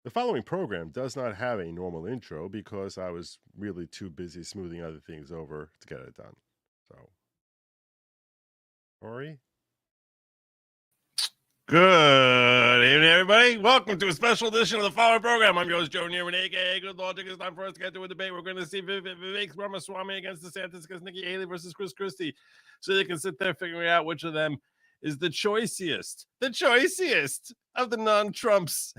The following program does not have a normal intro because I was really too busy smoothing other things over to get it done. So, Ori? Good evening, everybody. Welcome to a special edition of the following program. I'm your host, Joe Nierman, aka Good Lawgic. It's time for us to get to a debate. We're going to see Vivek Ramaswamy against Desantis against Nikki Haley versus Christie. So they can sit there figuring out which of them is the choiciest of the non-Trumps.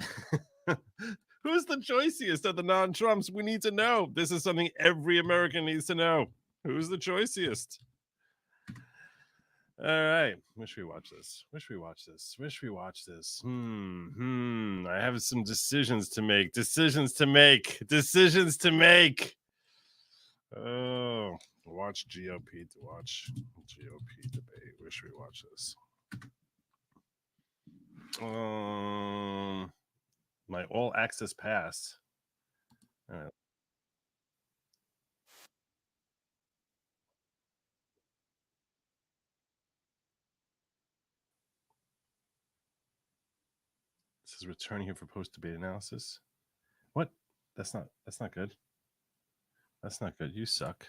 Who's the choiciest of the non-Trumps? We need to know. This is something every American needs to know. Who's the choiciest? All right. Wish we watch this. I have some decisions to make. Oh, watch GOP debate. Wish we watch this. My all access pass. All right. This is returning here for post-debate analysis. What? That's not good. That's not good. You suck.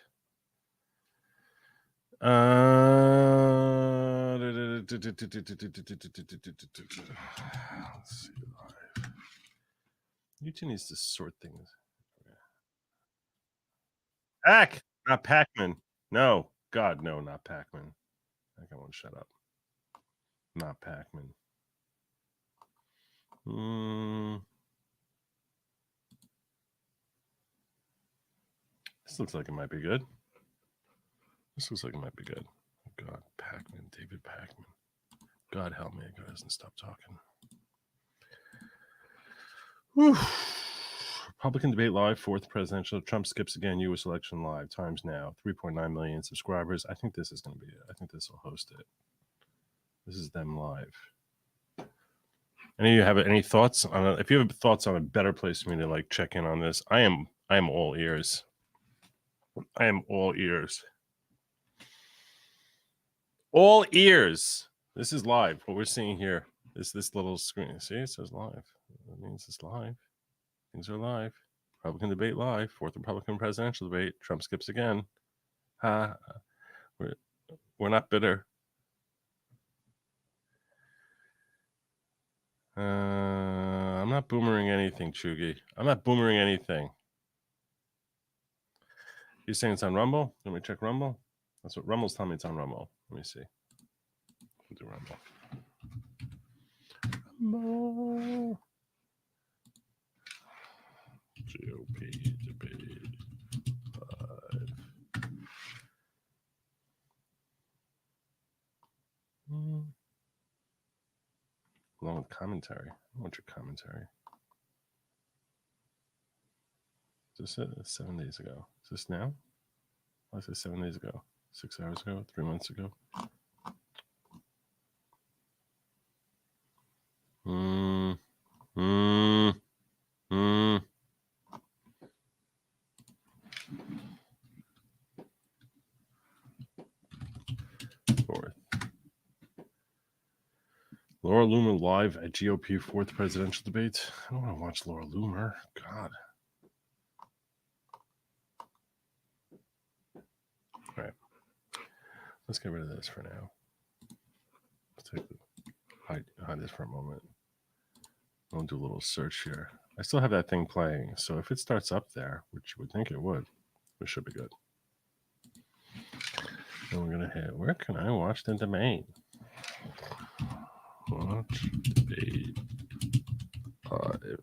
Let's see live. YouTube needs to sort things. Not Pac-Man. No, God, no, not Pac-Man. I won't shut up. Not Pac-Man. This looks like it might be good. Oh, God, Pac-Man, David Pac-Man. God help me, the guy doesn't stop talking. Whew. Republican debate live, 4th presidential. Trump skips again, U.S. election live. Times now, 3.9 million subscribers. I think this is going to be it. I think this will host it. This is them live. Any of you have any thoughts on it? If you have thoughts on a better place for me to like check in on this, I am all ears. I am all ears. All ears. This is live. What we're seeing here is this little screen. See, it says live. That means it's live. Things are live. Republican debate live. 4th Republican presidential debate. Trump skips again. We're not bitter. I'm not boomering anything, Chugi. I'm not boomering anything. You're saying it's on Rumble? Let me check Rumble. That's what Rumble's telling me it's on Rumble. Let me see. We'll do Rumble. GOP debate live. Along with commentary. I want your commentary. Is this it? It's 7 days ago. Is this now? I said 7 days ago. 6 hours ago? 3 months ago? Fourth. Laura Loomer live at GOP 4th presidential debate. I don't want to watch Laura Loomer. God. All right. Let's get rid of this for now. Let's hide this for a moment. I'll do a little search here. I still have that thing playing, so if it starts up there, which you would think it would, it should be good. And we're going to hit, where can I watch the debate? Watch debate live.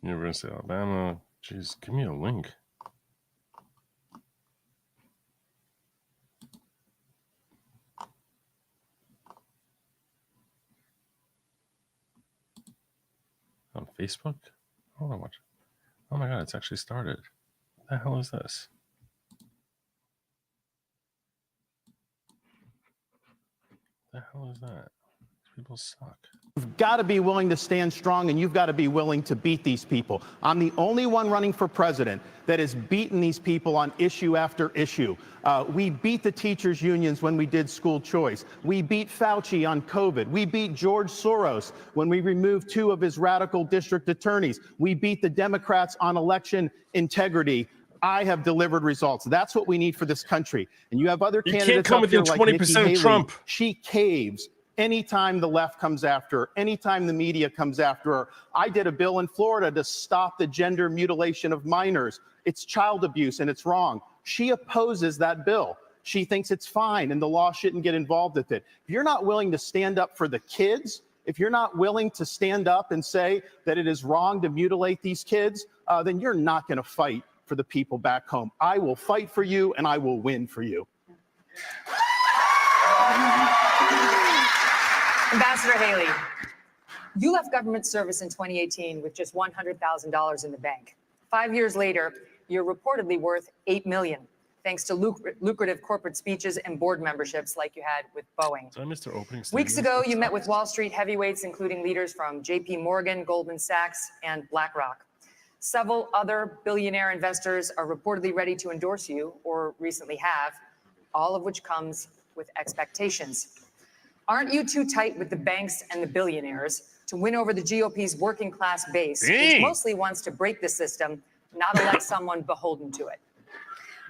University of Alabama. Jeez, give me a link. On Facebook? I want to watch it. Oh my God, it's actually started. What the hell is this? What the hell is that? People suck. You've got to be willing to stand strong, and you've got to be willing to beat these people. I'm the only one running for president that has beaten these people on issue after issue. We beat the teachers' unions when we did school choice. We beat Fauci on COVID. We beat George Soros when we removed 2 of his radical district attorneys. We beat the Democrats on election integrity. I have delivered results. That's what we need for this country. And you have other candidates can't come up here within like 20% Nikki of Haley. Trump. She caves anytime the left comes after her, anytime the media comes after her. I did a bill in Florida to stop the gender mutilation of minors. It's child abuse and it's wrong. She opposes that bill. She thinks it's fine and the law shouldn't get involved with it. If you're not willing to stand up for the kids, if you're not willing to stand up and say that it is wrong to mutilate these kids, then you're not going to fight for the people back home. I will fight for you and I will win for you. Ambassador Haley, you left government service in 2018 with just $100,000 in the bank. 5 years later, you're reportedly worth $8 million, thanks to lucrative corporate speeches and board memberships like you had with Boeing. Did I miss their opening statement? Weeks ago, you met with Wall Street heavyweights, including leaders from JP Morgan, Goldman Sachs, and BlackRock. Several other billionaire investors are reportedly ready to endorse you, or recently have, all of which comes with expectations. Aren't you too tight with the banks and the billionaires to win over the GOP's working class base, which mostly wants to break the system, not elect someone beholden to it?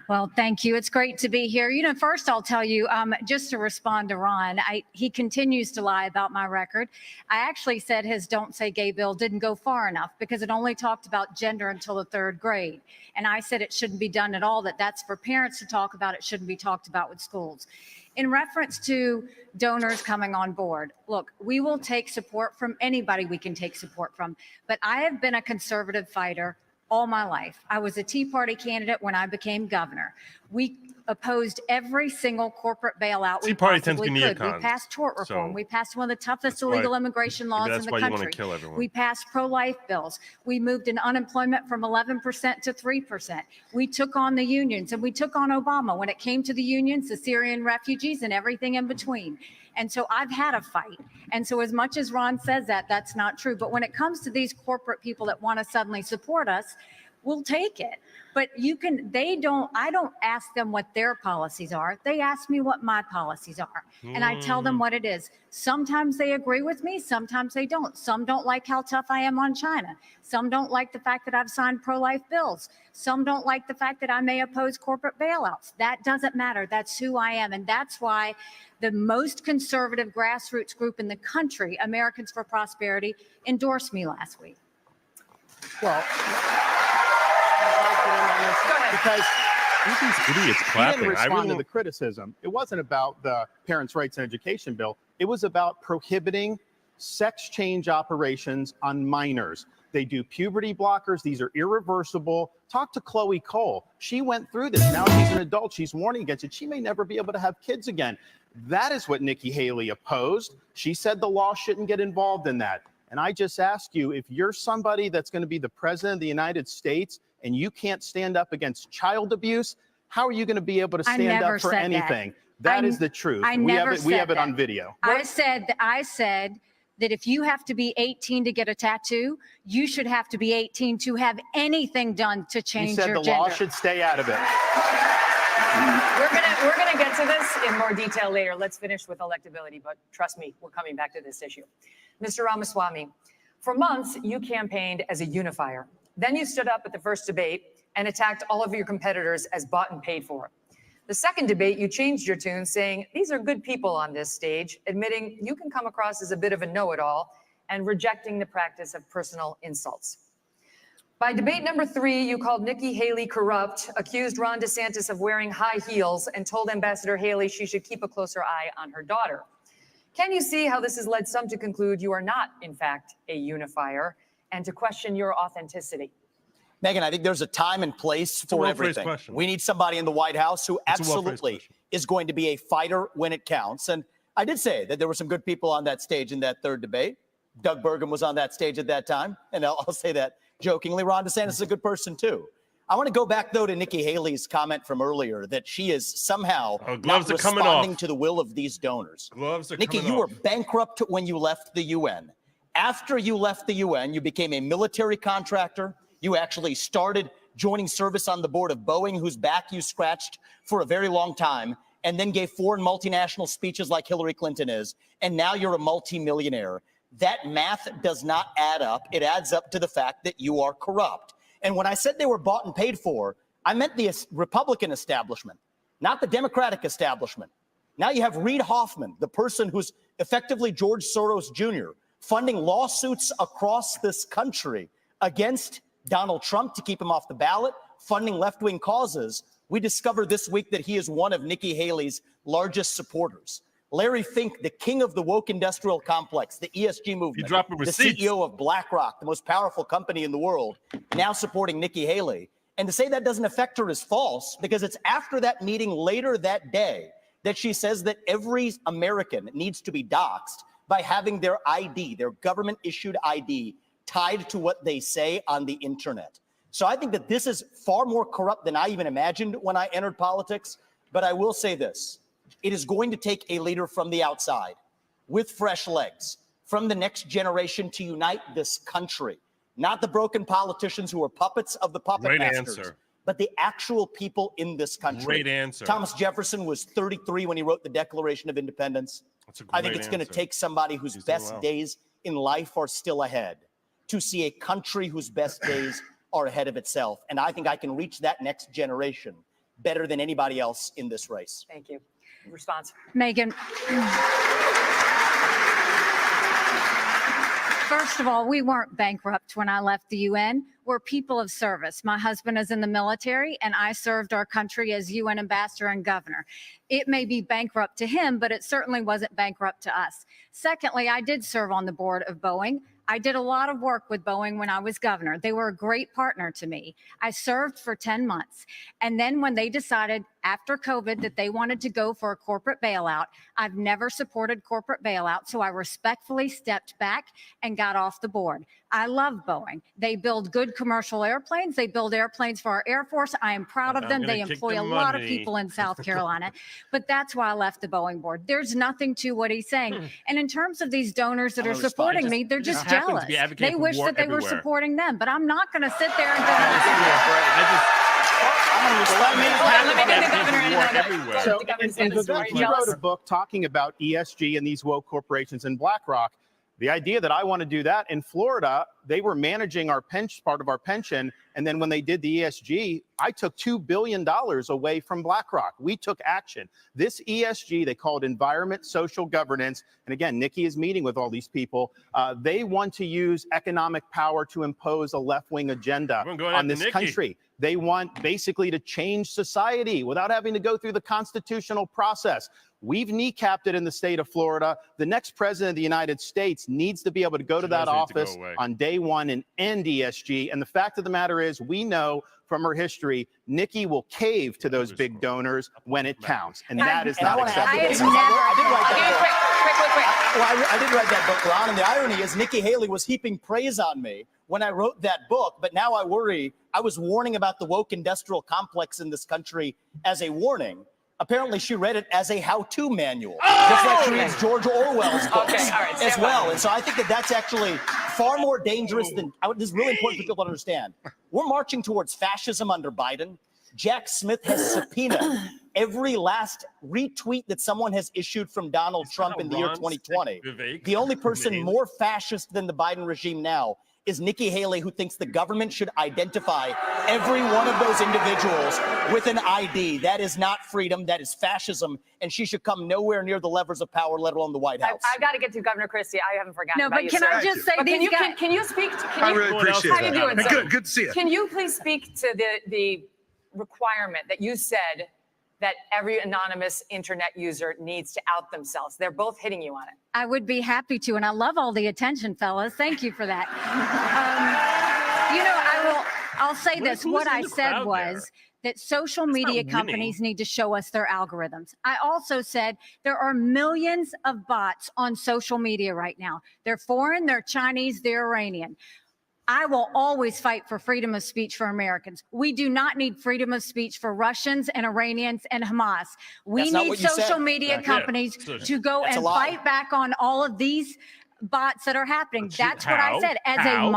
Well, thank you. It's great to be here. You know, first I'll tell you, just to respond to Ron, he continues to lie about my record. I actually said his Don't Say Gay bill didn't go far enough because it only talked about gender until the 3rd grade. And I said it shouldn't be done at all, that's for parents to talk about. It shouldn't be talked about with schools. In reference to donors coming on board, look, we will take support from anybody we can take support from, but I have been a conservative fighter all my life. I was a Tea Party candidate when I became governor. We opposed every single corporate bailout we possibly could. We passed tort reform. We passed one of the toughest illegal immigration laws in the country. We passed pro-life bills. We moved in unemployment from 11% to 3%. We took on the unions and we took on Obama when it came to the unions, the Syrian refugees, and everything in between. And so I've had a fight. And so as much as Ron says that, that's not true. But when it comes to these corporate people that want to suddenly support us, we'll take it. But I don't ask them what their policies are. They ask me what my policies are. And I tell them what it is. Sometimes they agree with me, sometimes they don't. Some don't like how tough I am on China. Some don't like the fact that I've signed pro-life bills. Some don't like the fact that I may oppose corporate bailouts. That doesn't matter. That's who I am. And that's why the most conservative grassroots group in the country, Americans for Prosperity, endorsed me last week. Well, because these idiots he clapping. didn't respond to the criticism. It wasn't about the Parents' Rights and Education bill. It was about prohibiting sex change operations on minors. They do puberty blockers. These are irreversible. Talk to Chloe Cole. She went through this. Now she's an adult. She's warning against it. She may never be able to have kids again. That is what Nikki Haley opposed. She said the law shouldn't get involved in that. And I just ask you, if you're somebody that's going to be the president of the United States and you can't stand up against child abuse, how are you going to be able to stand up for anything? That is the truth. We have it on video. I said that if you have to be 18 to get a tattoo, you should have to be 18 to have anything done to change your gender. You said the law should stay out of it. We're gonna get to this in more detail later. Let's finish with electability, but trust me, we're coming back to this issue. Mr. Ramaswamy, for months you campaigned as a unifier. Then you stood up at the first debate and attacked all of your competitors as bought and paid for. The second debate, you changed your tune, saying these are good people on this stage, admitting you can come across as a bit of a know-it-all and rejecting the practice of personal insults. By debate number 3, you called Nikki Haley corrupt, accused Ron Desantis of wearing high heels, and told Ambassador Haley she should keep a closer eye on her daughter. Can you see how this has led some to conclude you are not, in fact, a unifier, and to question your authenticity? Megyn, I think there's a time and place for everything. We need somebody in the White House who absolutely is going to be a fighter when it counts. And I did say that there were some good people on that stage in that third debate. Doug Burgum was on that stage at that time. And I'll say that jokingly. Ron DeSantis is a good person, too. I want to go back, though, to Nikki Haley's comment from earlier that she is somehow not responding to the will of these donors. Nikki, you were bankrupt when you left the UN. After you left the UN, you became a military contractor. You actually started joining service on the board of Boeing, whose back you scratched for a very long time, and then gave foreign multinational speeches like Hillary Clinton is. And now you're a multimillionaire. That math does not add up. It adds up to the fact that you are corrupt. And when I said they were bought and paid for, I meant the Republican establishment, not the Democratic establishment. Now you have Reid Hoffman, the person who's effectively George Soros Jr., funding lawsuits across this country against Donald Trump to keep him off the ballot, funding left-wing causes. We discovered this week that he is one of Nikki Haley's largest supporters. Larry Fink, the king of the woke industrial complex, the ESG movement, the CEO of BlackRock, the most powerful company in the world, now supporting Nikki Haley. And to say that doesn't affect her is false, because it's after that meeting later that day that she says that every American needs to be doxxed by having their ID, their government-issued ID, tied to what they say on the internet. So I think that this is far more corrupt than I even imagined when I entered politics. But I will say this. It is going to take a leader from the outside with fresh legs from the next generation to unite this country, not the broken politicians who are puppets of the puppet masters, but the actual people in this country. Great answer. Thomas Jefferson was 33 when he wrote the Declaration of Independence. I think it's going to take somebody whose best days in life are still ahead to see a country whose best days are ahead of itself. And I think I can reach that next generation better than anybody else in this race. Thank you. Response. Megyn. First of all, we weren't bankrupt when I left the UN. We're people of service. My husband is in the military, and I served our country as UN ambassador and governor. It may be bankrupt to him, but it certainly wasn't bankrupt to us. Secondly, I did serve on the board of Boeing. I did a lot of work with Boeing when I was governor. They were a great partner to me. I served for 10 months. And then when they decided after COVID that they wanted to go for a corporate bailout, I've never supported corporate bailout, so I respectfully stepped back and got off the board. I love Boeing. They build good commercial airplanes. They build airplanes for our Air Force. I am proud of them. They employ a lot of people in South Carolina. But that's why I left the Boeing board. There's nothing to what he's saying. And in terms of these donors that are supporting me, they're just jealous. They wish that they were supporting them. But I'm not going to sit there and go, he wrote a book talking about ESG and these woke corporations and BlackRock. The idea that I want to do that in Florida, they were managing our part of our pension. And then when they did the ESG, I took $2 billion away from BlackRock. We took action. This ESG, they call it environment, social governance. And again, Nikki is meeting with all these people. They want to use economic power to impose a left-wing agenda on this country. They want basically to change society without having to go through the constitutional process. We've kneecapped it in the state of Florida. The next president of the United States needs to be able to go to that office on day one and end ESG. And the fact of the matter is, we know from her history, Nikki will cave to those big donors when it counts. And that is not acceptable. I did write that book, Ron. And the irony is Nikki Haley was heaping praise on me when I wrote that book. But now I worry. I was warning about the woke industrial complex in this country as a warning. Apparently, she read it as a how-to manual, just like she reads George Orwell's books as well. And so I think that that's actually far more dangerous than this is really important for people to understand. We're marching towards fascism under Biden. Jack Smith has subpoenaed every last retweet that someone has issued from Donald Trump in the year 2020. The only person more fascist than the Biden regime now is Nikki Haley, who thinks the government should identify every one of those individuals with an ID. That is not freedom. That is fascism. And she should come nowhere near the levers of power, let alone the White House. I've got to get to Governor Christie. I haven't forgotten about you, but can I just say, can you speak? I really appreciate it. How you doing, sir? Good to see you. Can you please speak to the requirement that you said that every anonymous internet user needs to out themselves? They're both hitting you on it. I would be happy to, and I love all the attention, fellas. Thank you for that. I'll say this. What I said was that social media companies need to show us their algorithms. I also said there are millions of bots on social media right now. They're foreign, they're Chinese, they're Iranian. I will always fight for freedom of speech for Americans. We do not need freedom of speech for Russians and Iranians and Hamas. We need social media companies to go and fight back on all of these bots that are happening. That's what I said. As a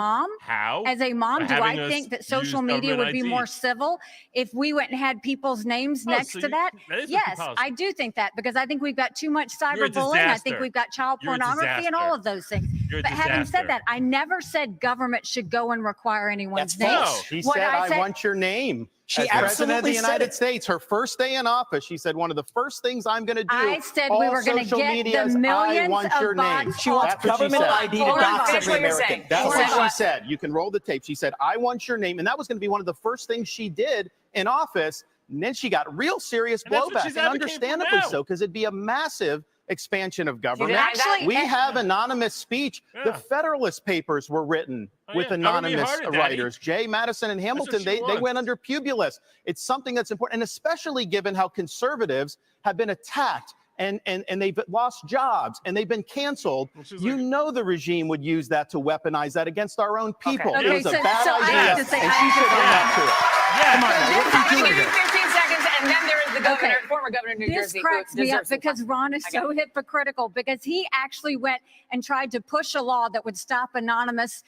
mom, do I think that social media would be more civil if we went and had people's names next to that? Yes, I do think that, because I think we've got too much cyberbullying. I think we've got child pornography and all of those things. But having said that, I never said government should go and require anyone's name. She said, I want your name. She President of the United States, her first day in office, she said, one of the first things I'm going to do. I said we were going to get the millions of bots. She wants government ID to dox every American. That's what she said. You can roll the tape. She said, I want your name. And that was going to be one of the first things she did in office. And then she got real serious blowback, and understandably so, because it'd be a massive expansion of government. Actually, we have anonymous speech. The Federalist Papers were written with anonymous writers. Jay, Madison, and Hamilton, they went under Publius. It's something that's important, and especially given how conservatives have been attacked and they've lost jobs and they've been canceled. You know the regime would use that to weaponize that against our own people. It was a bad idea, and she should own up to it. Come on, I'm going to give you 15 seconds, and then there is the governor, former governor of New Jersey. This cracks me up because Ron is so hypocritical, because he actually went and tried to push a law that would stop anonymous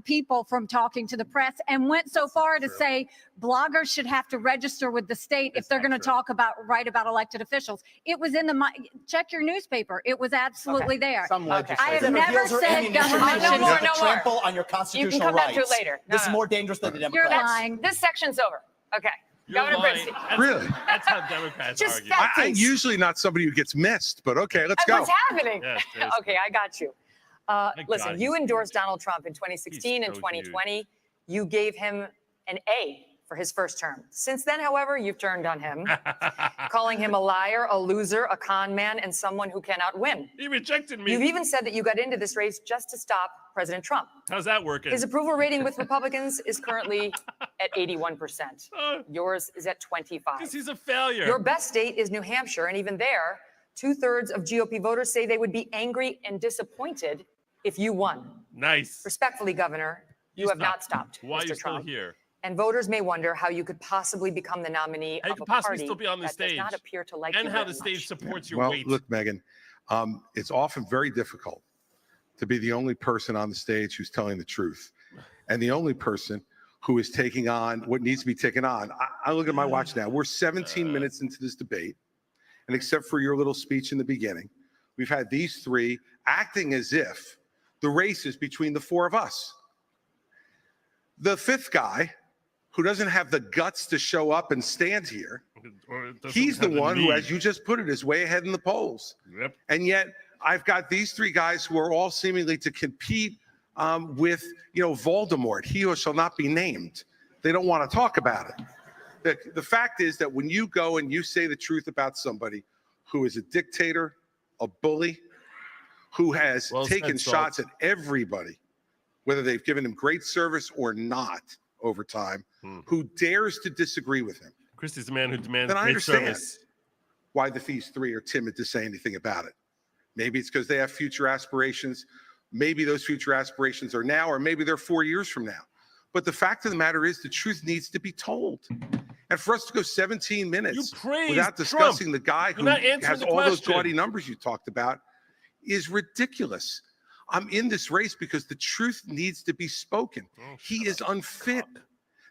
people from talking to the press, and went so far to say bloggers should have to register with the state if they're going to write about elected officials. It was in the, check your newspaper. It was absolutely there. I have never said government should trample on your constitutional rights. You can come back to it later. This is more dangerous than the Democrats. You're lying. This section's over. Okay. Governor Christie. Really? That's how Democrats argue. I'm usually not somebody who gets missed, but okay, let's go. What's happening? Okay, I got you. Listen, you endorsed Donald Trump in 2016 and 2020. You gave him an A for his first term. Since then, however, you've turned on him, calling him a liar, a loser, a con man, and someone who cannot win. He rejected me. You've even said that you got into this race just to stop President Trump. How's that working? His approval rating with Republicans is currently at 81%. Yours is at 25%. Because he's a failure. Your best state is New Hampshire, and even there, 2/3 of GOP voters say they would be angry and disappointed if you won. Nice. Respectfully, Governor, you have not stopped Why Mr. are you Trump. still here? And voters may wonder how you could possibly become the nominee of a party still be on the that stage, does not appear to like and you how very the stage much. supports your Well, weight. look, Megyn, it's often very difficult to be the only person on the stage who's telling the truth, and the only person who is taking on what needs to be taken on. I look at my watch now. We're 17 minutes into this debate, and except for your little speech in the beginning, we've had these three acting as if the race is between the four of us. The fifth guy, who doesn't have the guts to show up and stand here, he's the one who, as you just put it, is way ahead in the polls. Yep. And yet I've got these three guys who are all seemingly to compete with, Voldemort, he who shall not be named. They don't want to talk about it. The fact is that when you go and you say the truth about somebody who is a dictator, a bully, who has taken shots at everybody, whether they've given him great service or not over time, who dares to disagree with him. Christie's the man who demands then I great understand service. why these three are timid to say anything about it. Maybe it's because they have future aspirations. Maybe those future aspirations are now, or maybe they're 4 years from now. But the fact of the matter is the truth needs to be told. And for us to go 17 minutes without discussing the guy who has all those gaudy numbers you talked about is ridiculous. I'm in this race because the truth needs to be spoken. He is unfit.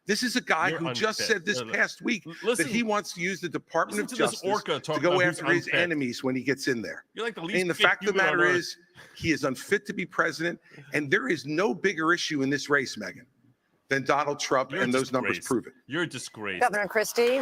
This is a guy who just said this past week that he wants to use the Department of Justice to go after his enemies when he gets in there. You're like the least and the fact of the matter is, he is unfit to be president, and there is no bigger issue in this race, Megyn, than Donald Trump, and those numbers prove it. You're a disgrace. Governor Christie,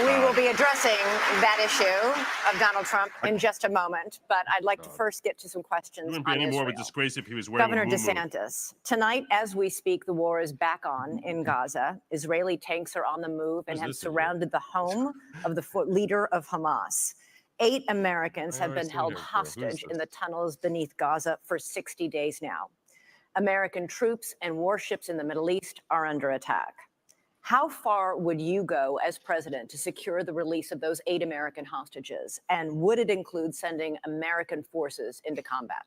we will be addressing that issue of Donald Trump in just a moment, but I'd like to first get to some questions. He wouldn't be any more of a disgrace if he was wearing Governor a muumuu. Desantis, tonight as we speak, the war is back on in Gaza. Israeli tanks are on the move and have surrounded the home of the leader of Hamas. 8 Americans have been held hostage in the tunnels beneath Gaza for 60 days now. American troops and warships in the Middle East are under attack. How far would you go as president to secure the release of those 8 American hostages? And would it include sending American forces into combat?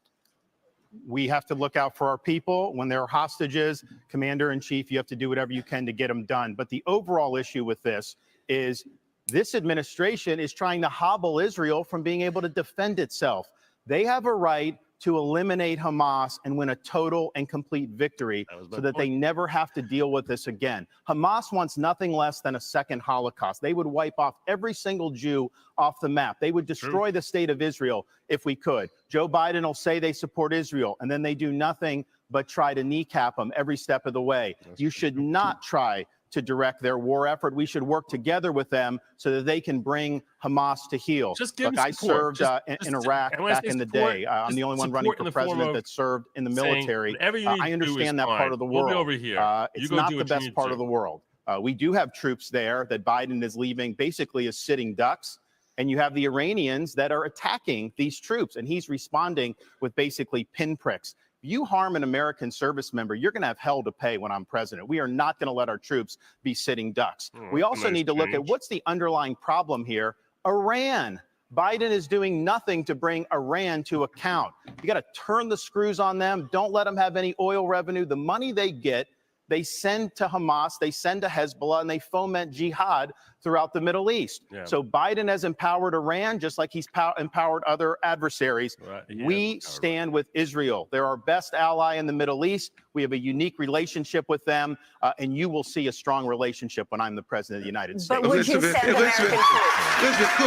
we have to look out for our people. When there are hostages, Commander-in-Chief, you have to do whatever you can to get them done. But the overall issue with this is this administration is trying to hobble Israel from being able to defend itself. They have a right to eliminate Hamas and win a total and complete victory so that they never have to deal with this again. Hamas wants nothing less than a second Holocaust. They would wipe off every single Jew off the map. They would destroy the state of Israel if we could. Joe Biden will say they support Israel, and then they do nothing but try to kneecap them every step of the way. You should not try to direct their war effort. We should work together with them so that they can bring Hamas to heel. Look, I served in Iraq back in the day. I'm the only one running for president that served in the military. I understand that part of the world. We'll be over here. It's not the best part of the world. We do have troops there that Biden is leaving basically as sitting ducks. And you have the Iranians that are attacking these troops, and he's responding with basically pinpricks. You harm an American service member, you're going to have hell to pay when I'm president. We are not going to let our troops be sitting ducks. We also need to look at what's the underlying problem here. Iran. Biden is doing nothing to bring Iran to account. You got to turn the screws on them. Don't let them have any oil revenue. The money they get, they send to Hamas, they send to Hezbollah, and they foment jihad throughout the Middle East. So Biden has empowered Iran just like he's empowered other adversaries. We stand with Israel. They're our best ally in the Middle East. We have a unique relationship with them, and you will see a strong relationship when I'm the president of the United States. But would you send American troops?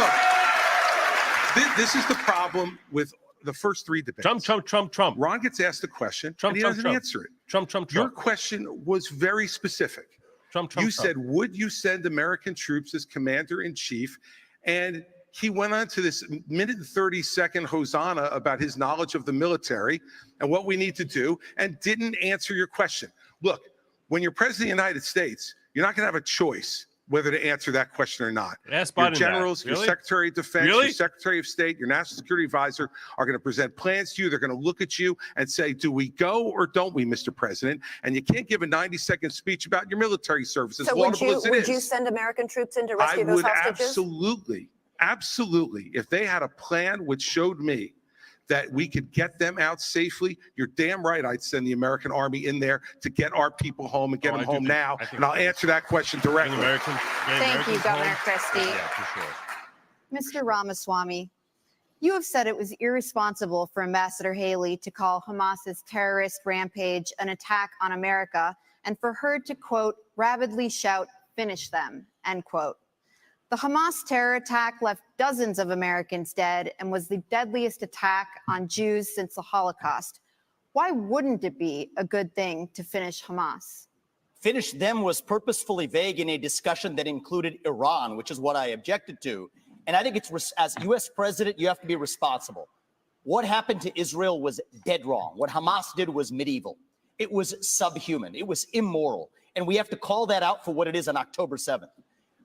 Look, this is the problem with the first three debates. Trump. Ron gets asked a question, and he doesn't answer it. Trump. Your question was very specific. You said, would you send American troops as commander-in-chief? And he went on to this minute and 30-second hosanna about his knowledge of the military and what we need to do, and didn't answer your question. Look, when you're president of the United States, you're not going to have a choice whether to answer that question or not. Ask Your Biden generals, that. Really? your Secretary of Defense, your Secretary of State, your National Security Advisor are going to present plans to you. They're going to look at you and say, do we go or don't we, Mr. President? And you can't give a 90-second speech about your military service, as laudable as it is. Would you send American troops in to rescue those hostages? Absolutely. If they had a plan which showed me that we could get them out safely, you're damn right I'd send the American Army in there to get our people home and get them home now. And I'll answer that question directly. Thank you, Governor Christie. Yeah, for sure. Mr. Ramaswamy, you have said it was irresponsible for Ambassador Haley to call Hamas's terrorist rampage an attack on America and for her to, quote, rabidly shout, finish them, end quote. The Hamas terror attack left dozens of Americans dead and was the deadliest attack on Jews since the Holocaust. Why wouldn't it be a good thing to finish Hamas? Finish them was purposefully vague in a discussion that included Iran, which is what I objected to. And I think it's, as U.S. president, you have to be responsible. What happened to Israel was dead wrong. What Hamas did was medieval. It was subhuman. It was immoral. And we have to call that out for what it is on October 7th.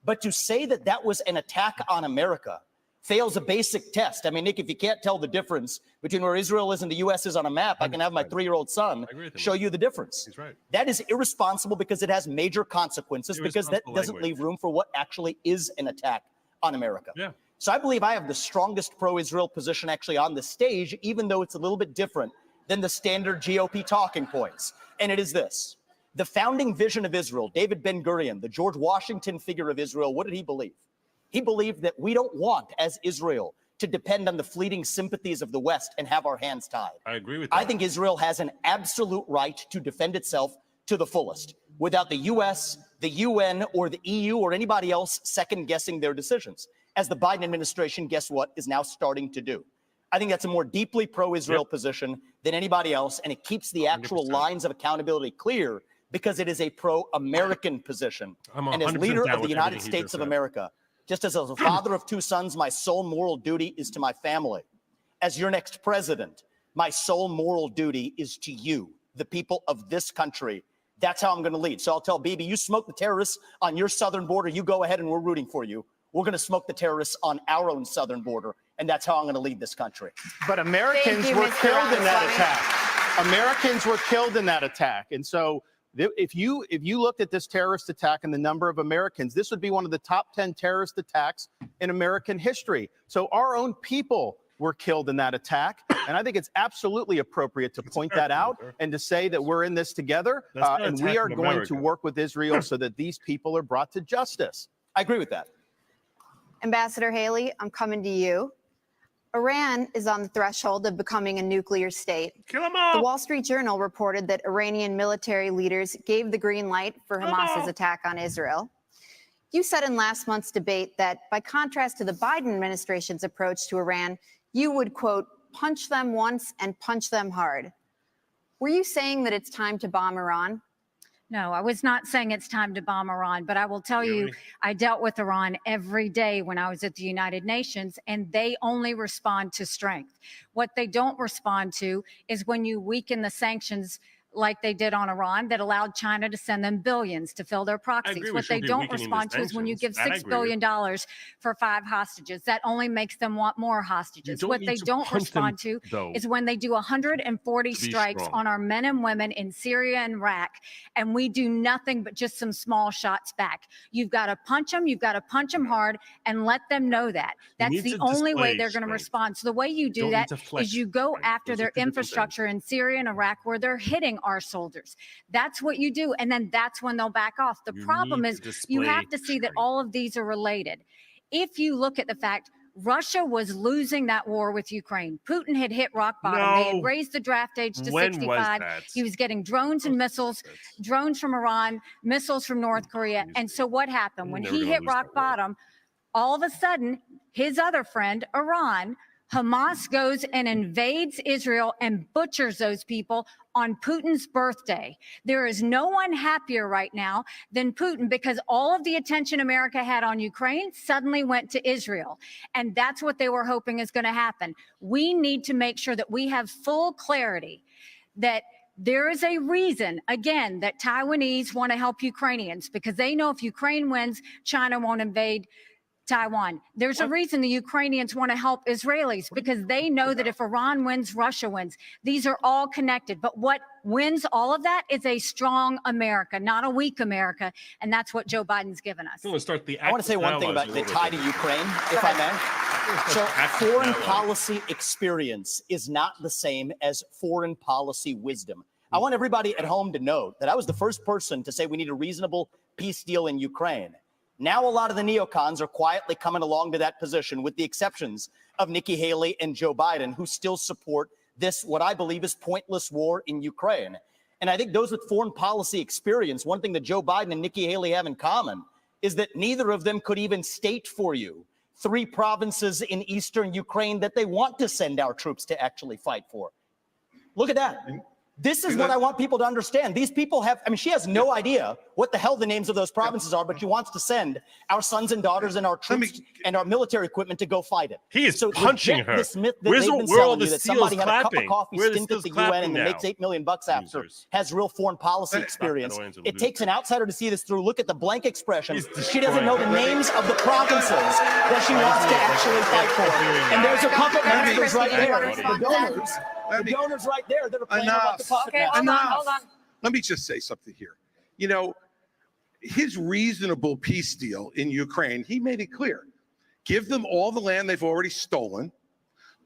But to say that that was an attack on America fails a basic test. I mean, Nick, if you can't tell the difference between where Israel is and the U.S. is on a map, I can have my 3-year-old son show you the difference. He's right. That is irresponsible because it has major consequences, because that doesn't leave room for what actually is an attack on America. Yeah. So I believe I have the strongest pro-Israel position actually on the stage, even though it's a little bit different than the standard GOP talking points. And it is this. The founding vision of Israel, David Ben-Gurion, the George Washington figure of Israel, what did he believe? He believed that we don't want, as Israel, to depend on the fleeting sympathies of the West and have our hands tied. I agree with that. I think Israel has an absolute right to defend itself to the fullest, without the U.S., the UN, or the EU, or anybody else second-guessing their decisions, as the Biden administration, guess what, is now starting to do. I think that's a more deeply pro-Israel position than anybody else, and it keeps the actual 100%. Lines of accountability clear, because it is a pro-American position. And as leader of the United States of America, just as a father of 2 sons, my sole moral duty is to my family. As your next president, my sole moral duty is to you, the people of this country. That's how I'm going to lead. So I'll tell Bibi, you smoke the terrorists on your southern border, you go ahead and we're rooting for you. We're going to smoke the terrorists on our own southern border, and that's how I'm going to lead this country. But Americans were killed in that attack. Americans were killed in that attack. And so if you looked at this terrorist attack and the number of Americans, this would be one of the top 10 terrorist attacks in American history. So our own people were killed in that attack. And I think it's absolutely appropriate to point that out and to say that we're in this together, and we are going to work with Israel so that these people are brought to justice. I agree with that. Ambassador Haley, I'm coming to you. Iran is on the threshold of becoming a nuclear state. Kill them all. The Wall Street Journal reported that Iranian military leaders gave the green light for Hamas's attack on Israel. You said in last month's debate that, by contrast to the Biden administration's approach to Iran, you would, quote, punch them once and punch them hard. Were you saying that it's time to bomb Iran? No, I was not saying it's time to bomb Iran, but I will tell you, I dealt with Iran every day when I was at the United Nations, and they only respond to strength. What they don't respond to is when you weaken the sanctions like they did on Iran that allowed China to send them billions to fill their proxies. What they don't respond to is when you give $6 billion for 5 hostages. That only makes them want more hostages. What they don't respond to is when they do 140 strikes on our men and women in Syria and Iraq, and we do nothing but just some small shots back. You've got to punch them. You've got to punch them hard and let them know that. That's the only way they're going to respond. So the way you do that is you go after their infrastructure in Syria and Iraq where they're hitting our soldiers. That's what you do. And then that's when they'll back off. The problem is you have to see that all of these are related. If you look at the fact Russia was losing that war with Ukraine. Putin had hit rock bottom. They had raised the draft age to 65. He was getting drones and missiles, drones from Iran, missiles from North Korea. And so what happened? When he hit rock bottom, all of a sudden, his other friend, Iran, Hamas goes and invades Israel and butchers those people on Putin's birthday. There is no one happier right now than Putin because all of the attention America had on Ukraine suddenly went to Israel. And that's what they were hoping is going to happen. We need to make sure that we have full clarity that there is a reason, again, that Taiwanese want to help Ukrainians because they know if Ukraine wins, China won't invade Taiwan. There's a reason the Ukrainians want to help Israelis because they know that if Iran wins, Russia wins. These are all connected. But what wins all of that is a strong America, not a weak America. And that's what Joe Biden's given us. I want to say one thing about the tie to Ukraine, if I may. So foreign policy experience is not the same as foreign policy wisdom. I want everybody at home to note that I was the first person to say we need a reasonable peace deal in Ukraine. Now a lot of the neocons are quietly coming along to that position, with the exceptions of Nikki Haley and Joe Biden, who still support this, what I believe is pointless war in Ukraine. And I think those with foreign policy experience, one thing that Joe Biden and Nikki Haley have in common is that neither of them could even state for you 3 provinces in eastern Ukraine that they want to send our troops to actually fight for. Look at that. This is what I want people to understand. These people have, I mean, she has no idea what the hell the names of those provinces are, but she wants to send our sons and daughters and our troops and our military equipment to go fight it. He is punching her. This myth that Where's they've been where all selling the you that seals somebody had a cup of clapping? coffee Where the stint at seals the clapping UN and now? makes $8 million after, has real foreign policy experience. It takes an outsider to see this through. Look at the blank expression. She doesn't know the names of the provinces that she wants to actually fight for. And there's a puppet masters right there. The donors right there that are playing about the puppet masters. Hold on. Let me just say something here. You know, his reasonable peace deal in Ukraine, he made it clear. Give them all the land they've already stolen.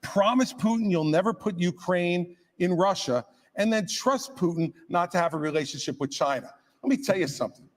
Promise Putin you'll never put Ukraine in Russia, and then trust Putin not to have a relationship with China. Let me tell you something.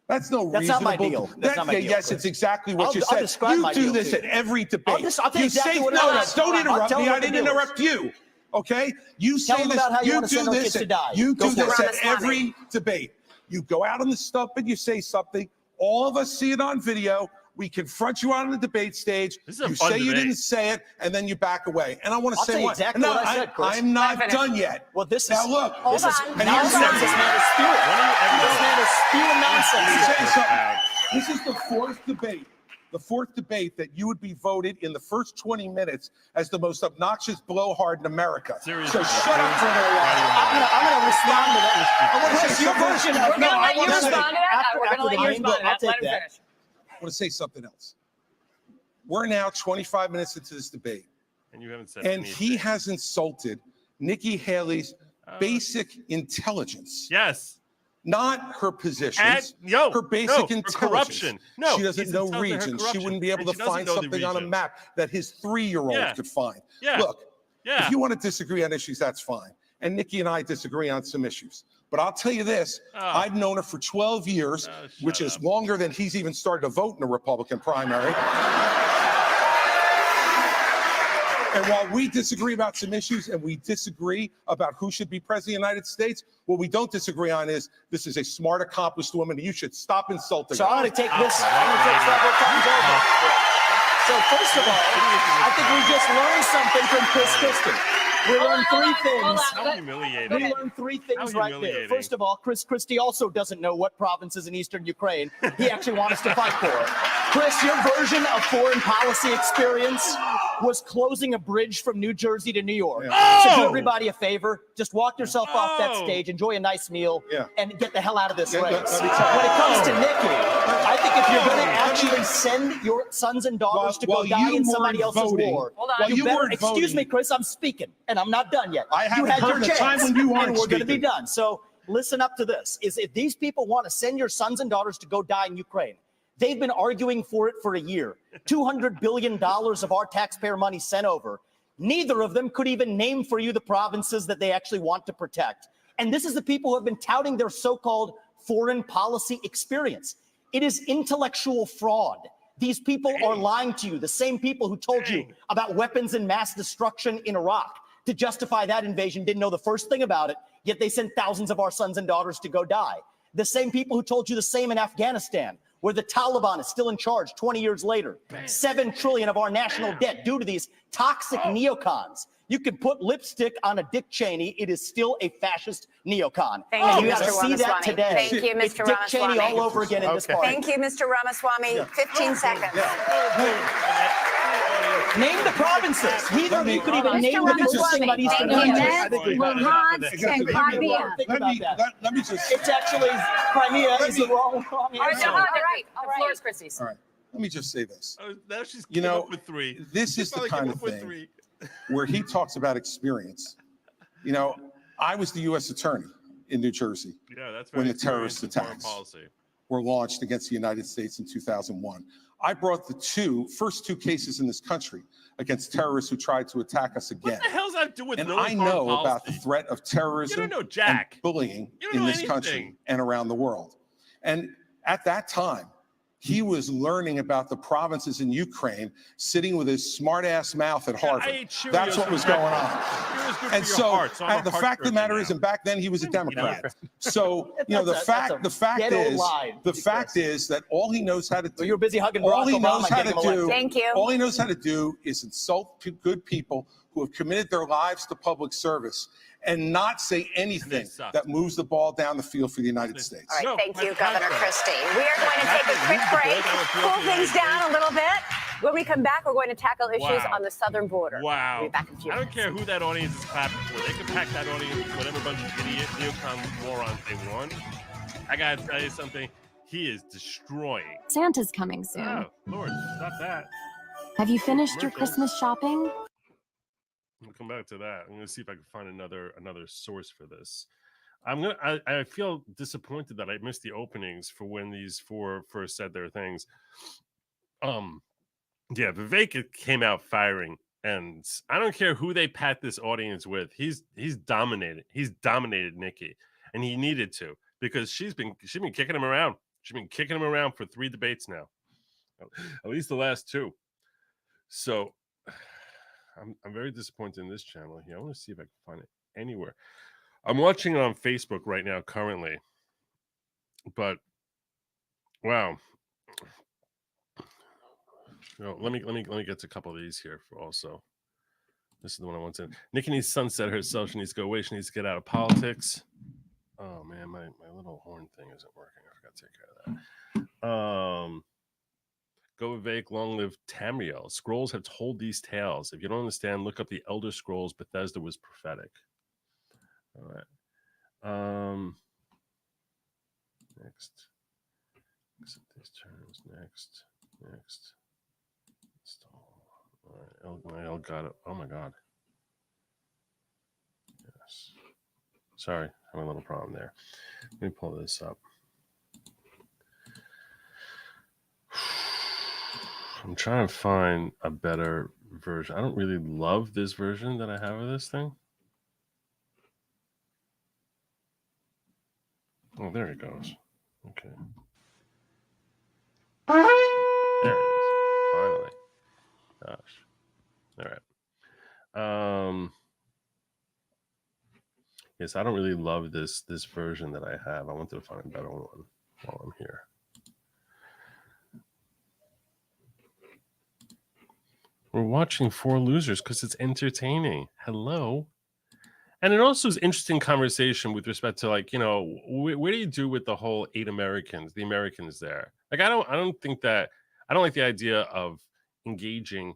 That's no reasonable. That's not my deal. That's not my deal. Yes, it's exactly what you said. You do this at every debate. I'll tell you exactly what it is. Don't interrupt me. I didn't interrupt you. Okay? You say this. You do this. You do this at every debate. You go out on the stump and you say something. All of us see it on video. We confront you on the debate stage. You say you didn't say it, and then you back away. And I want to say what? Exactly what I said, Chris. I'm not done yet. Well, this is now look. This is nonsense. This man is spewing. This man is spewing nonsense. This is the 4th debate. The 4th debate that you would be voted in the first 20 minutes as the most obnoxious blowhard in America. Seriously. So shut up for a little while. I'm going to respond to that. I want to say Your version of we're going to let you respond to that. We're going to let you respond to that. Let him finish. I want to say something else. We're now 25 minutes into this debate. And you haven't said anything. And he has insulted Nikki Haley's basic intelligence. Yes. Not her positions, her basic intelligence. Corruption. No, she doesn't know regions. She wouldn't be able to find something on a map that his 3-year-old could find. Yeah. Look, Yeah. If you want to disagree on issues, that's fine. And Nikki and I disagree on some issues. But I'll tell you this, I've known her for 12 years, which is longer than he's even started to vote in a Republican primary. And while we disagree about some issues and we disagree about who should be president of the United States, what we don't disagree on is this is a smart, accomplished woman, and you should stop insulting her. So I'm going to take this. I'm going to take several times over. So first of all, I think we just learned something from Christie. We learned three things. How humiliating. We learned three things right there. First of all, Christie also doesn't know what provinces in eastern Ukraine he actually wants us to fight for. Chris, your version of foreign policy experience was closing a bridge from New Jersey to New York. So do everybody a favor. Just walk yourself off that stage, enjoy a nice meal, and get the hell out of this race. When it comes to Nikki, I think if you're going to actually send your sons and daughters to go die in somebody else's war, you better, excuse me, Chris, I'm speaking, and I'm not done yet. You had your chance, and we're going to be done. So listen up to this. If these people want to send your sons and daughters to go die in Ukraine, they've been arguing for it for a year. $200 billion of our taxpayer money sent over. Neither of them could even name for you the provinces that they actually want to protect. And this is the people who have been touting their so-called foreign policy experience. It is intellectual fraud. These people are lying to you, the same people who told you about weapons and mass destruction in Iraq. To justify that invasion, didn't know the first thing about it, yet they sent thousands of our sons and daughters to go die. The same people who told you the same in Afghanistan, where the Taliban is still in charge 20 years later. $7 trillion of our national debt due to these toxic neocons. You can put lipstick on a Dick Cheney, it is still a fascist neocon. Thank you, Mr. Mr. See that today. Thank you, Mr. It's Dick Cheney Ramaswamy. all over again in this party. Thank you, Mr. Ramaswamy. 15 seconds. Name the provinces. Neither of you could even name the people saying about Eastern Donetsk, countries. Luhansk, and Crimea. Let me just. It's actually Crimea is the wrong All answer. right. The floor is Christie's. All right. Let me just say this. Now she's up with three. This is the kind of thing where he talks about experience. I was the U.S. attorney in New Jersey when the terrorist attacks were launched against the United States in 2001. I brought the first two cases in this country against terrorists who tried to attack us again. What the hell's that do with and I know about the threat of terrorism and bullying in this country and around the world. And at that time, he was learning about the provinces in Ukraine, sitting with his smart-ass mouth at Harvard. That's what was going on. And so the fact of the matter is, and back then he was a Democrat. So the fact is that all he knows how to do. You're busy hugging Barack Obama. Thank you. All he knows how to do is insult good people who have committed their lives to public service and not say anything that moves the ball down the field for the United States. All right, thank you, Governor Christie. We are going to take a quick break, cool things down a little bit. When we come back, we're going to tackle issues on the southern border. Wow. We'll be back in a few I don't minutes. care who that audience is clapping for. They can pack that audience with whatever bunch of idiot neocon morons they want. I got to tell you something. He is destroying. Santa's coming soon. Oh, Lord, stop that. Have you finished your Christmas shopping? We'll come back to that. I'm going to see if I can find another source for this. I feel disappointed that I missed the openings for when these four first said their things. Vivek came out firing, and I don't care who they pat this audience with. He's dominated. He's dominated Nikki, and he needed to, because she's been kicking him around. She's been kicking him around for 3 debates now, at least the last 2. So I'm very disappointed in this channel here. I want to see if I can find it anywhere. I'm watching it on Facebook right now currently, but wow. Let me get to a couple of these here for also. This is the one I want to. Nikki needs to sunset herself. She needs to go away. She needs to get out of politics. Oh man, my little horn thing isn't working. I forgot to take care of that. Go Vivek, long live Tamriel. Scrolls have told these tales. If you don't understand, look up the Elder Scrolls. Bethesda was prophetic. All right. Next. Accept these terms. Next. All right. El got it. Oh my God. Yes. Sorry, I have a little problem there. Let me pull this up. I'm trying to find a better version. I don't really love this version that I have of this thing. Oh, there it goes. Okay. There it is. Finally. Gosh. All right. Yes, I don't really love this version that I have. I wanted to find a better one while I'm here. We're watching Four Losers because it's entertaining. Hello. And it also is interesting conversation with respect to, like, you know, what do you do with the whole 8 Americans, the Americans there? Like, I don't think that, I don't like the idea of engaging.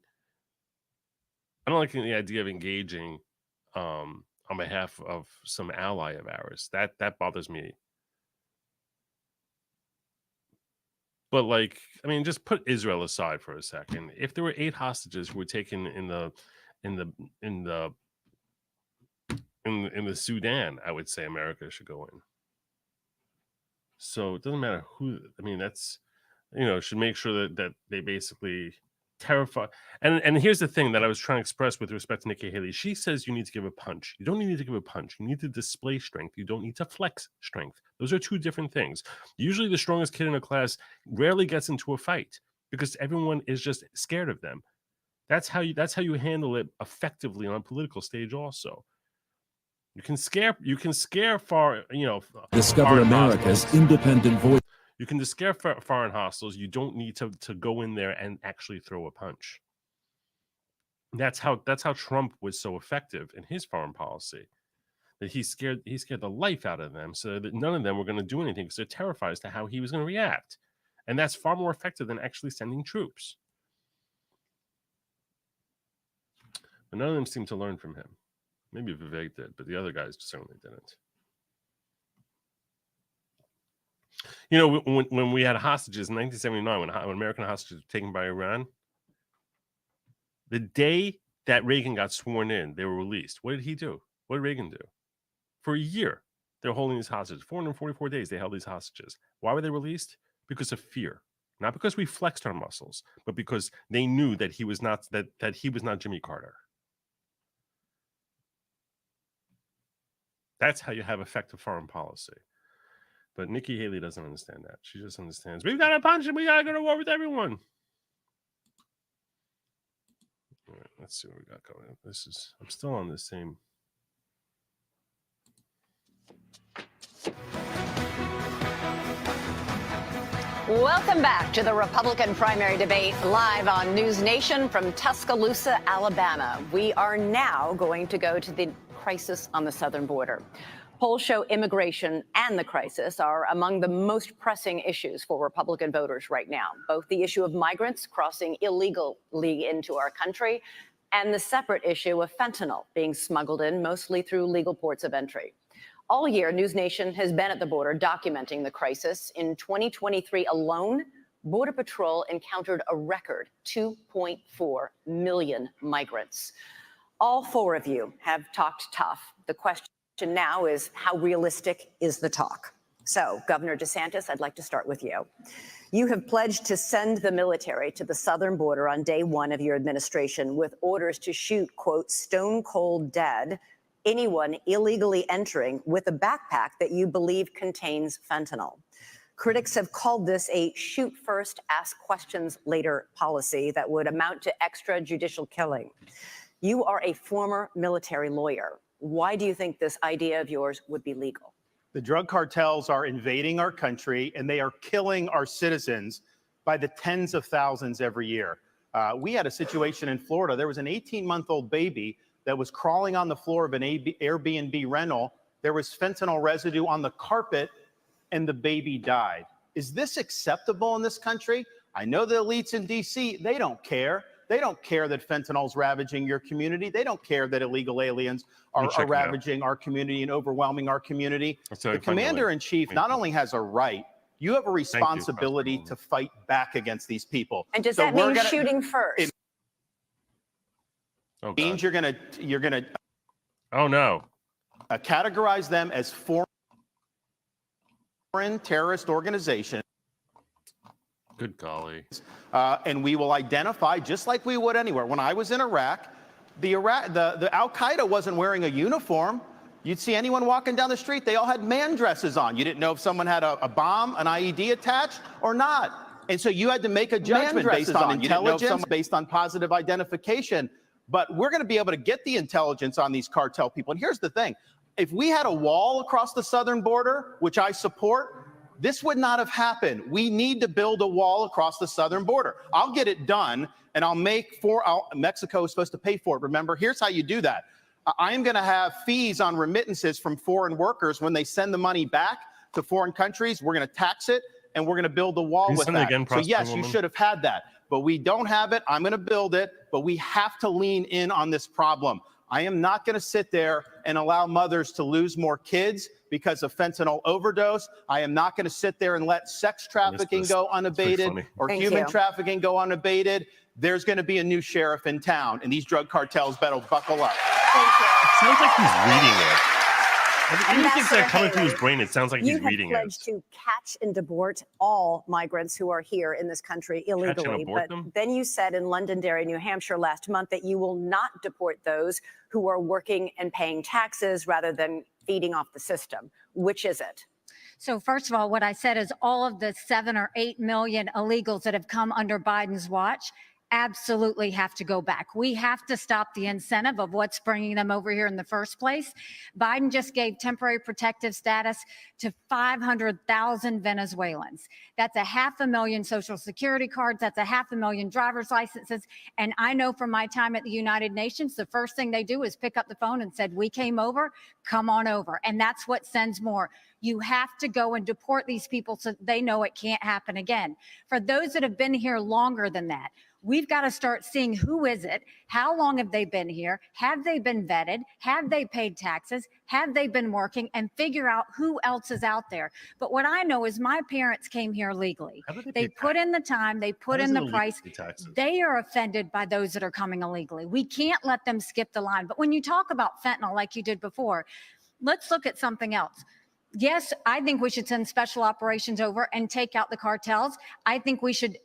I don't like the idea of engaging on behalf of some ally of ours. That bothers me. But, like, I mean, just put Israel aside for a second. If there were 8 hostages who were taken in the Sudan, I would say America should go in. So it doesn't matter who. I mean, that's, you know, should make sure that they basically terrify. And here's the thing that I was trying to express with respect to Nikki Haley. She says you need to give a punch. You don't need to give a punch. You need to display strength. You don't need to flex strength. Those are two different things. Usually the strongest kid in a class rarely gets into a fight because everyone is just scared of them. That's how you handle it effectively on a political stage also. You can scare far, you know, discover America's hostiles. Independent voice. You can scare foreign hostiles. You don't need to go in there and actually throw a punch. That's how Trump was so effective in his foreign policy. That he scared the life out of them, so that none of them were going to do anything because they're terrified as to how he was going to react. And that's far more effective than actually sending troops. But none of them seem to learn from him. Maybe Vivek did, but the other guys certainly didn't. You know, when we had hostages in 1979, when American hostages were taken by Iran, the day that Reagan got sworn in, they were released. What did he do? What did Reagan do? For a year, they were holding these hostages. 444 days they held these hostages. Why were they released? Because of fear. Not because we flexed our muscles, but because they knew that he was not that he was not Jimmy Carter. That's how you have effective foreign policy. But Nikki Haley doesn't understand that. She just understands, we've got to punch him. We got to go to war with everyone. All right, let's see what we got going. I'm still on the same. Welcome back to the Republican primary debate live on News Nation from Tuscaloosa, Alabama. We are now going to go to the crisis on the southern border. Polls show immigration and the crisis are among the most pressing issues for Republican voters right now, both the issue of migrants crossing illegally into our country and the separate issue of fentanyl being smuggled in mostly through legal ports of entry. All year, News Nation has been at the border documenting the crisis. In 2023 alone, Border Patrol encountered a record 2.4 million migrants. All 4 of you have talked tough. The question now is, how realistic is the talk? So, Governor Desantis, I'd like to start with you. You have pledged to send the military to the southern border on day 1 of your administration with orders to shoot, quote, stone cold dead anyone illegally entering with a backpack that you believe contains fentanyl. Critics have called this a shoot first, ask questions later policy that would amount to extrajudicial killing. You are a former military lawyer. Why do you think this idea of yours would be legal? The drug cartels are invading our country and they are killing our citizens by the tens of thousands every year. We had a situation in Florida. There was an 18-month-old baby that was crawling on the floor of an Airbnb rental. There was fentanyl residue on the carpet and the baby died. Is this acceptable in this country? I know the elites in DC, they don't care. They don't care that fentanyl is ravaging your community. They don't care that illegal aliens are ravaging our community and overwhelming our community. The commander-in-chief not only has a right, you have a responsibility to fight back against these people. And does that mean shooting first? It means you're gonna oh no, categorize them as foreign terrorist organizations. Good golly. And we will identify, just like we would anywhere. When I was in Iraq, the Al-Qaeda wasn't wearing a uniform. You'd see anyone walking down the street, they all had man dresses on. You didn't know if someone had a bomb, an IED attached or not. And so you had to make a judgment based on intelligence, based on positive identification. But we're going to be able to get the intelligence on these cartel people. And here's the thing. If we had a wall across the southern border, which I support, this would not have happened. We need to build a wall across the southern border. I'll get it done, and Mexico is supposed to pay for it. Remember, here's how you do that. I'm going to have fees on remittances from foreign workers when they send the money back to foreign countries. We're going to tax it, and we're going to build the wall with that. So yes, you should have had that, but we don't have it. I'm going to build it, but we have to lean in on this problem. I am not going to sit there and allow mothers to lose more kids because of fentanyl overdose. I am not going to sit there and let sex trafficking go unabated or human trafficking go unabated. There's going to be a new sheriff in town, and these drug cartels better buckle up. It sounds like he's reading it. Even things that are coming through his brain, it sounds like he's reading it. You have pledged to catch and deport all migrants who are here in this country illegally. But then you said in Londonderry, New Hampshire last month that you will not deport those who are working and paying taxes rather than feeding off the system. Which is it? So first of all, what I said is all of the 7 or 8 million illegals that have come under Biden's watch absolutely have to go back. We have to stop the incentive of what's bringing them over here in the first place. Biden just gave temporary protective status to 500,000 Venezuelans. That's 500,000 Social Security cards. That's 500,000 driver's licenses. And I know from my time at the United Nations, the first thing they do is pick up the phone and said, we came over, come on over. And that's what sends more. You have to go and deport these people so they know it can't happen again. For those that have been here longer than that, we've got to start seeing who is it, how long have they been here, have they been vetted, have they paid taxes, have they been working, and figure out who else is out there. But what I know is my parents came here legally. They put in the time, they put in the price. They are offended by those that are coming illegally. We can't let them skip the line. But when you talk about fentanyl like you did before, let's look at something else. Yes, I think we should send special operations over and take out the cartels. I think we should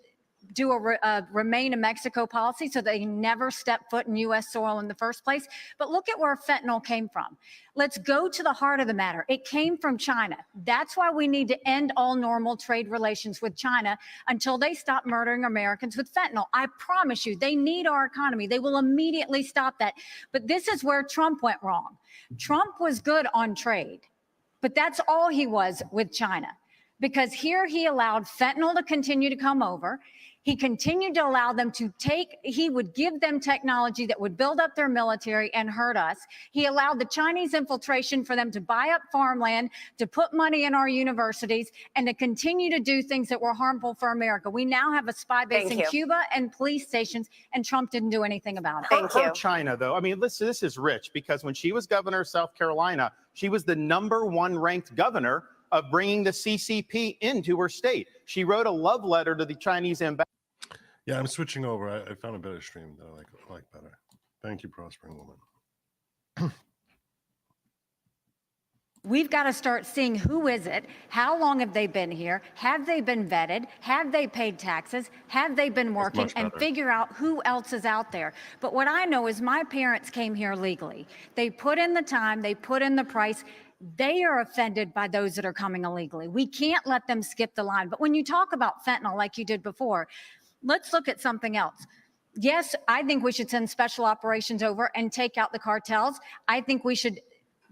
do a remain in Mexico policy so they never step foot in U.S. soil in the first place. But look at where fentanyl came from. Let's go to the heart of the matter. It came from China. That's why we need to end all normal trade relations with China until they stop murdering Americans with fentanyl. I promise you, they need our economy. They will immediately stop that. But this is where Trump went wrong. Trump was good on trade, but that's all he was with China, because here he allowed fentanyl to continue to come over. He continued to allow them to he would give them technology that would build up their military and hurt us. He allowed the Chinese infiltration for them to buy up farmland, to put money in our universities, and to continue to do things that were harmful for America. We now have a spy base in Cuba and police stations, and Trump didn't do anything about it. Her China, though, I mean, listen, this is rich, because when she was governor of South Carolina, she was the #1 ranked governor of bringing the CCP into her state. She wrote a love letter to the Chinese ambassador. Yeah, I'm switching over. I found a better stream that I like better. Thank you, Prospering Woman. We've got to start seeing who is it, how long have they been here, have they been vetted, have they paid taxes, have they been working, and figure out who else is out there. But what I know is my parents came here legally. They put in the time, they put in the price. They are offended by those that are coming illegally. We can't let them skip the line. But when you talk about fentanyl like you did before, let's look at something else. Yes, I think we should send special operations over and take out the cartels. I think we should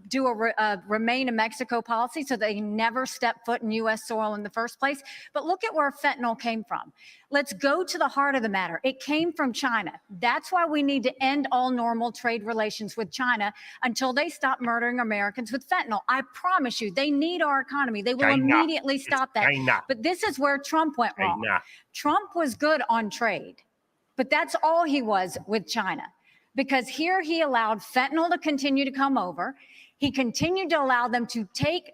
do a remain in Mexico policy so they never step foot in U.S. soil in the first place. But look at where fentanyl came from. Let's go to the heart of the matter. It came from China. That's why we need to end all normal trade relations with China until they stop murdering Americans with fentanyl. I promise you, they need our economy. They will immediately stop that. But this is where Trump went wrong. Trump was good on trade, but that's all he was with China, because here he allowed fentanyl to continue to come over. He continued to allow them to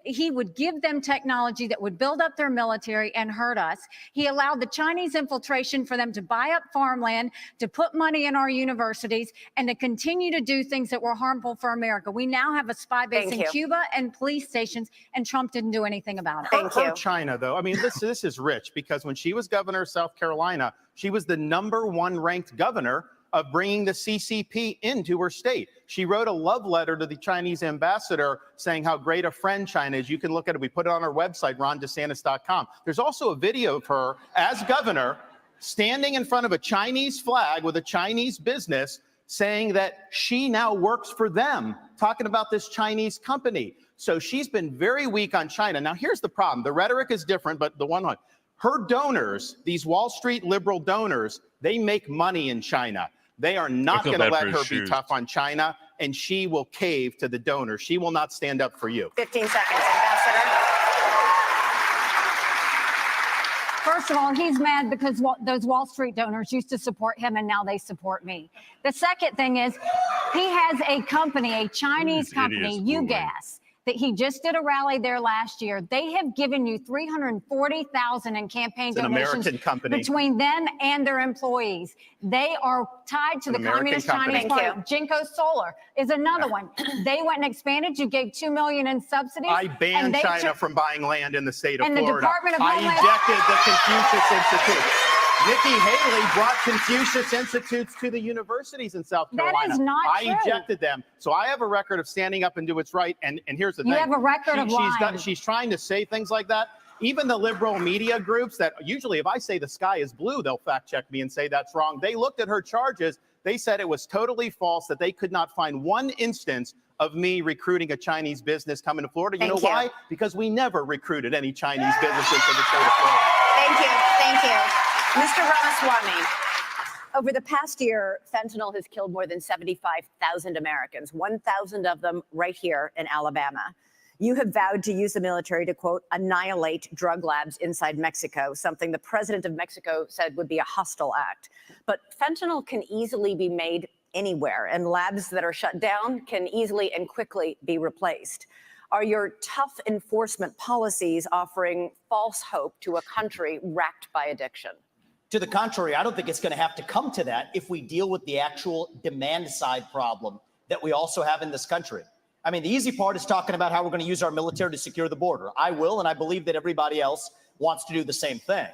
he would give them technology that would build up their military and hurt us. He allowed the Chinese infiltration for them to buy up farmland, to put money in our universities, and to continue to do things that were harmful for America. We now have a spy base in Cuba and police stations, and Trump didn't do anything about it. Her China, though, I mean, this is rich, because when she was governor of South Carolina, she was the #1 ranked governor of bringing the CCP into her state. She wrote a love letter to the Chinese ambassador saying how great a friend China is. You can look at it. We put it on our website, rondesantis.com. There's also a video of her as governor standing in front of a Chinese flag with a Chinese business saying that she now works for them, talking about this Chinese company. So she's been very weak on China. Now, here's the problem. The rhetoric is different, but her donors, these Wall Street liberal donors, they make money in China. They are not going to let her be tough on China, and she will cave to the donors. She will not stand up for you. 15 seconds, Ambassador. First of all, he's mad because those Wall Street donors used to support him, and now they support me. The second thing is he has a company, a Chinese company, UGAS, that he just did a rally there last year. They have given you $340,000 in campaign donations between them and their employees. They are tied to the Communist Chinese Party. Jinko Solar is another one. They went and expanded. You gave $2 million in subsidies. I banned China from buying land in the state of Florida. The Department of Homeland I ejected the Confucius Institute. Nikki Haley brought Confucius Institutes to the universities in South Carolina. That is not true. I ejected them. So I have a record of standing up and do what's right. And here's the thing. You have a record of lying. She's trying to say things like that. Even the liberal media groups that usually, if I say the sky is blue, they'll fact check me and say that's wrong. They looked at her charges. They said it was totally false, that they could not find one instance of me recruiting a Chinese business coming to Florida. You know why? Because we never recruited any Chinese businesses to the state of Florida. Thank you. Thank you. Mr. Ramaswamy, over the past year, fentanyl has killed more than 75,000 Americans, 1,000 of them right here in Alabama. You have vowed to use the military to, quote, annihilate drug labs inside Mexico, something the president of Mexico said would be a hostile act. But fentanyl can easily be made anywhere, and labs that are shut down can easily and quickly be replaced. Are your tough enforcement policies offering false hope to a country racked by addiction? To the contrary, I don't think it's going to have to come to that if we deal with the actual demand side problem that we also have in this country. I mean, the easy part is talking about how we're going to use our military to secure the border. I will, and I believe that everybody else wants to do the same thing.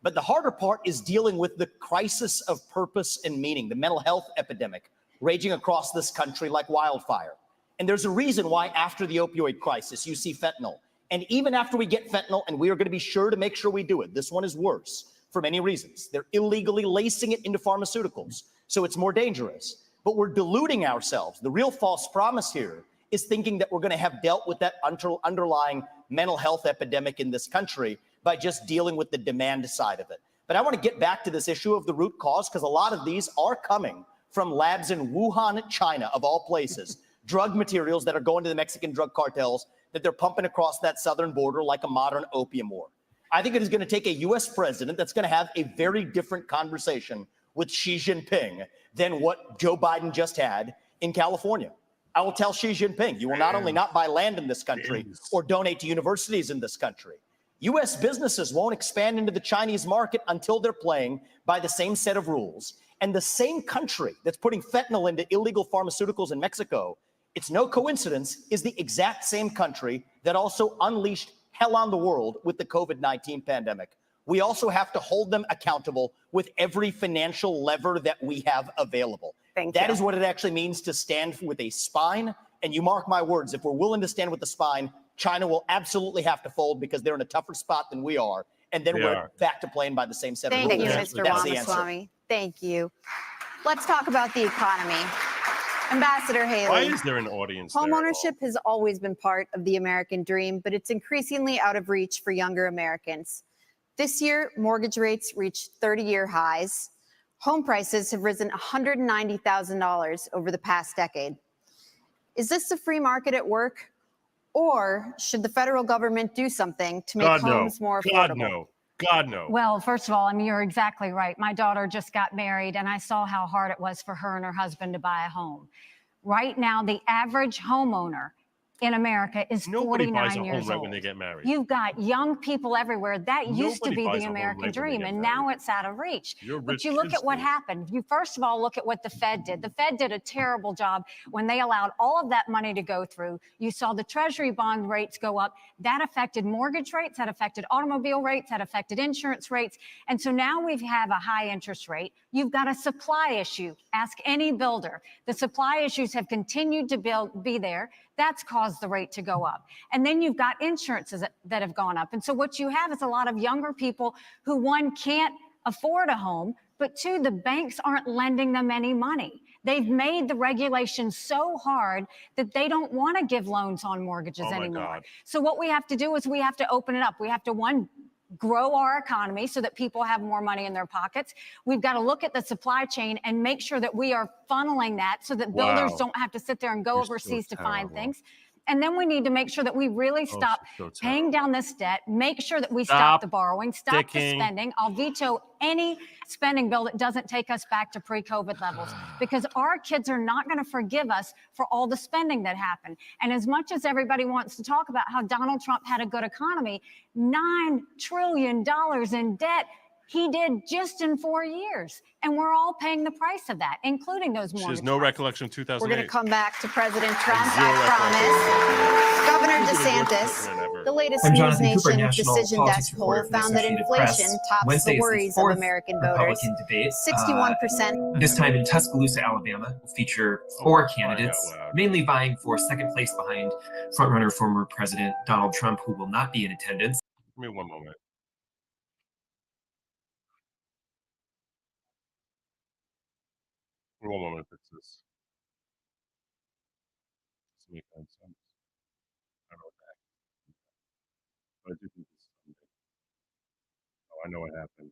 But the harder part is dealing with the crisis of purpose and meaning, the mental health epidemic raging across this country like wildfire. And there's a reason why after the opioid crisis, you see fentanyl. And even after we get fentanyl, and we are going to be sure to make sure we do it, this one is worse for many reasons. They're illegally lacing it into pharmaceuticals, so it's more dangerous. But we're deluding ourselves. The real false promise here is thinking that we're going to have dealt with that underlying mental health epidemic in this country by just dealing with the demand side of it. But I want to get back to this issue of the root cause, because a lot of these are coming from labs in Wuhan, China, of all places. Drug materials that are going to the Mexican drug cartels that they're pumping across that southern border like a modern opium war. I think it is going to take a U.S. president that's going to have a very different conversation with Xi Jinping than what Joe Biden just had in California. I will tell Xi Jinping, you will not only not buy land in this country or donate to universities in this country. U.S. businesses won't expand into the Chinese market until they're playing by the same set of rules. And the same country that's putting fentanyl into illegal pharmaceuticals in Mexico, it's no coincidence, is the exact same country that also unleashed hell on the world with the COVID-19 pandemic. We also have to hold them accountable with every financial lever that we have available. That is what it actually means to stand with a spine. And you mark my words, if we're willing to stand with the spine, China will absolutely have to fold because they're in a tougher spot than we are. And then we're back to playing by the same set of rules. Thank you, Mr. Ramaswamy. Thank you. Let's talk about the economy. Ambassador Haley. Why is there an audience there? Homeownership has always been part of the American dream, but it's increasingly out of reach for younger Americans. This year, mortgage rates reached 30-year highs. Home prices have risen $190,000 over the past decade. Is this the free market at work? Or should the federal government do something to make homes more affordable? God, no. Well, first of all, I mean, you're exactly right. My daughter just got married, and I saw how hard it was for her and her husband to buy a home. Right now, the average homeowner in America is Nobody buys 49 a years home right old. when they get married. You've got young people everywhere. That used to Nobody be buys the a home American right when they dream, get and married. now it's out of reach. You're But rich you look kids at what do. happened. You first of all look at what the Fed did. The Fed did a terrible job when they allowed all of that money to go through. You saw the Treasury bond rates go up. That affected mortgage rates, that affected automobile rates, that affected insurance rates. And so now we have a high interest rate. You've got a supply issue. Ask any builder. The supply issues have continued to be there. That's caused the rate to go up. And then you've got insurances that have gone up. And so what you have is a lot of younger people who, one, can't afford a home, but two, the banks aren't lending them any money. They've made the regulations so hard that they don't want to give loans on mortgages anymore. God. So what we have to do is we have to open it up. We have to, one, grow our economy so that people have more money in their pockets. We've got to look at the supply chain and make sure that we are funneling that so that builders don't have to sit there and go overseas to find things. And then we need to make sure that we really stop paying down this debt, make sure that we stop the borrowing, stop the spending. I'll veto any spending bill that doesn't take us back to pre-COVID levels, because our kids are not going to forgive us for all the spending that happened. And as much as everybody wants to talk about how Donald Trump had a good economy, $9 trillion in debt, he did just in 4 years. And we're all paying the price of that, including those mortgages. She has no recollection of 2008. We're going to come back to President Trump, I promise. Governor Desantis, the latest News Nation Decision Desk poll found that inflation tops the worries of American voters. Republican debate, 61%. this time in Tuscaloosa, Alabama, will feature four candidates, mainly vying for second place behind frontrunner former President Donald Trump, who will not be in attendance. Give me one moment. One moment to fix this. Make sense. I don't know what the heck. But I do think this is something. Oh, I know what happened.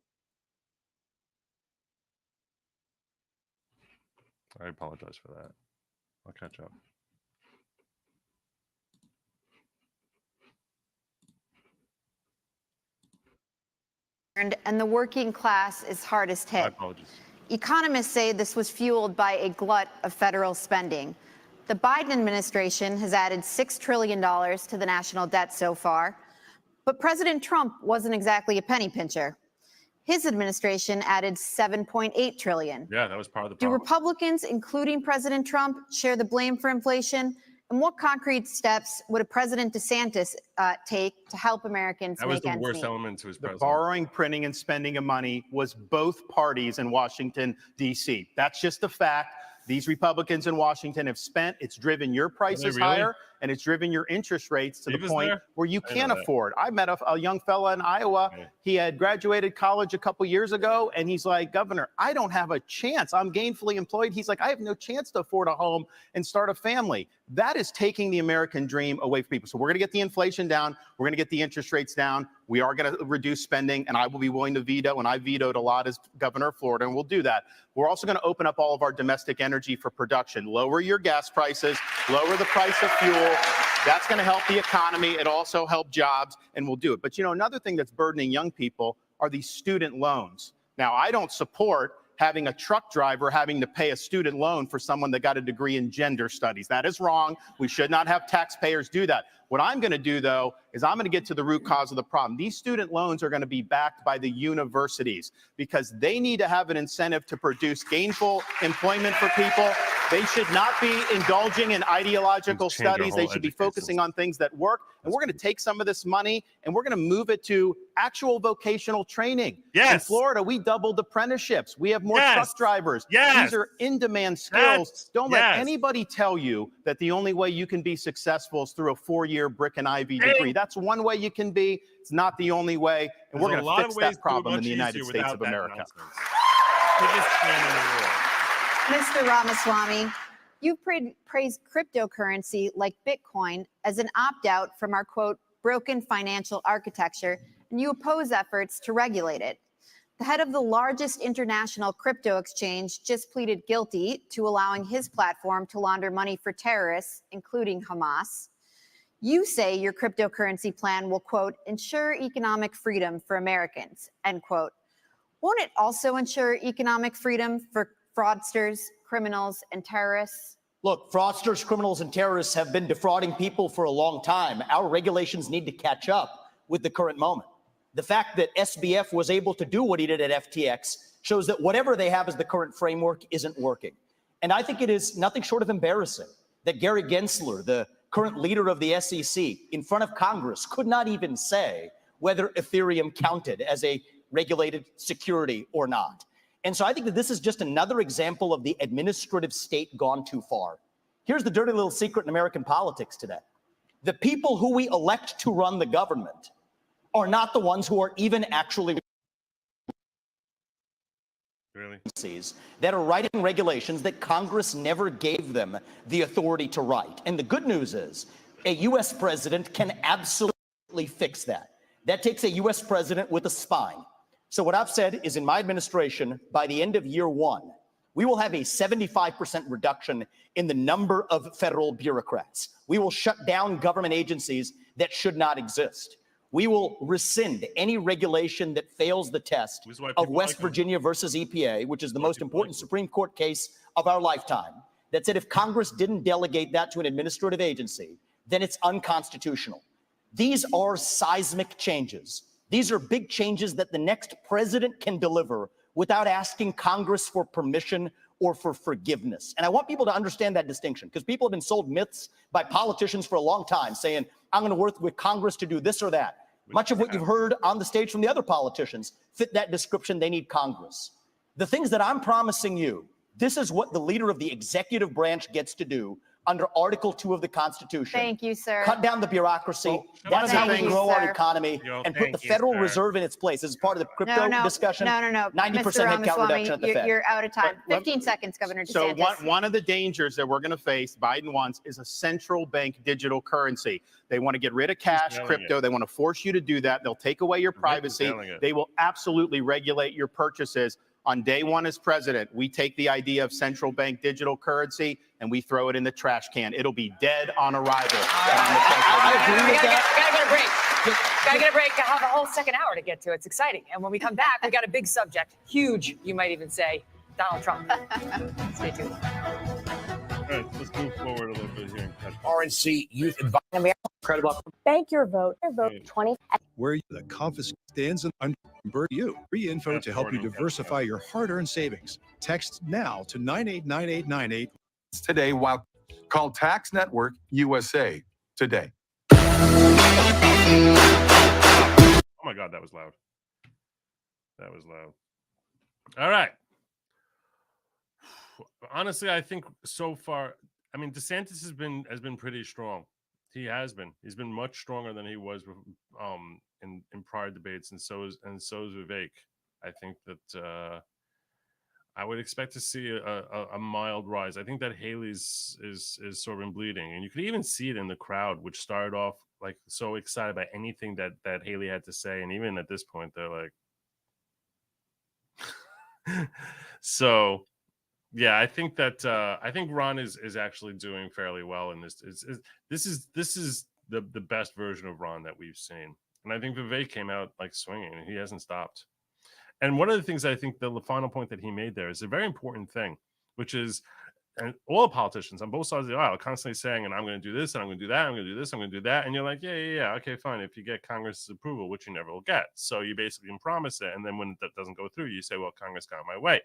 I apologize for that. I'll catch up. And the working class is hardest hit. My apologies. Economists say this was fueled by a glut of federal spending. The Biden administration has added $6 trillion to the national debt so far, but President Trump wasn't exactly a penny pincher. His administration added $7.8 trillion. Yeah, that was part of the Do problem. Republicans, including President Trump, share the blame for inflation? And what concrete steps would a President Desantis take to help Americans That was make the ends worst meet? element to his The president. borrowing, printing, and spending of money was both parties in Washington, D.C. That's just a fact. These Republicans in Washington have spent. It's driven your prices really? higher, and it's driven your interest rates to Steve the is point there? where you I can't know that. afford. I met a young fella in Iowa. Yeah. He had graduated college a couple years ago, and he's like, Governor, I don't have a chance. I'm gainfully employed. He's like, I have no chance to afford a home and start a family. That is taking the American dream away from people. So we're going to get the inflation down. We're going to get the interest rates down. We are going to reduce spending, and I will be willing to veto, and I vetoed a lot as governor of Florida, and we'll do that. We're also going to open up all of our domestic energy for production, lower your gas prices, lower the price of fuel. That's going to help the economy. It also help jobs, and we'll do it. But, you know, another thing that's burdening young people are these student loans. Now, I don't support having a truck driver having to pay a student loan for someone that got a degree in gender studies. That is wrong. We should not have taxpayers do that. What I'm going to do, though, is I'm going to get to the root cause of the problem. These student loans are going to be backed by the universities because they need to have an incentive to produce gainful employment for people. They should not be indulging in ideological studies. They should be focusing on things that work. And we're going to take some of this money and we're going to move it to actual vocational training. Yes. In Florida, we doubled apprenticeships. We have more Yes. truck drivers. Yes. These are in-demand skills. That's- Don't let yes. anybody tell you that the only way you can be successful is through a 4-year brick and ivy degree. That's one way you can be. It's not the only way. And we're There's going a lot to fix of ways that problem to in do the it United much States easier of without that America. nonsense. Biggest scam in the world. Mr. Ramaswamy, you praised cryptocurrency like Bitcoin as an opt-out from our, quote, broken financial architecture, and you oppose efforts to regulate it. The head of the largest international crypto exchange just pleaded guilty to allowing his platform to launder money for terrorists, including Hamas. You say your cryptocurrency plan will, quote, ensure economic freedom for Americans, end quote. Won't it also ensure economic freedom for fraudsters, criminals, and terrorists? Look, fraudsters, criminals, and terrorists have been defrauding people for a long time. Our regulations need to catch up with the current moment. The fact that SBF was able to do what he did at FTX shows that whatever they have as the current framework isn't working. And I think it is nothing short of embarrassing that Gary Gensler, the current leader of the SEC, in front of Congress, could not even say whether Ethereum counted as a regulated security or not. And so I think that this is just another example of the administrative state gone too far. Here's the dirty little secret in American politics today. The people who we elect to run the government are not the ones who are even actually that are writing regulations that Congress never gave them the authority to write. And the good news is a U.S. president can absolutely fix that. That takes a U.S. president with a spine. So what I've said is in my administration, by the end of year one, we will have a 75% reduction in the number of federal bureaucrats. We will shut down government agencies that should not exist. We will rescind any regulation that fails the test of West Virginia versus EPA, which is the most important Supreme Court case of our lifetime, that said if Congress didn't delegate that to an administrative agency, then it's unconstitutional. These are seismic changes. These are big changes that the next president can deliver without asking Congress for permission or for forgiveness. And I want people to understand that distinction, because people have been sold myths by politicians for a long time saying, I'm going to work with Congress to do this or that. Much of what you've heard on the stage from the other politicians fit that description. They need Congress. The things that I'm promising you, this is what the leader of the executive branch gets to do under Article 2 of the Constitution. Thank you, sir. Cut down the bureaucracy. That's how we grow our economy and put the Federal Reserve in its place. This is part of the crypto discussion. No. 90% Mr. headcount reduction at the Fed. You're out of time. 15 seconds, Governor DeSantis. So one of the dangers that we're going to face, Biden wants, is a central bank digital currency. They want to get rid of cash, crypto. They want to force you to do that. They'll take away your privacy. They will absolutely regulate your purchases. On day one as president, we take the idea of central bank digital currency and we throw it in the trash can. It'll be dead on arrival. I agree with that. Gotta get a break. Gotta get a break. I have a whole second hour to get to. It's exciting. And when we come back, we got a big subject. Huge, you might even say, Donald Trump. Stay tuned. All right, let's move forward a little bit here. RNC Youth Advisory. Incredible. Bank your vote. Vote 20. Where the confiscation stands and unburden you. Free info to help you diversify your hard-earned savings. Text now to 989898. Today, while call Tax Network USA today. Oh my God, that was loud. That was loud. All right. Honestly, I think so far, I mean, Desantis has been pretty strong. He has been. He's been much stronger than he was in prior debates, and so is Vivek. I think that I would expect to see a mild rise. I think that Haley's is sort of bleeding, and you could even see it in the crowd, which started off like so excited by anything that Haley had to say, and even at this point, they're like, so. Yeah, I think that Ron is actually doing fairly well in this. This is the best version of Ron that we've seen, and I think Vivek came out like swinging, and he hasn't stopped. And one of the things I think the final point that he made there is a very important thing, which is, and all the politicians on both sides of the aisle are constantly saying, and I'm going to do this, and I'm going to do that, I'm going to do this, I'm going to do that, and you're like, yeah, okay, fine. If you get Congress's approval, which you never will get, so you basically can promise it, and then when that doesn't go through, you say, well, Congress got my way.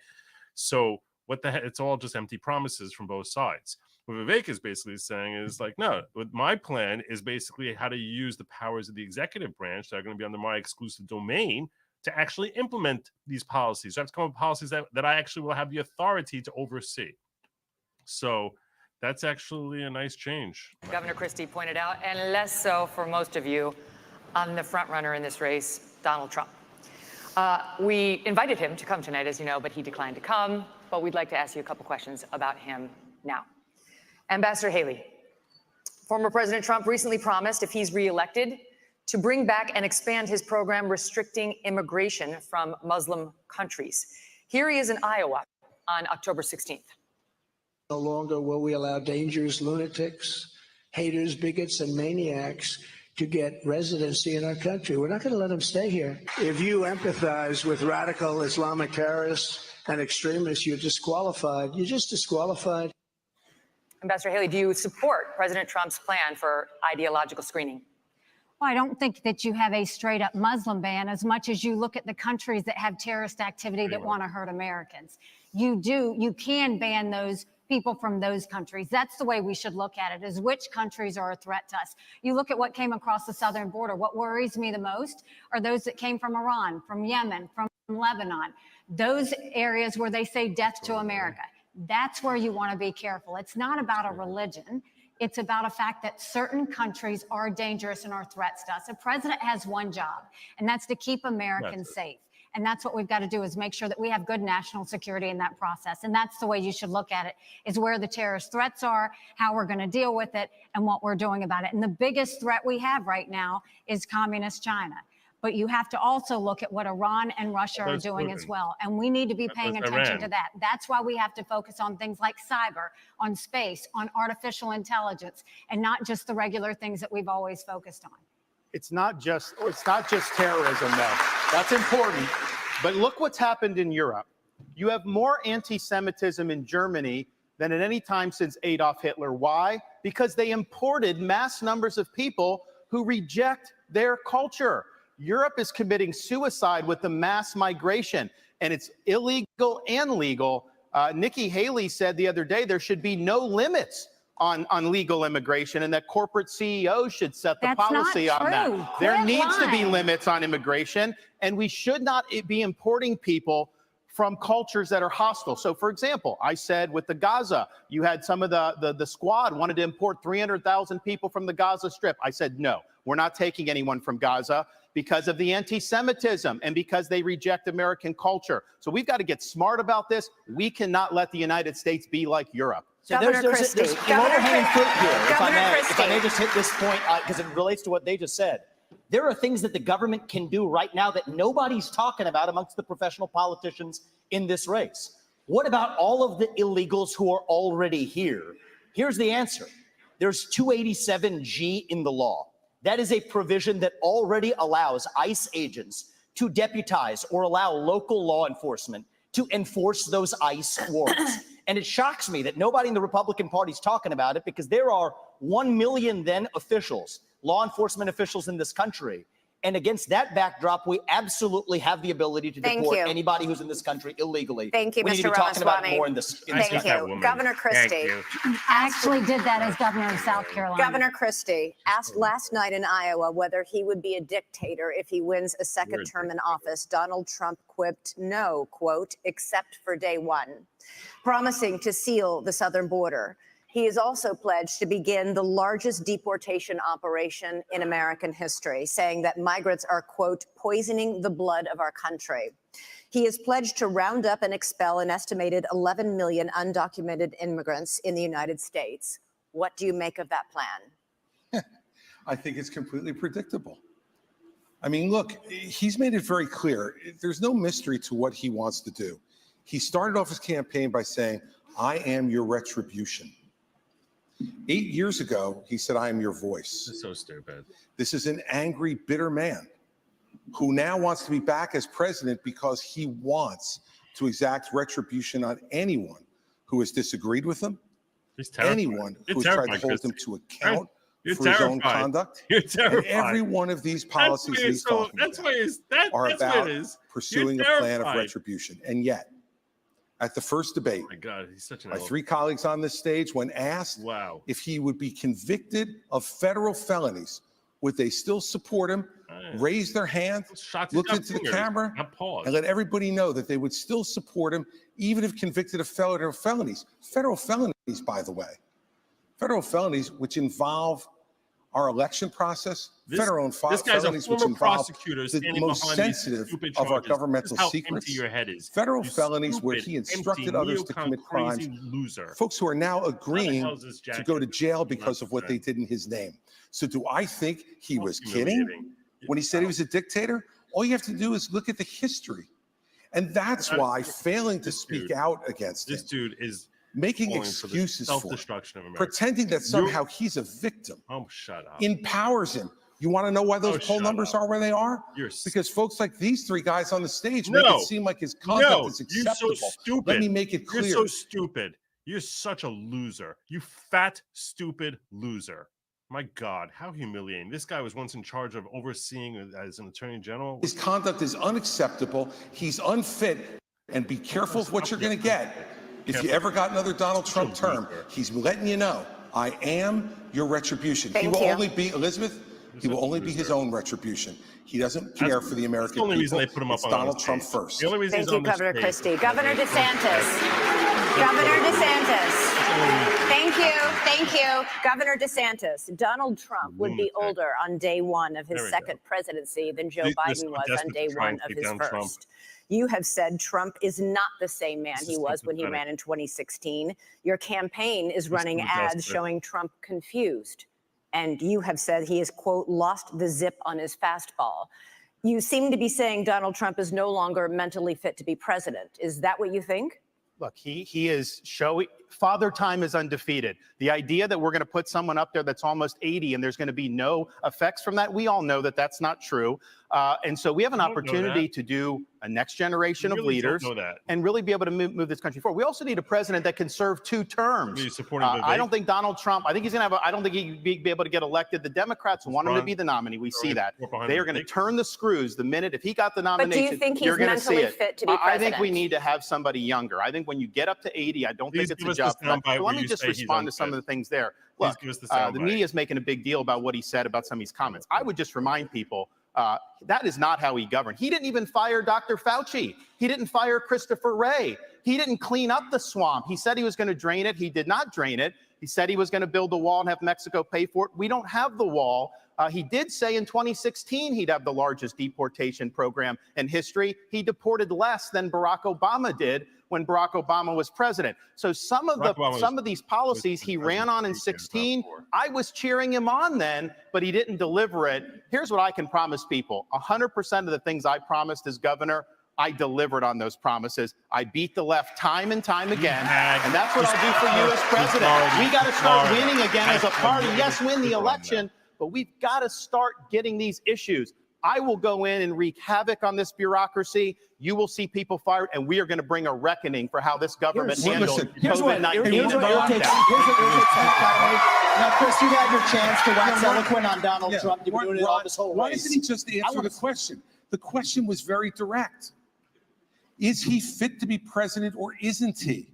So what the heck? It's all just empty promises from both sides. What Vivek is basically saying is like, no, my plan is basically how to use the powers of the executive branch that are going to be under my exclusive domain to actually implement these policies. So I have to come up with policies that I actually will have the authority to oversee. So that's actually a nice change. Governor Christie pointed out, and less so for most of you, on the front runner in this race, Donald Trump. We invited him to come tonight, as you know, but he declined to come. But we'd like to ask you a couple questions about him now. Ambassador Haley, former President Trump recently promised, if he's reelected, to bring back and expand his program restricting immigration from Muslim countries. Here he is in Iowa on October 16th. No longer will we allow dangerous lunatics, haters, bigots, and maniacs to get residency in our country. We're not going to let them stay here. If you empathize with radical Islamic terrorists and extremists, you're disqualified. You're just disqualified. Ambassador Haley, do you support President Trump's plan for ideological screening? Well, I don't think that you have a straight up Muslim ban as much as you look at the countries that have terrorist activity that want to hurt Americans. You can ban those people from those countries. That's the way we should look at it, is which countries are a threat to us. You look at what came across the southern border. What worries me the most are those that came from Iran, from Yemen, from Lebanon, those areas where they say death to America. That's where you want to be careful. It's not about a religion. It's about a fact that certain countries are dangerous and are threats to us. A president has one job, and that's to keep Americans safe. And that's what we've got to do, is make sure that we have good national security in that process. And that's the way you should look at it, is where the terrorist threats are, how we're going to deal with it, and what we're doing about it. And the biggest threat we have right now is communist China. But you have to also look at what Iran and Russia are doing as well. And we need to be paying attention to that. That's why we have to focus on things like cyber, on space, on artificial intelligence, and not just the regular things that we've always focused on. It's not just terrorism, though. That's important. But look what's happened in Europe. You have more anti-Semitism in Germany than at any time since Adolf Hitler. Why? Because they imported mass numbers of people who reject their culture. Europe is committing suicide with the mass migration, and it's illegal and legal. Nikki Haley said the other day there should be no limits on legal immigration, and that corporate CEOs should set the policy on that. There needs to be limits on immigration, and we should not be importing people from cultures that are hostile. So, for example, I said with the Gaza, you had some of the squad wanted to import 300,000 people from the Gaza Strip. I said, no, we're not taking anyone from Gaza, because of the anti-Semitism and because they reject American culture. So we've got to get smart about this. We cannot let the United States be like Europe. So there's low-hanging fruit here, if I may just hit this point, because it relates to what they just said. There are things that the government can do right now that nobody's talking about amongst the professional politicians in this race. What about all of the illegals who are already here? Here's the answer. There's 287G in the law. That is a provision that already allows ICE agents to deputize or allow local law enforcement to enforce those ICE warrants. And it shocks me that nobody in the Republican Party is talking about it, because there are 1 million then officials, law enforcement officials in this country. And against that backdrop, we absolutely have the ability to deport anybody who's in this country illegally. Thank you, we Mr. need to be talking about Ramaswamy. more in this. Thank you. Governor Christie. I actually did that as governor of South Carolina. Governor Christie asked last night in Iowa whether he would be a dictator if he wins a second term in office. Donald Trump quipped, no, quote, except for day one, promising to seal the southern border. He has also pledged to begin the largest deportation operation in American history, saying that migrants are, quote, poisoning the blood of our country. He has pledged to round up and expel an estimated 11 million undocumented immigrants in the United States. What do you make of that plan? I think it's completely predictable. I mean, look, he's made it very clear. There's no mystery to what he wants to do. He started off his campaign by saying, I am your retribution. 8 years ago, he said, I am your voice. That's so stupid. This is an angry, bitter man who now wants to be back as president because he wants to exact retribution on anyone who has disagreed with him, anyone who's tried to hold him to account for his own conduct. You're terrified. And every one of these policies he's talking about are about pursuing a plan of retribution. And yet, at the first debate, oh my God, he's such an my three colleagues on this stage, when asked if he would be convicted of federal felonies, would they still support him, raise their hand, look into the camera, and let everybody know that they would still support him, even if convicted of federal felonies. Federal felonies, by the way. Federal felonies, which involve our election process, federal felonies, which involve the most sensitive of our governmental secrets, federal felonies where he instructed others to commit crimes, folks who are now agreeing to go to jail because of what they did in his name. So do I think he was kidding when he said he was a dictator? All you have to do is look at the history. And that's why failing to speak out against him, this dude is making excuses for him, pretending that somehow he's a victim, shut up, empowers him. You want to know why those poll numbers are where they are? Because folks like these three guys on the stage make it seem like his conduct is acceptable. You're so stupid. Let me make it clear. You're so stupid. You're such a loser. You fat, stupid loser. My God, how humiliating. This guy was once in charge of overseeing as an attorney general. His conduct is unacceptable. He's unfit. And be careful of what you're going to get. If you ever got another Donald Trump term, he's letting you know, I am your retribution. He will only be, Elizabeth, he will only be his own retribution. He doesn't care for the American people. The only reason they put him up it's on Donald Trump first. The only reason Thank you, Governor Christie. Governor Desantis. Governor DeSantis. Thank you. Thank you. Governor DeSantis. Donald Trump would be older on day one of his second presidency than Joe Biden was on day one of his first. You have said Trump is not the same man he was when he ran in 2016. Your campaign is running ads showing Trump confused. And you have said he has, quote, lost the zip on his fastball. You seem to be saying Donald Trump is no longer mentally fit to be president. Is that what you think? Look, he is showing father time is undefeated. The idea that we're going to put someone up there that's almost 80 and there's going to be no effects from that, we all know that that's not true. And so we have an opportunity to do a next generation of leaders and really be able to move this country forward. We also need a president that can serve 2 terms. I don't think Donald Trump, I think he's going to have, I don't think he'd be able to get elected. The Democrats want him to be the nominee. We see that. They are going to turn the screws the minute, if he got the nomination, but do you think he's you're going to see it. Fit to be president? I think we need to have somebody younger. I think when you get up to 80, I don't think it's a job. But let me just respond to some of the things there. Look, the media is making a big deal about what he said about some of these comments. I would just remind people that is not how he governed. He didn't even fire Dr. Fauci. He didn't fire Christopher Wray. He didn't clean up the swamp. He said he was going to drain it. He did not drain it. He said he was going to build the wall and have Mexico pay for it. We don't have the wall. He did say in 2016 he'd have the largest deportation program in history. He deported less than Barack Obama did when Barack Obama was president. So some of these policies he ran on in 16, I was cheering him on then, but he didn't deliver it. Here's what I can promise people. 100% of the things I promised as governor, I delivered on those promises. I beat the left time and time again, and that's what I'll do for you as president. We got to start winning again as a party. Yes, win the election, but we've got to start getting these issues. I will go in and wreak havoc on this bureaucracy. You will see people fired, and we are going to bring a reckoning for how this government handled COVID-19. Here's what it takes. Now, Chris, you had your chance to wax eloquent on Donald Trump. You've been doing it all this whole race. Why doesn't he just answer the question? The question was very direct. Is he fit to be president or isn't he?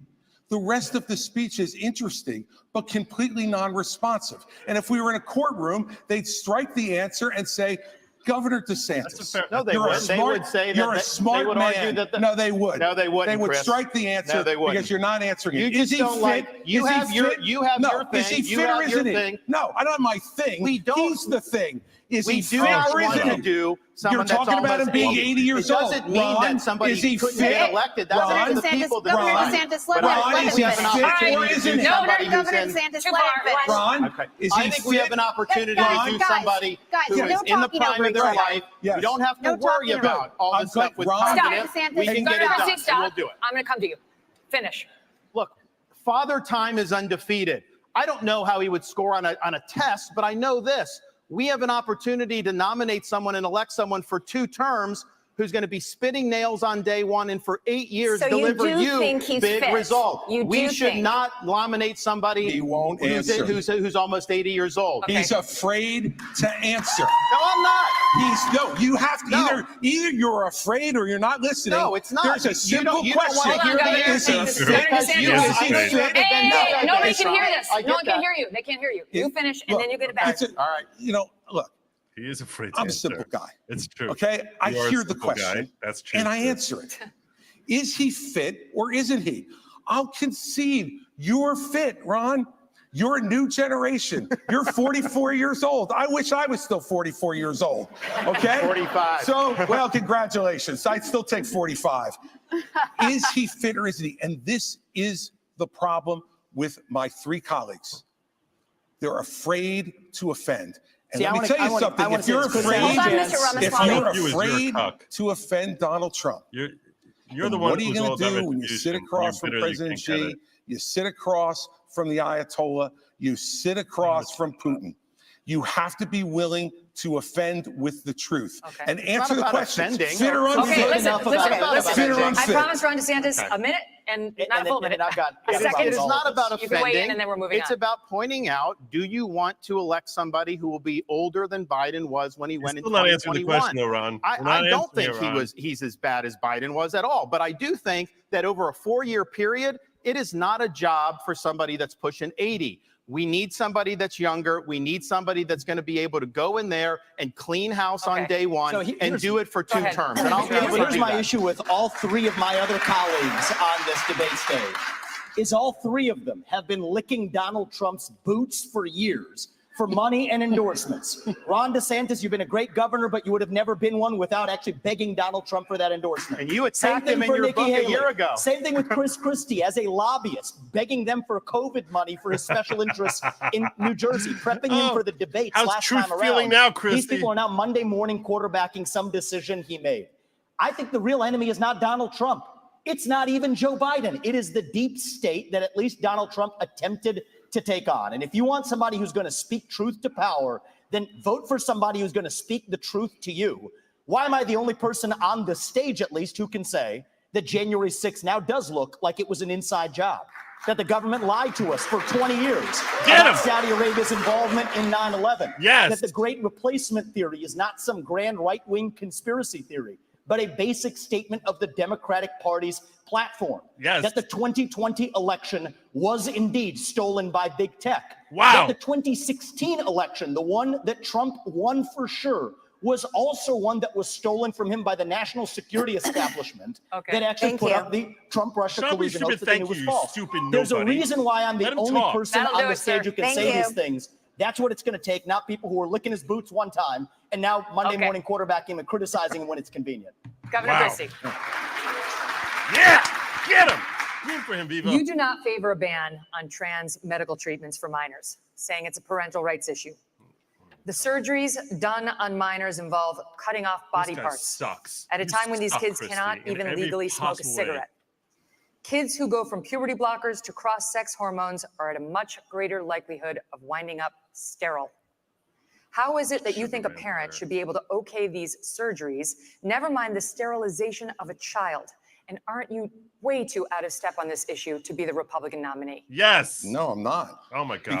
The rest of the speech is interesting, but completely non-responsive. And if we were in a courtroom, they'd strike the answer and say, Governor DeSantis, no, they would. They would say you're a smart man. No, they would. No, they wouldn't. They would Chris. strike the answer because you're not answering it. You just don't like. You have your thing. Is he fit or isn't he? No, I don't have my thing. We don't. He's the thing. Is he fit or isn't he? You're talking about him being 80 years old. It doesn't mean that somebody couldn't get elected. That's up to the people. Governor DeSantis, let him fit or isn't he? No, Governor DeSantis, let him finish. Ron, I think we have an opportunity to do somebody who is in the prime of their life. We don't have to worry about all this stuff with confidence. We can get it done, and we'll do it. I'm going to come to you. Finish. Look, Father Time is undefeated. I don't know how he would score on a test, but I know this. We have an opportunity to nominate someone and elect someone for 2 terms who's going to be spitting nails on day one and for 8 years deliver you big result. We should not nominate somebody who's almost 80 years old. Okay. He's afraid to answer. No, I'm not. You have to either you're afraid or you're not listening. No, it's not. There's a simple question. Is he fit? Hey, nobody can hear this. No one can hear you. They can't hear you. You finish and then you get it back. All right. Look. He is afraid to I'm a simple guy. It's true. Okay? I hear the question. That's true. And I answer it. Is he fit or isn't he? I'll concede you're fit, Ron. You're a new generation. You're 44 years old. I wish I was still 44 years old. Okay? 45. So, well, congratulations. I'd still take 45. Is he fit or isn't he? And this is the problem with my 3 colleagues. They're afraid to offend. And let me tell you something. If you're afraid to offend Donald Trump, you're the one. What are you going to do when you sit across from President Xi? You sit across from the Ayatollah. You sit across from Putin. You have to be willing to offend with the truth and answer the question. Fit or unfit? Okay, listen. I promised Ron DeSantis a minute, and not a full minute. I've got It is not about You can weigh in offending. and then we're moving It's on. about pointing out, do you want to elect somebody who will be older than Biden was when he went in Still not answering the 2021? question, though, Ron. We're not I don't think answering it, Ron. he's as bad as Biden was at all. But I do think that over a 4-year period, it is not a job for somebody that's pushing 80. We need somebody that's younger. We need somebody that's going to be able to go in there and clean house on day one and do it for 2 terms. And I'll be able to Here's do my that. issue with all 3 of my other colleagues on this debate stage, is all 3 of them have been licking Donald Trump's boots for years for money and endorsements. Ron DeSantis, you've been a great governor, but you would have never been one without actually begging Donald Trump for that endorsement. And you attacked him in your book a year ago. Same thing with Chris Christie as a lobbyist, begging them for COVID money for his special interests in New Jersey, prepping him for the debates how's last truth time around. feeling now, These Christie? people are now Monday morning quarterbacking some decision he made. I think the real enemy is not Donald Trump. It's not even Joe Biden. It is the deep state that at least Donald Trump attempted to take on. And if you want somebody who's going to speak truth to power, then vote for somebody who's going to speak the truth to you. Why am I the only person on the stage, at least, who can say that January 6th now does look like it was an inside job? That the government lied to us for 20 years about Saudi Arabia's involvement in 9/11. Yes. That the Great Replacement theory is not some grand right-wing conspiracy theory, but a basic statement of the Democratic Party's platform. Yes. That the 2020 election was indeed stolen by big tech. Wow. That the 2016 election, the one that Trump won for sure, was also one that was stolen from him by the national security establishment that actually put up the Trump-Russia collusion notes that it was false. There's a reason why I'm the only person on the stage who can say these things. That's what it's going to take, not people who are licking his boots one time and now Monday morning quarterbacking him and criticizing him when it's convenient. Governor Christie. Yeah, get him. Root for him, Viva. You do not favor a ban on trans medical treatments for minors, saying it's a parental rights issue. The surgeries done on minors involve cutting off body parts sucks. at a time when these kids Christie, cannot in even every legally smoke a possible way. cigarette. Kids who go from puberty blockers to cross-sex hormones are at a much greater likelihood of winding up sterile. How is it that you think a parent should be able to okay these surgeries, never mind the sterilization of a child? And aren't you way too out of step on this issue to be the Republican nominee? Yes. No, I'm not. Oh my God.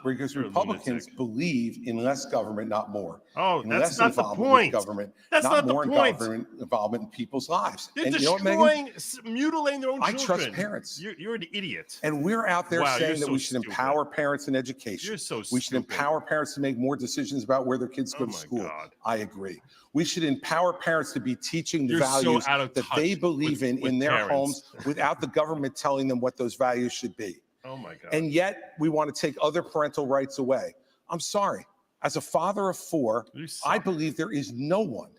Because Republicans believe in less government, not more. Oh, in that's less not the involvement point. with government, That's not the more point. government involvement in people's lives. They're And you know what, destroying, Megyn? mutilating their own I children. trust parents. You're an idiot. And we're out there Wow, saying you're that so we should stupid. empower parents in education. You're so We should stupid. empower parents to make more decisions about where their kids go to school. God. I agree. We should empower parents to be teaching the You're so values out of that touch they believe with in their parents. homes without the government telling them what those values should be. Oh my God. And yet we want to take other parental rights away. I'm sorry. As a father of 4, I believe there is no one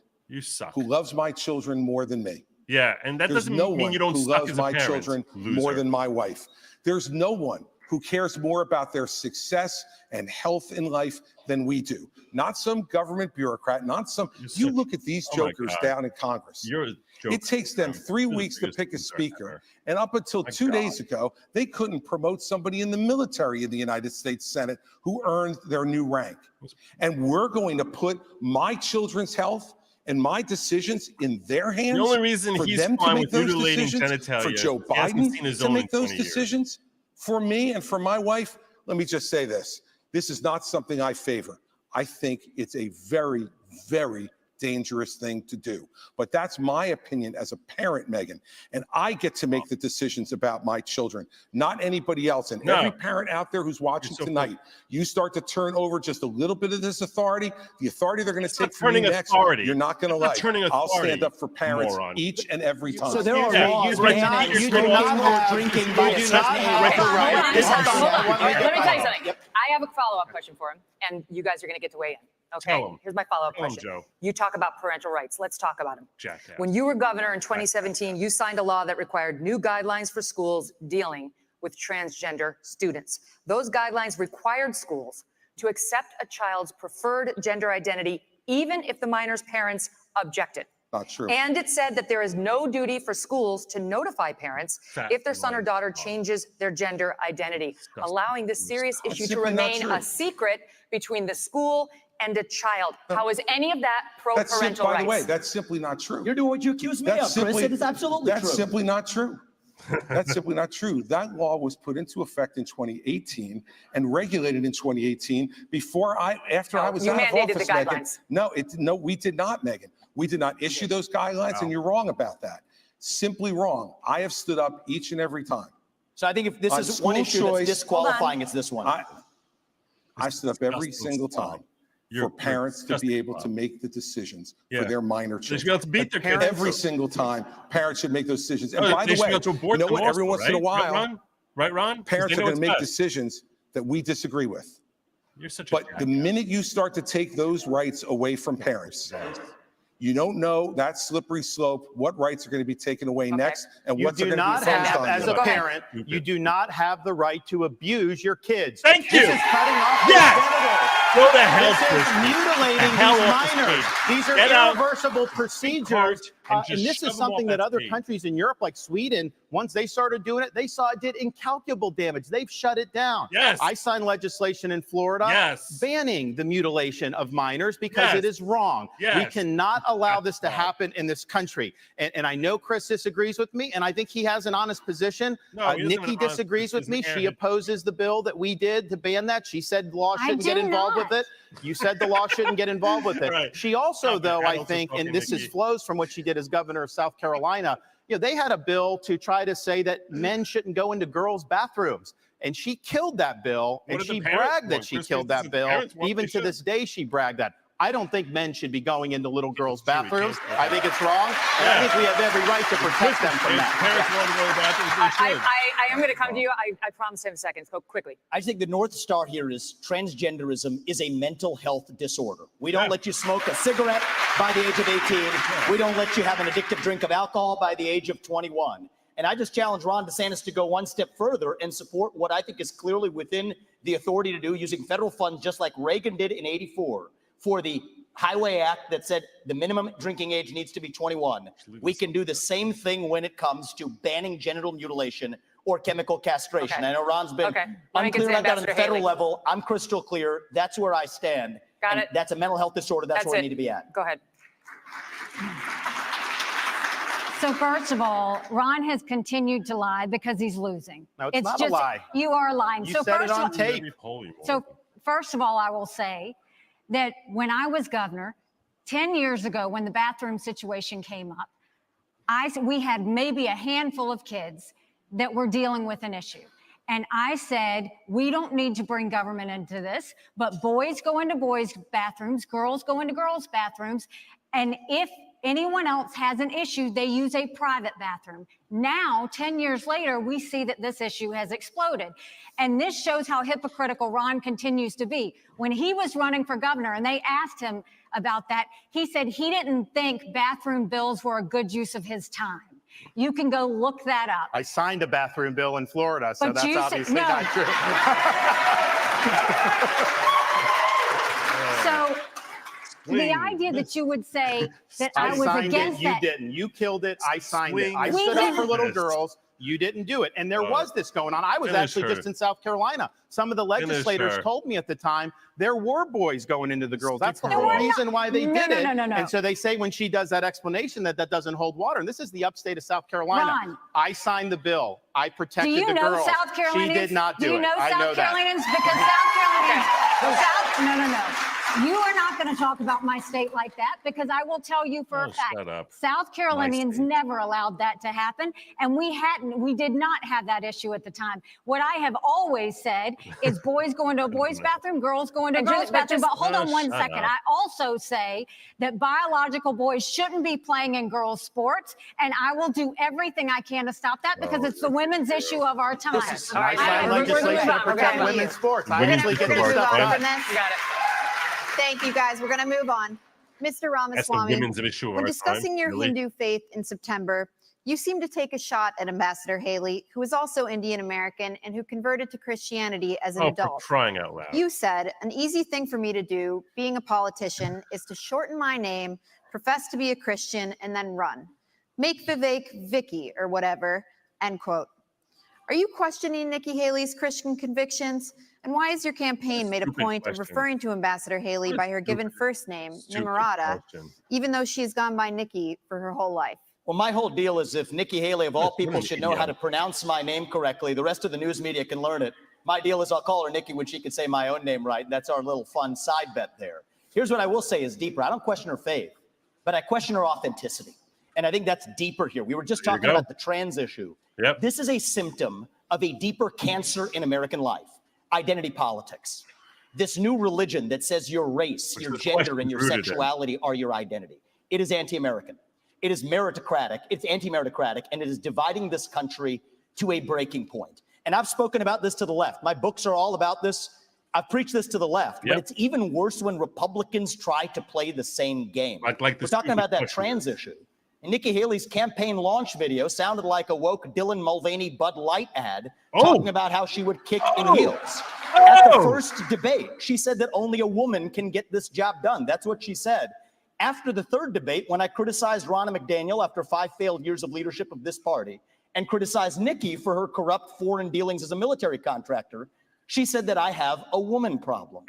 who loves my children more than me. Yeah, and that There's doesn't no mean one you don't who suck loves as a my parent. children more than my wife. There's no one who cares more about their success and health in life than we do. Not some government bureaucrat, not some. You look at these jokers down in Congress. You're a joker. It takes them 3 weeks to pick a speaker. And up until 2 days ago, they couldn't promote somebody in the military in the United States Senate who earned their new rank. And we're going to put my children's health and my decisions in their hands. The only reason for he's them to fine make with those mutilating decisions, genitalia, for Joe he hasn't Biden seen his to own in make those 20 years. decisions, for me and for my wife, let me just say this. This is not something I favor. I think it's a very, very dangerous thing to do. But that's my opinion as a parent, Megyn. And I get to make the decisions about my children, not anybody else. And every parent out there who's watching tonight, you start to turn over just a little bit of this authority, the authority they're going to take from you next, you're not going to like. I'll stand up for parents each and every time. So there are laws banning smoking or drinking by a certain age. Let me tell you something. I have a follow-up question for him, and you guys are going to get to weigh in. Okay, Tell him. here's my follow-up Tell him, question. Joe. You talk about parental rights. Let's talk about them. Jackass. When you were governor in 2017, you signed a law that required new guidelines for schools dealing with transgender students. Those guidelines required schools to accept a child's preferred gender identity, even if the minor's parents objected. Not true. And it said that there is no duty for schools to notify parents if their son or daughter changes their gender identity, allowing this serious issue to remain a secret between the school and a child. How is any of that pro-parental rights? By the way, that's simply not true. You're doing what you accuse me of, Chris. It is absolutely true. That's simply not true. That's simply not true. That law was put into effect in 2018 and regulated in 2018 after I was out of office, Megyn. No, we did not, Megyn. We did not issue those guidelines, and you're wrong about that. Simply wrong. I have stood up each and every time. So I think if this is one issue that's disqualifying, it's this one. I stood up every single time for parents to be able to make the decisions for their minor children. They should be able to beat their kids. Every single time, parents should make those decisions. And by the way, you know what? Every once in a while, right, Ron? Parents are going to make decisions that we disagree with. You're such But the minute you start to take those rights away from parents, you don't know that slippery slope, what rights are going to be taken away next, and what's going to be focused on. As a parent, you do not have the right to abuse your kids. Thank you. This is cutting off their genitals. Go to hell, This is mutilating these minors. These are irreversible procedures. And this is something that other countries in Europe, like Sweden, once they started doing it, they saw it did incalculable damage. They've shut it down. Yes. I signed legislation in Florida banning the mutilation of minors because it is wrong. We cannot allow this to happen in this country. And I know Chris disagrees with me, and I think he has an honest position. Nikki disagrees with me. She opposes the bill that we did to ban that. She said law shouldn't get involved with it. You said the law shouldn't get involved with it. She also, though, I think, and this flows from what she did as governor of South Carolina, they had a bill to try to say that men shouldn't go into girls' bathrooms. And she killed that bill, and she bragged that she killed that bill. Even to this day, she bragged that. I don't think men should be going into little girls' bathrooms. I think it's wrong. And I think we have every right to protect them from that. Parents want to go to the bathrooms, they should. I am going to come to you. I promise 10 seconds. Go quickly. I think the North Star here is transgenderism is a mental health disorder. We don't let you smoke a cigarette by the age of 18. We don't let you have an addictive drink of alcohol by the age of 21. And I just challenge Ron DeSantis to go one step further and support what I think is clearly within the authority to do using federal funds, just like Reagan did in '84. For the Highway Act that said the minimum drinking age needs to be 21. We can do the same thing when it comes to banning genital mutilation or chemical castration. I know Ron's been unclear about that on the federal level. I'm crystal clear. That's where I stand. Got it. That's a mental health disorder. That's where we need to be at. Go ahead. So first of all, Ron has continued to lie because he's losing. No, it's not a lie. You are lying. You said it on tape. So first of all, I will say that when I was governor 10 years ago, when the bathroom situation came up, we had maybe a handful of kids that were dealing with an issue. And I said, we don't need to bring government into this, but boys go into boys' bathrooms, girls go into girls' bathrooms. And if anyone else has an issue, they use a private bathroom. Now, 10 years later, we see that this issue has exploded. And this shows how hypocritical Ron continues to be. When he was running for governor and they asked him about that, he said he didn't think bathroom bills were a good use of his time. You can go look that up. I signed a bathroom bill in Florida, so that's obviously not true. So the idea that you would say that I was against that. You didn't. You killed it. I signed it. I stood up for little girls. You didn't do it. And there was this going on. I was actually just in South Carolina. Some of the legislators told me at the time there were boys going into the girls. That's the whole reason why they did it. And so they say when she does that explanation that doesn't hold water. And this is the upstate of South Carolina. Ron, I signed the bill. I protected the girls. Do you know South Carolinians? She did not do it. Do you know South Carolinians? Because South Carolinians, no. You are not going to talk about my state like that, because I will tell you for a fact, South Carolinians never allowed that to happen. And we did not have that issue at the time. What I have always said is boys go into a boys' bathroom, girls go into a girls' bathroom. But hold on one second. I also say that biological boys shouldn't be playing in girls' sports. And I will do everything I can to stop that, because it's the women's issue of our time. I signed legislation to protect women's sports. I actually get this stuff done. You got it. Thank you, guys. We're going to move on. Mr. Ramaswamy, when discussing your Hindu faith in September, you seem to take a shot at Ambassador Haley, who is also Indian American and who converted to Christianity as an adult. For crying out loud. You said, an easy thing for me to do, being a politician, is to shorten my name, profess to be a Christian, and then run. Make Vivek Vicky or whatever, end quote. Are you questioning Nikki Haley's Christian convictions? And why has your campaign made a point of referring to Ambassador Haley by her given first name, Nimarata, even though she's gone by Nikki for her whole life? Well, my whole deal is if Nikki Haley, of all people, should know how to pronounce my name correctly, the rest of the news media can learn it. My deal is I'll call her Nikki when she can say my own name right. And that's our little fun side bet there. Here's what I will say is deeper. I don't question her faith, but I question her authenticity. And I think that's deeper here. We were just talking about the trans issue. Yep. This is a symptom of a deeper cancer in American life, identity politics. This new religion that says your race, your gender, and your sexuality are your identity. It is anti-American. It is meritocratic. It's anti-meritocratic, and it is dividing this country to a breaking point. And I've spoken about this to the left. My books are all about this. I've preached this to the left, but it's even worse when Republicans try to play the same game. We're talking about that trans issue. And Nikki Haley's campaign launch video sounded like a woke Dylan Mulvaney Bud Light ad talking about how she would kick in heels. At the first debate, she said that only a woman can get this job done. That's what she said. After the third debate, when I criticized Ronna McDaniel after 5 failed years of leadership of this party and criticized Nikki for her corrupt foreign dealings as a military contractor, she said that I have a woman problem.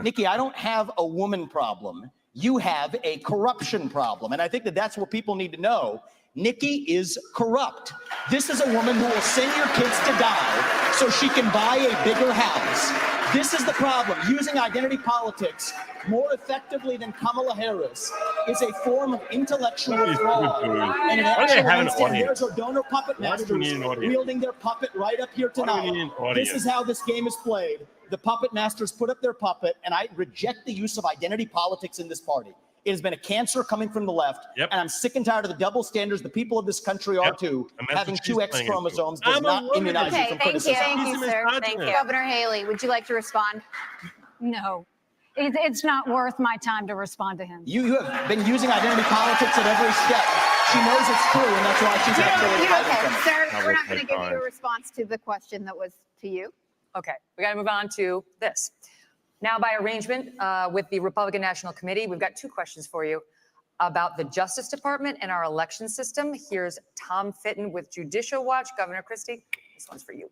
Nikki, I don't have a woman problem. You have a corruption problem. And I think that that's what people need to know. Nikki is corrupt. This is a woman who will send your kids to die so she can buy a bigger house. This is the problem. Using identity politics more effectively than Kamala Harris is a form of intellectual fraud. And an actual instance, there's our donor puppet masters wielding their puppet right up here tonight. This is how this game is played. The puppet masters put up their puppet, and I reject the use of identity politics in this party. It has been a cancer coming from the left, and I'm sick and tired of the double standards. The people of this country are too. Having 2 X chromosomes does not immunize you from criticism. Thank you, sir. Thank you. Governor Haley, would you like to respond? No. It's not worth my time to respond to him. You have been using identity politics at every step. She knows it's true, and that's why she's actually okay, sir, we're not going to give you a response to the question that was to you. Okay, we got to move on to this. Now, by arrangement with the Republican National Committee, we've got 2 questions for you about the Justice Department and our election system. Here's Tom Fitton with Judicial Watch. Governor Christie, this one's for you.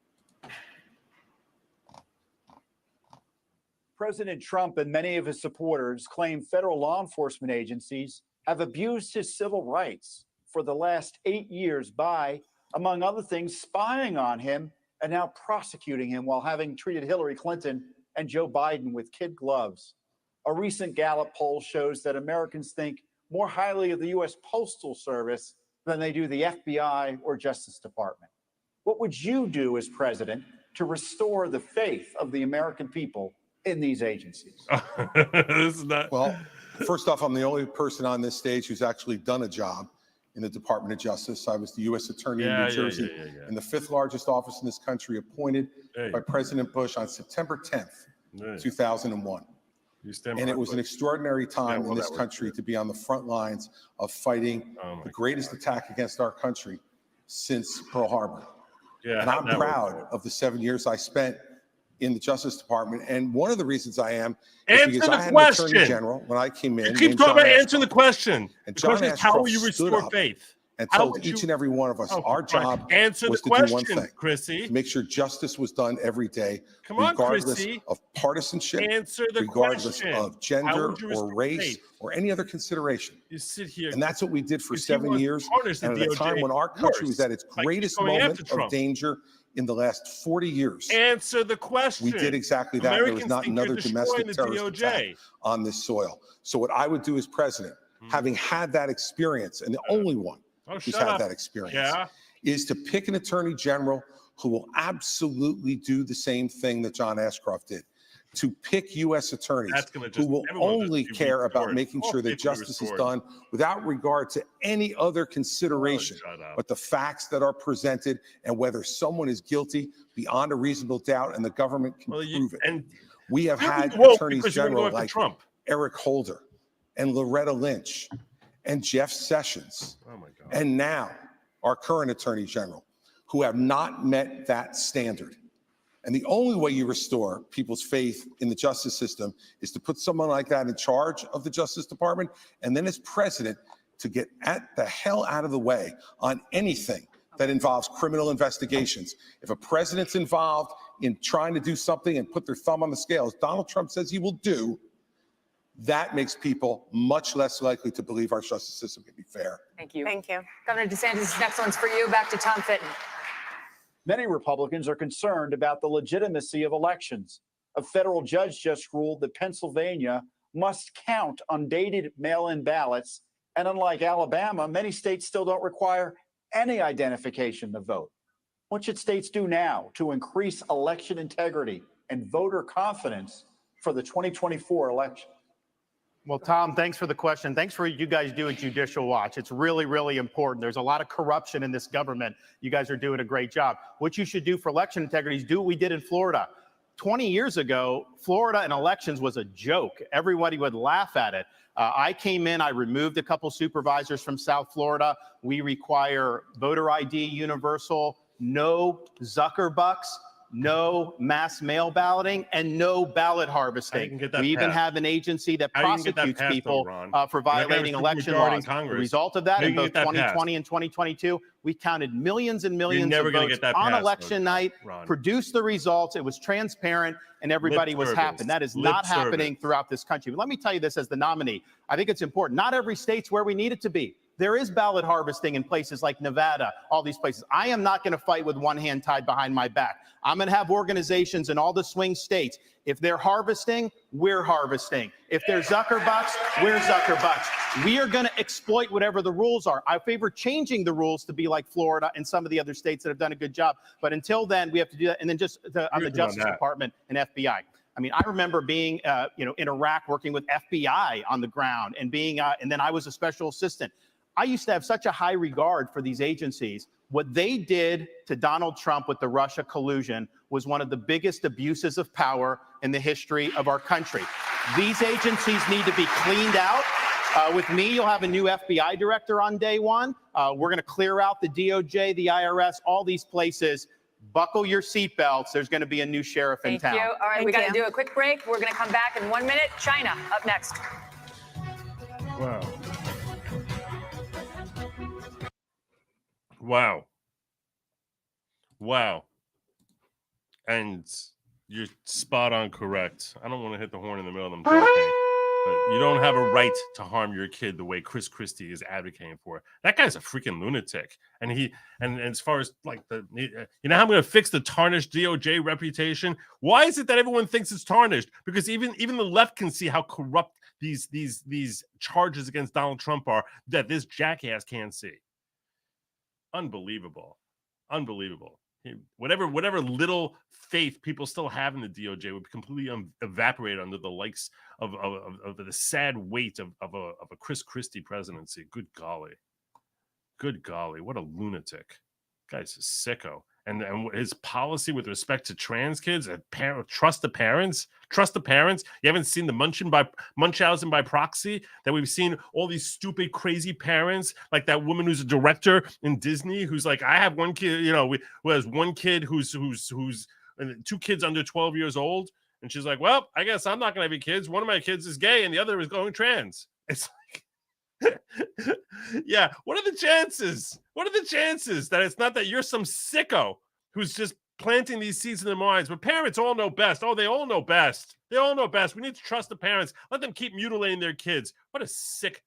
President Trump and many of his supporters claim federal law enforcement agencies have abused his civil rights for the last 8 years by, among other things, spying on him and now prosecuting him while having treated Hillary Clinton and Joe Biden with kid gloves. A recent Gallup poll shows that Americans think more highly of the U.S. Postal Service than they do the FBI or Justice Department. What would you do as president to restore the faith of the American people in these agencies? This is not... Well, first off, I'm the only person on this stage who's actually done a job in the Department of Justice. I was the U.S. Attorney in New Jersey, in the 5th largest office in this country, appointed by President Bush on September 10th, 2001. And it was an extraordinary time in this country to be on the front lines of fighting the greatest attack against our country since Pearl Harbor. And I'm proud of the 7 years I spent in the Justice Department. And one of the reasons I am is because I had an Attorney General when I came in. You keep talking about answering the question. And The John question is, how Ashcroft will you stood restore up faith? and How told would each you- and every one of us our job Answer was the to do one question, thing, Chrissy. to make sure justice was done every day, Come on, regardless Chrissy. of partisanship, Answer the regardless question. of How gender would you or restore race faith? or any other consideration. You sit here. And that's what we did for Because he 7 wants years. to tarnish the And at a time DOJ when our country was worse at its by greatest going after moment of Trump. danger in the last 40 years. Answer the question. We did exactly that. There was Americans not think you're another domestic destroying the terrorist attack DOJ. on this soil. So what I would do as president, having had that experience, and the only one who's shut had up. that experience, Yeah. is to pick an attorney general who will absolutely do the same thing that John Ashcroft did. To pick U.S. attorneys That's gonna who just- will everyone will only just be care about restored. making All sure that faith will be justice is restored. done without regard to any other consideration but the facts that are presented and whether someone is guilty beyond a reasonable doubt and the government can prove it. And we have you're had woke attorneys because you wanna go general after like Trump. Eric Holder and Loretta Lynch and Jeff Sessions Oh my God. and now our current attorney general who have not met that standard. And the only way you restore people's faith in the justice system is to put someone like that in charge of the Justice Department, and then as president to get the hell out of the way on anything that involves criminal investigations. If a president's involved in trying to do something and put their thumb on the scales, Donald Trump says he will do, that makes people much less likely to believe our justice system can be fair. Thank you. Thank you. Governor DeSantis, next one's for you. Back to Tom Fitton. Many Republicans are concerned about the legitimacy of elections. A federal judge just ruled that Pennsylvania must count undated mail-in ballots. And unlike Alabama, many states still don't require any identification to vote. What should states do now to increase election integrity and voter confidence for the 2024 election? Well, Tom, thanks for the question. Thanks for what you guys do at Judicial Watch. It's really, really important. There's a lot of corruption in this government. You guys are doing a great job. What you should do for election integrity is do what we did in Florida. 20 years ago, Florida and elections was a joke. Everybody would laugh at it. I came in, I removed a couple supervisors from South Florida. We require voter ID universal, no Zuckerbucks, no mass mail balloting, and no ballot harvesting. We even have an agency that prosecutes people for violating election laws. The result of that, in both 2020 and 2022, we counted millions and millions of votes on election night, produced the results. It was transparent, and everybody was happy. That is not happening throughout this country. But let me tell you this as the nominee. I think it's important. Not every state's where we need it to be. There is ballot harvesting in places like Nevada, all these places. I am not going to fight with one hand tied behind my back. I'm going to have organizations in all the swing states. If they're harvesting, we're harvesting. If they're Zuckerbucks, we're Zuckerbucks. We are going to exploit whatever the rules are. I favor changing the rules to be like Florida and some of the other states that have done a good job. But until then, we have to do that. And then just on the Justice Department and FBI. I mean, I remember being, in Iraq working with FBI on the ground and being, and then I was a special assistant. I used to have such a high regard for these agencies. What they did to Donald Trump with the Russia collusion was one of the biggest abuses of power in the history of our country. These agencies need to be cleaned out. With me, you'll have a new FBI director on day one. We're going to clear out the DOJ, the IRS, all these places. Buckle your seatbelts. There's going to be a new sheriff in town. Thank you. All right, we got to do a quick break. We're going to come back in 1 minute. China up next. Wow. Wow. Wow. And you're spot on correct. I don't want to hit the horn in the middle of them talking, but you don't have a right to harm your kid the way Christie is advocating for. That guy's a freaking lunatic. And as far as like you know how I'm going to fix the tarnished DOJ reputation? Why is it that everyone thinks it's tarnished? Because even the left can see how corrupt these charges against Donald Trump are that this jackass can't see. Unbelievable. Whatever little faith people still have in the DOJ would completely evaporate under the likes of the sad weight of a Christie presidency. Good golly, what a lunatic. Guy's a sicko. And his policy with respect to trans kids, trust the parents. You haven't seen the Munchausen by proxy that we've seen all these stupid, crazy parents, like that woman who's a director in Disney, who's like, I have one kid, who has one kid who's 2 kids under 12 years old, and she's like, well, I guess I'm not going to have any kids. One of my kids is gay, and the other is going trans. It's like, yeah. What are the chances? That it's not that you're some sicko who's just planting these seeds in their minds? But parents all know best. Oh, they all know best. We need to trust the parents. Let them keep mutilating their kids. What a sick,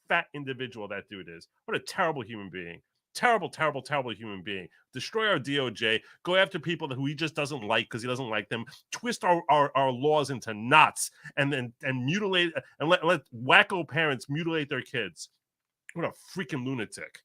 fat individual that dude is. What a terrible human being. Terrible human being. Destroy our DOJ. Go after people who he just doesn't like because he doesn't like them. Twist our laws into knots and mutilate and let wacko parents mutilate their kids. What a freaking lunatic.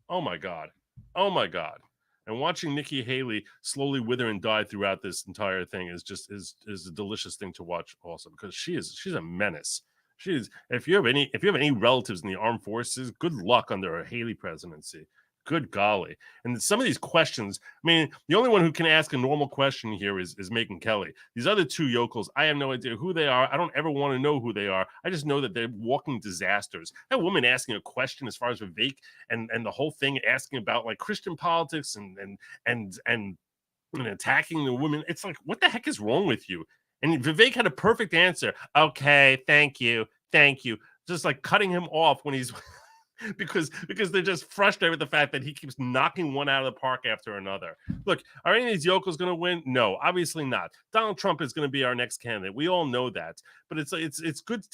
Oh my God. And watching Nikki Haley slowly wither and die throughout this entire thing is a delicious thing to watch also, because she's a menace. If you have any relatives in the armed forces, good luck under a Haley presidency. Good golly. And some of these questions, I mean, the only one who can ask a normal question here is Megyn Kelly. These other 2 yokels, I have no idea who they are. I don't ever want to know who they are. I just know that they're walking disasters. That woman asking a question as far as Vivek and the whole thing, asking about like Christian politics and attacking the women. It's like, what the heck is wrong with you? And Vivek had a perfect answer. Okay, thank you. Just like cutting him off when he's because they're just frustrated with the fact that he keeps knocking one out of the park after another. Look, are any of these yokels going to win? No, obviously not. Donald Trump is going to be our next candidate. We all know that. But it's good to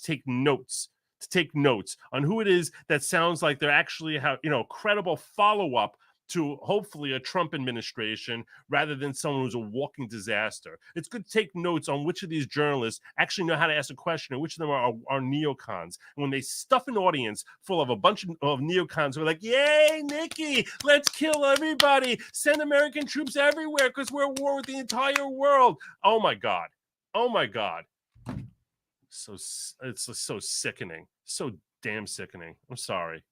take notes. To take notes on who it is that sounds like they're actually have credible follow-up to hopefully a Trump administration rather than someone who's a walking disaster. It's good to take notes on which of these journalists actually know how to ask a question and which of them are neocons. And when they stuff an audience full of a bunch of neocons who are like, yay, Nikki, let's kill everybody, send American troops everywhere because we're at war with the entire world. Oh my God. Oh my God. So it's so sickening. So damn sickening. I'm sorry.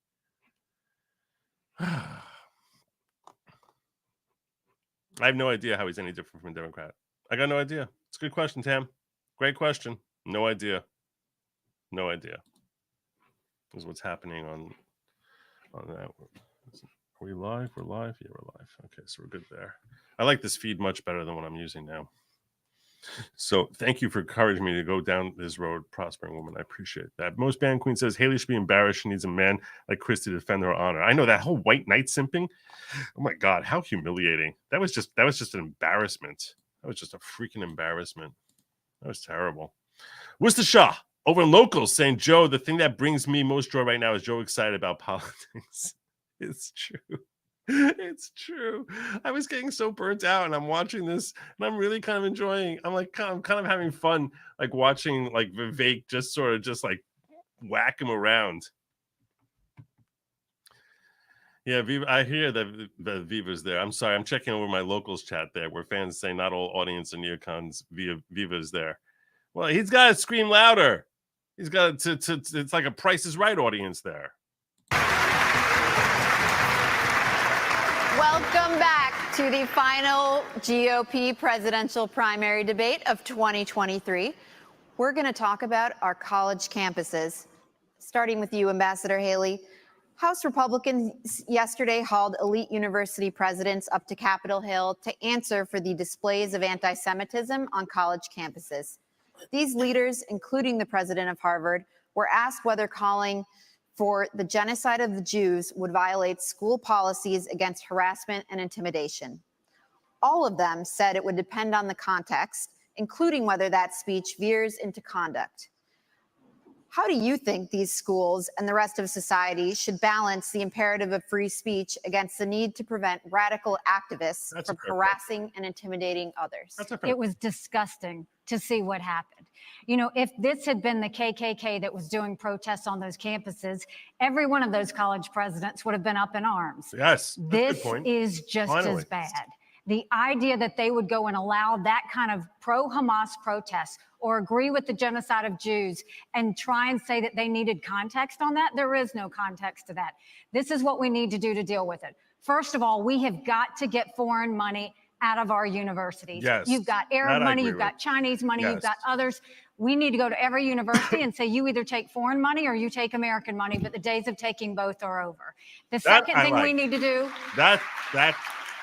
I have no idea how he's any different from a Democrat. I got no idea. It's a good question, Tam. Great question. No idea. No idea. This is what's happening on that. Are we live? We're live? Yeah, we're live. Okay, so we're good there. I like this feed much better than what I'm using now. So thank you for encouraging me to go down this road, prospering woman. I appreciate that. Most Band Queen says Haley should be embarrassed. She needs a man like Christie to defend her honor. I know that whole white knight simping. Oh my God, how humiliating! That was just an embarrassment. That was just a freaking embarrassment. That was terrible. Worcestershire over in locals saying, Joe, the thing that brings me most joy right now is Joe excited about politics. It's true. It's true. I was getting so burnt out, and I'm watching this, and I'm really kind of enjoying. I'm kind of having fun, like watching like Vivek just like whack him around. Yeah, Viva, I hear that Viva's there. I'm sorry, I'm checking over my locals chat there, where fans say not all audience are neocons. Viva's there. Well, he's got to scream louder. He's got to. It's like a Price is Right audience there. Welcome back to the final GOP presidential primary debate of 2023. We're going to talk about our college campuses, starting with you, Ambassador Haley. House Republicans yesterday hauled elite university presidents up to Capitol Hill to answer for the displays of anti-Semitism on college campuses. These leaders, including the president of Harvard, were asked whether calling for the genocide of the Jews would violate school policies against harassment and intimidation. All of them said it would depend on the context, including whether that speech veers into conduct. How do you think these schools and the rest of society should balance the imperative of free speech against the need to prevent radical activists from harassing and intimidating others? It was disgusting to see what happened. You know, if this had been the KKK that was doing protests on those campuses, every one of those college presidents would have been up in arms. Yes. This is just as bad. The idea that they would go and allow that kind of pro-Hamas protest or agree with the genocide of Jews and try and say that they needed context on that, there is no context to that. This is what we need to do to deal with it. First of all, we have got to get foreign money out of our universities. Yes, you've got Arab money, you've got Chinese money, you've got others. We need to go to every university and say, you either take foreign money or you take American money, but the days of taking both are over. The second thing we need to do...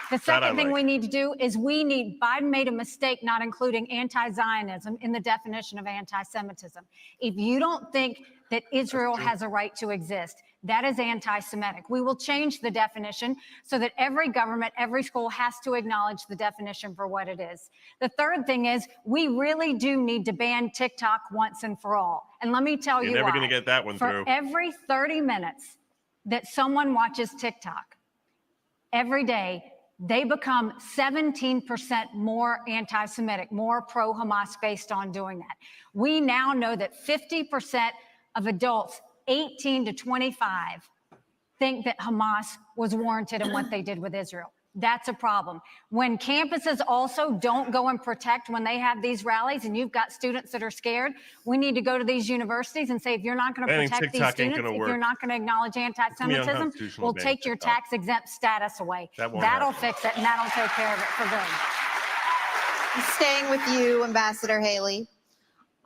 The second thing we need to do is Biden made a mistake not including anti-Zionism in the definition of anti-Semitism. If you don't think that Israel has a right to exist, that is anti-Semitic. We will change the definition so that every government, every school has to acknowledge the definition for what it is. The third thing is we really do need to ban TikTok once and for all. And let me tell you why. You're never going to get that one through. For every 30 minutes that someone watches TikTok every day, they become 17% more anti-Semitic, more pro-Hamas based on doing that. We now know that 50% of adults 18 to 25 think that Hamas was warranted in what they did with Israel. That's a problem. When campuses also don't go and protect when they have these rallies and you've got students that are scared, we need to go to these universities and say, if you're not going to protect these students, if you're not going to acknowledge anti-Semitism, we'll take your tax-exempt status away. That'll fix it, and that'll take care of it for good. Staying with you, Ambassador Haley.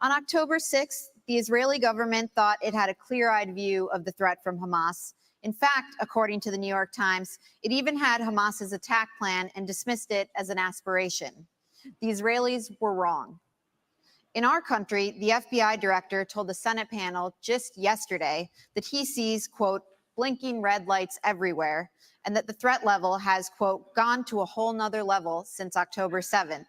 On October 6th, the Israeli government thought it had a clear-eyed view of the threat from Hamas. In fact, according to the New York Times, it even had Hamas's attack plan and dismissed it as an aspiration. The Israelis were wrong. In our country, the FBI director told the Senate panel just yesterday that he sees, quote, blinking red lights everywhere, and that the threat level has, quote, gone to a whole nother level since October 7th.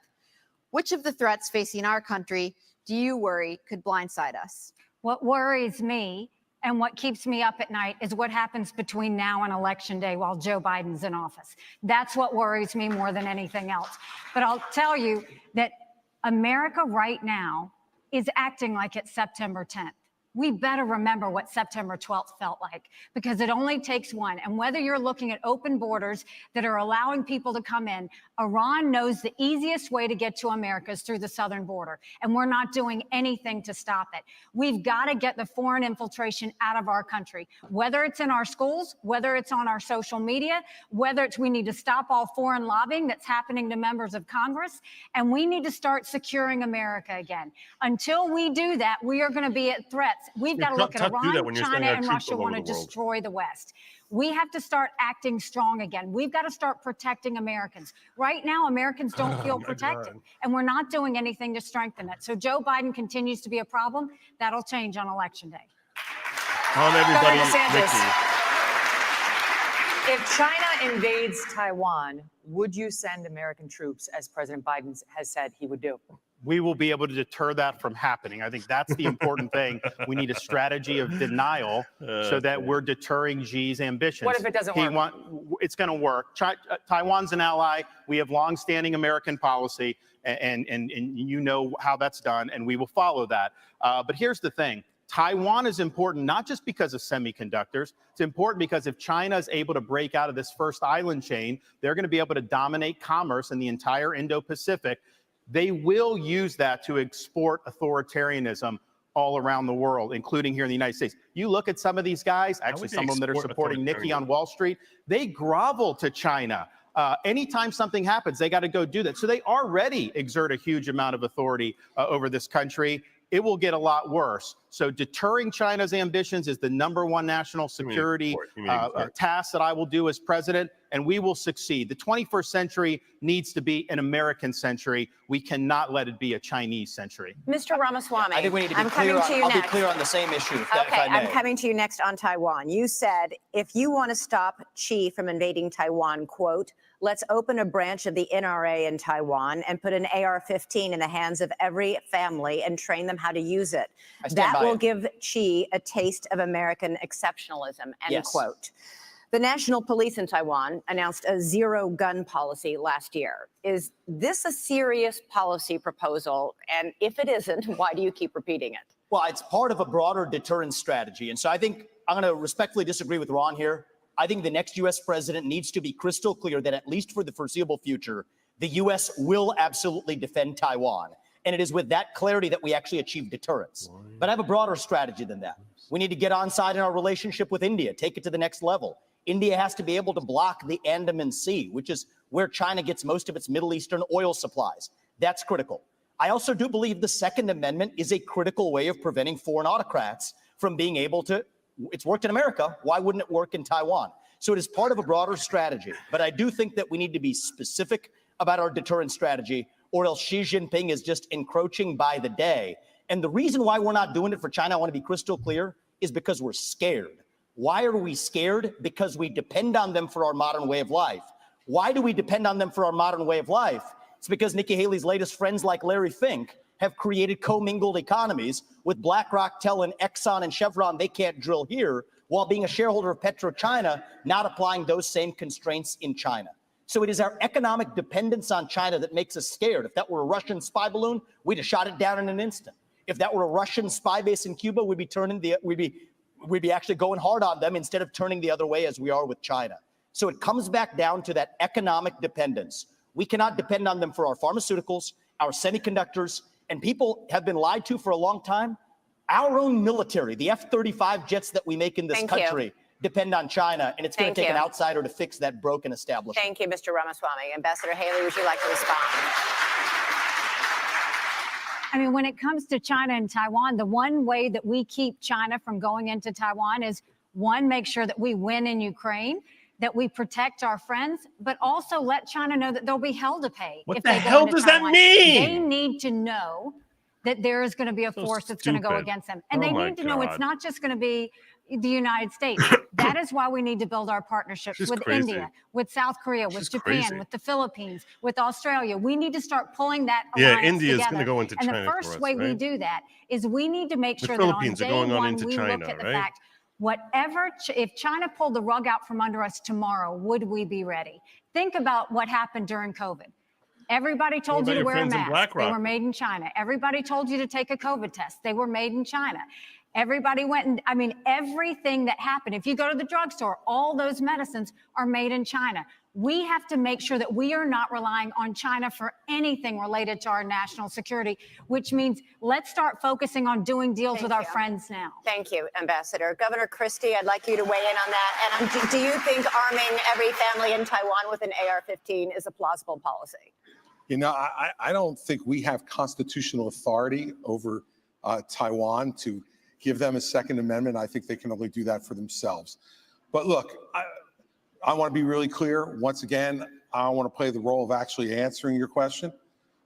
Which of the threats facing our country do you worry could blindside us? What worries me and what keeps me up at night is what happens between now and Election Day while Joe Biden's in office. That's what worries me more than anything else. But I'll tell you that America right now is acting like it's September 10th. We better remember what September 12th felt like, because it only takes one. And whether you're looking at open borders that are allowing people to come in, Iran knows the easiest way to get to America is through the southern border. And we're not doing anything to stop it. We've got to get the foreign infiltration out of our country, whether it's in our schools, whether it's on our social media, whether it's we need to stop all foreign lobbying that's happening to members of Congress. And we need to start securing America again. Until we do that, we are going to be at threats. We've got to look at Iran, China, and Russia want to destroy the West. We have to start acting strong again. We've got to start protecting Americans. Right now, Americans don't feel protected, and we're not doing anything to strengthen it. So Joe Biden continues to be a problem. That'll change on Election Day. Everybody, if China invades Taiwan, would you send American troops, as President Biden has said he would do? We will be able to deter that from happening. I think that's the important thing. We need a strategy of denial so that we're deterring Xi's ambitions. What if it doesn't work? It's going to work. Taiwan's an ally. We have longstanding American policy, and you know how that's done, and we will follow that. But here's the thing. Taiwan is important not just because of semiconductors. It's important because if China is able to break out of this first island chain, they're going to be able to dominate commerce in the entire Indo-Pacific. They will use that to export authoritarianism all around the world, including here in the United States. You look at some of these guys, actually some of them that are supporting Nikki on Wall Street, they grovel to China. Anytime something happens, they got to go do that. So they already exert a huge amount of authority over this country. It will get a lot worse. So deterring China's ambitions is the #1 national security task that I will do as president, and we will succeed. The 21st century needs to be an American century. We cannot let it be a Chinese century. Mr. Ramaswamy, I think we need to be clear. I'll be clear on the same issue, if I may. I'm coming to you next on Taiwan. You said if you want to stop Xi from invading Taiwan, quote, let's open a branch of the NRA in Taiwan and put an AR-15 in the hands of every family and train them how to use it. That will give Xi a taste of American exceptionalism, end quote. The National Police in Taiwan announced a zero-gun policy last year. Is this a serious policy proposal? And if it isn't, why do you keep repeating it? Well, it's part of a broader deterrence strategy. And so I think I'm going to respectfully disagree with Ron here. I think the next U.S. president needs to be crystal clear that at least for the foreseeable future, the U.S. will absolutely defend Taiwan. And it is with that clarity that we actually achieve deterrence. But I have a broader strategy than that. We need to get on side in our relationship with India, take it to the next level. India has to be able to block the Andaman Sea, which is where China gets most of its Middle Eastern oil supplies. That's critical. I also do believe the Second Amendment is a critical way of preventing foreign autocrats from being able to. It's worked in America. Why wouldn't it work in Taiwan? So it is part of a broader strategy. But I do think that we need to be specific about our deterrence strategy, or else Xi Jinping is just encroaching by the day. And the reason why we're not doing it for China, I want to be crystal clear, is because we're scared. Why are we scared? Because we depend on them for our modern way of life. Why do we depend on them for our modern way of life? It's because Nikki Haley's latest friends like Larry Fink have created commingled economies with BlackRock telling Exxon and Chevron they can't drill here, while being a shareholder of PetroChina, not applying those same constraints in China. So it is our economic dependence on China that makes us scared. If that were a Russian spy balloon, we'd have shot it down in an instant. If that were a Russian spy base in Cuba, we'd be actually going hard on them instead of turning the other way as we are with China. So it comes back down to that economic dependence. We cannot depend on them for our pharmaceuticals, our semiconductors, and people have been lied to for a long time. Our own military, the F-35 jets that we make in this country, depend on China, and it's going to take an outsider to fix that broken establishment. Thank you, Mr. Ramaswamy. Ambassador Haley, would you like to respond? I mean, when it comes to China and Taiwan, the one way that we keep China from going into Taiwan is, one, make sure that we win in Ukraine, that we protect our friends, but also let China know that they'll be hell to pay. What the hell does that mean? They need to know that there is going to be a force that's going to go against them. And they need to know it's not just going to be the United States. That is why we need to build our partnerships with India, with South Korea, with Japan, with the Philippines, with Australia. We need to start pulling that alliance India is together. going to go into and China. And the first for us, way right? we do that is we need to make sure the that on Philippines are day going on one into we China, look at the right? fact, whatever, if China pulled the rug out from under us tomorrow, would we be ready? Think about what happened during COVID. Everybody told you to wear a mask. They were made in China. Everybody told you to take a COVID test. They were made in China. Everybody went and, I mean, everything that happened, if you go to the drugstore, all those medicines are made in China. We have to make sure that we are not relying on China for anything related to our national security, which means let's start focusing on doing deals with our friends now. Thank you, Ambassador. Governor Christie, I'd like you to weigh in on that. And do you think arming every family in Taiwan with an AR-15 is a plausible policy? You know, I don't think we have constitutional authority over Taiwan to give them a Second Amendment. I think they can only do that for themselves. But look, I want to be really clear. Once again, I want to play the role of actually answering your question,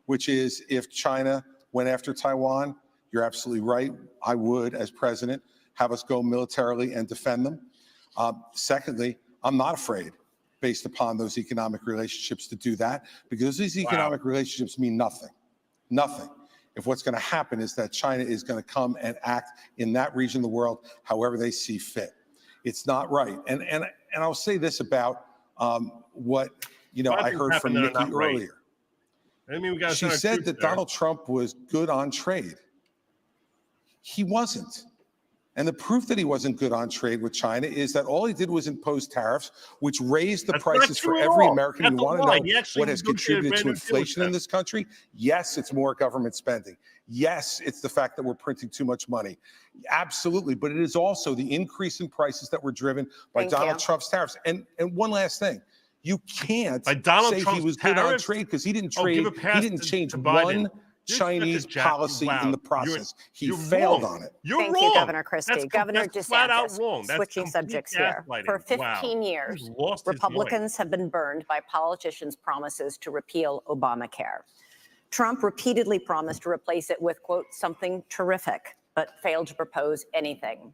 which is if China went after Taiwan, you're absolutely right. I would, as president, have us go militarily and defend them. Secondly, I'm not afraid, based upon those economic relationships, to do that, because these economic relationships mean nothing. Nothing. If what's going to happen is that China is going to come and act in that region of the world however they see fit. It's not right. And I'll say this about what I heard from Nikki earlier. I mean, we got she said that Donald Trump was good on trade. He wasn't. And the proof that he wasn't good on trade with China is that all he did was impose tariffs, which raised the prices for every American. You want to know what has contributed to inflation in this country? Yes, it's more government spending. Yes, it's the fact that we're printing too much money. Absolutely. But it is also the increase in prices that were driven by Donald Trump's tariffs. And one last thing. You can't say he was good on trade because he didn't trade. He didn't change one Chinese policy in the process. He failed on it. Thank you, Governor Christie. Governor Desantis, switching subjects here. For 15 years, Republicans have been burned by politicians' promises to repeal Obamacare. Trump repeatedly promised to replace it with, quote, something terrific, but failed to propose anything.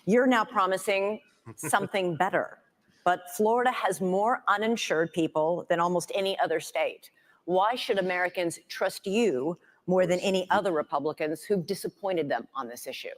You're now promising something better, but Florida has more uninsured people than almost any other state. Why should Americans trust you more than any other Republicans who've disappointed them on this issue?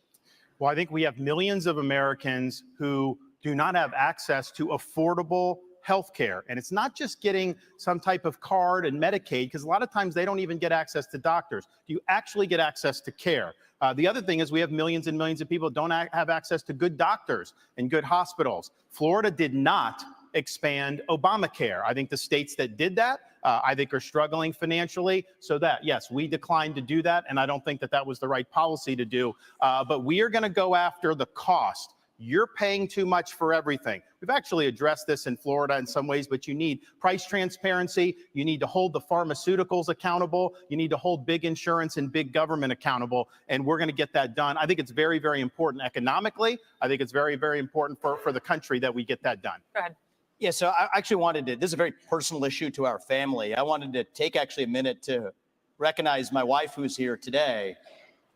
Well, I think we have millions of Americans who do not have access to affordable health care. And it's not just getting some type of card and Medicaid, because a lot of times they don't even get access to doctors. You actually get access to care. The other thing is we have millions and millions of people who don't have access to good doctors and good hospitals. Florida did not expand Obamacare. I think the states that did that, I think are struggling financially. So that, yes, we declined to do that. And I don't think that that was the right policy to do. But we are going to go after the cost. You're paying too much for everything. We've actually addressed this in Florida in some ways, but you need price transparency. You need to hold the pharmaceuticals accountable. You need to hold big insurance and big government accountable. And we're going to get that done. I think it's very, very important economically. I think it's very, very important for the country that we get that done. Go ahead. Yeah, so I actually wanted to, this is a very personal issue to our family. I wanted to take actually a minute to recognize my wife who's here today.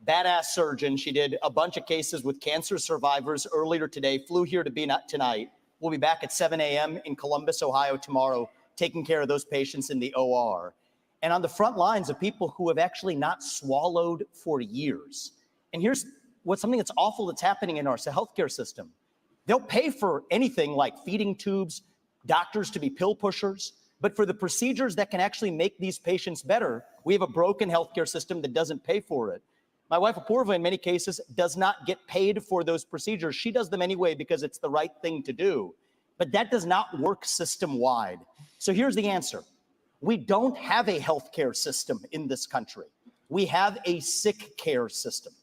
Badass surgeon. She did a bunch of cases with cancer survivors earlier today, flew here to be tonight. We'll be back at 7 a.m. in Columbus, Ohio tomorrow, taking care of those patients in the OR. And on the front lines of people who have actually not swallowed for years. And here's something that's awful that's happening in our healthcare system. They'll pay for anything like feeding tubes, doctors to be pill pushers, but for the procedures that can actually make these patients better, we have a broken healthcare system that doesn't pay for it. My wife, Apoorva, in many cases, does not get paid for those procedures. She does them anyway because it's the right thing to do. But that does not work system-wide. So here's the answer. We don't have a healthcare system in this country. We have a sick care system.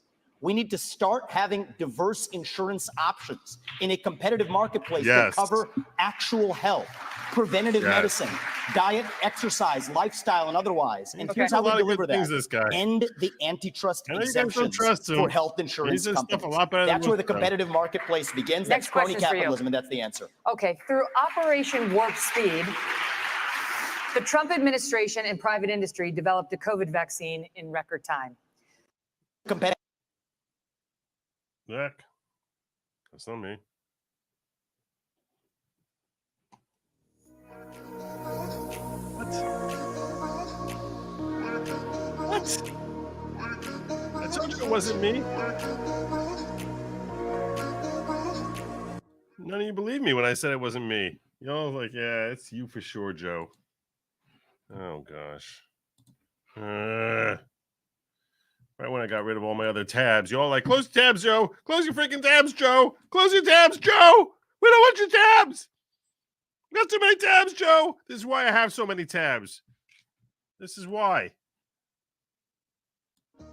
We need to start having diverse insurance options in a competitive marketplace that cover actual health, preventative medicine, diet, exercise, lifestyle, and otherwise. And here's how we deliver that. End the antitrust exemptions for health insurance companies. That's where the competitive marketplace begins. That's crony capitalism, and that's the answer. Okay, through Operation Warp Speed, the Trump administration and private industry developed a COVID vaccine in record time. Zach, that's not me. What? I told you it wasn't me. None of you believe me when I said it wasn't me. Y'all like, yeah, it's you for sure, Joe. Oh, gosh. Right when I got rid of all my other tabs, y'all like, close the tabs, Joe. Close your freaking tabs, Joe. Close your tabs, Joe. We don't want your tabs. We got too many tabs, Joe. This is why I have so many tabs. This is why. I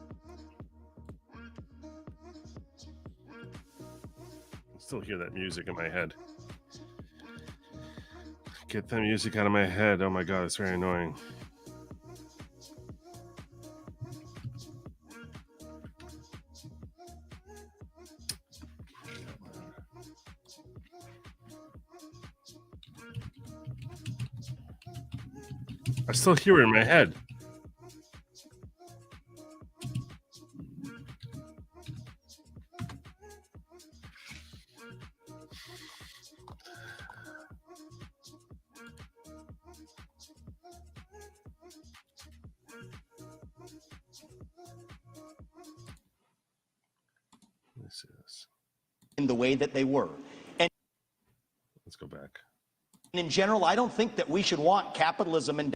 still hear that music in my head. Get that music out of my head. Oh my God, it's very annoying. I still hear it in my head. In the way that they were. And let's go back. And in general, I don't think that we should want capitalism and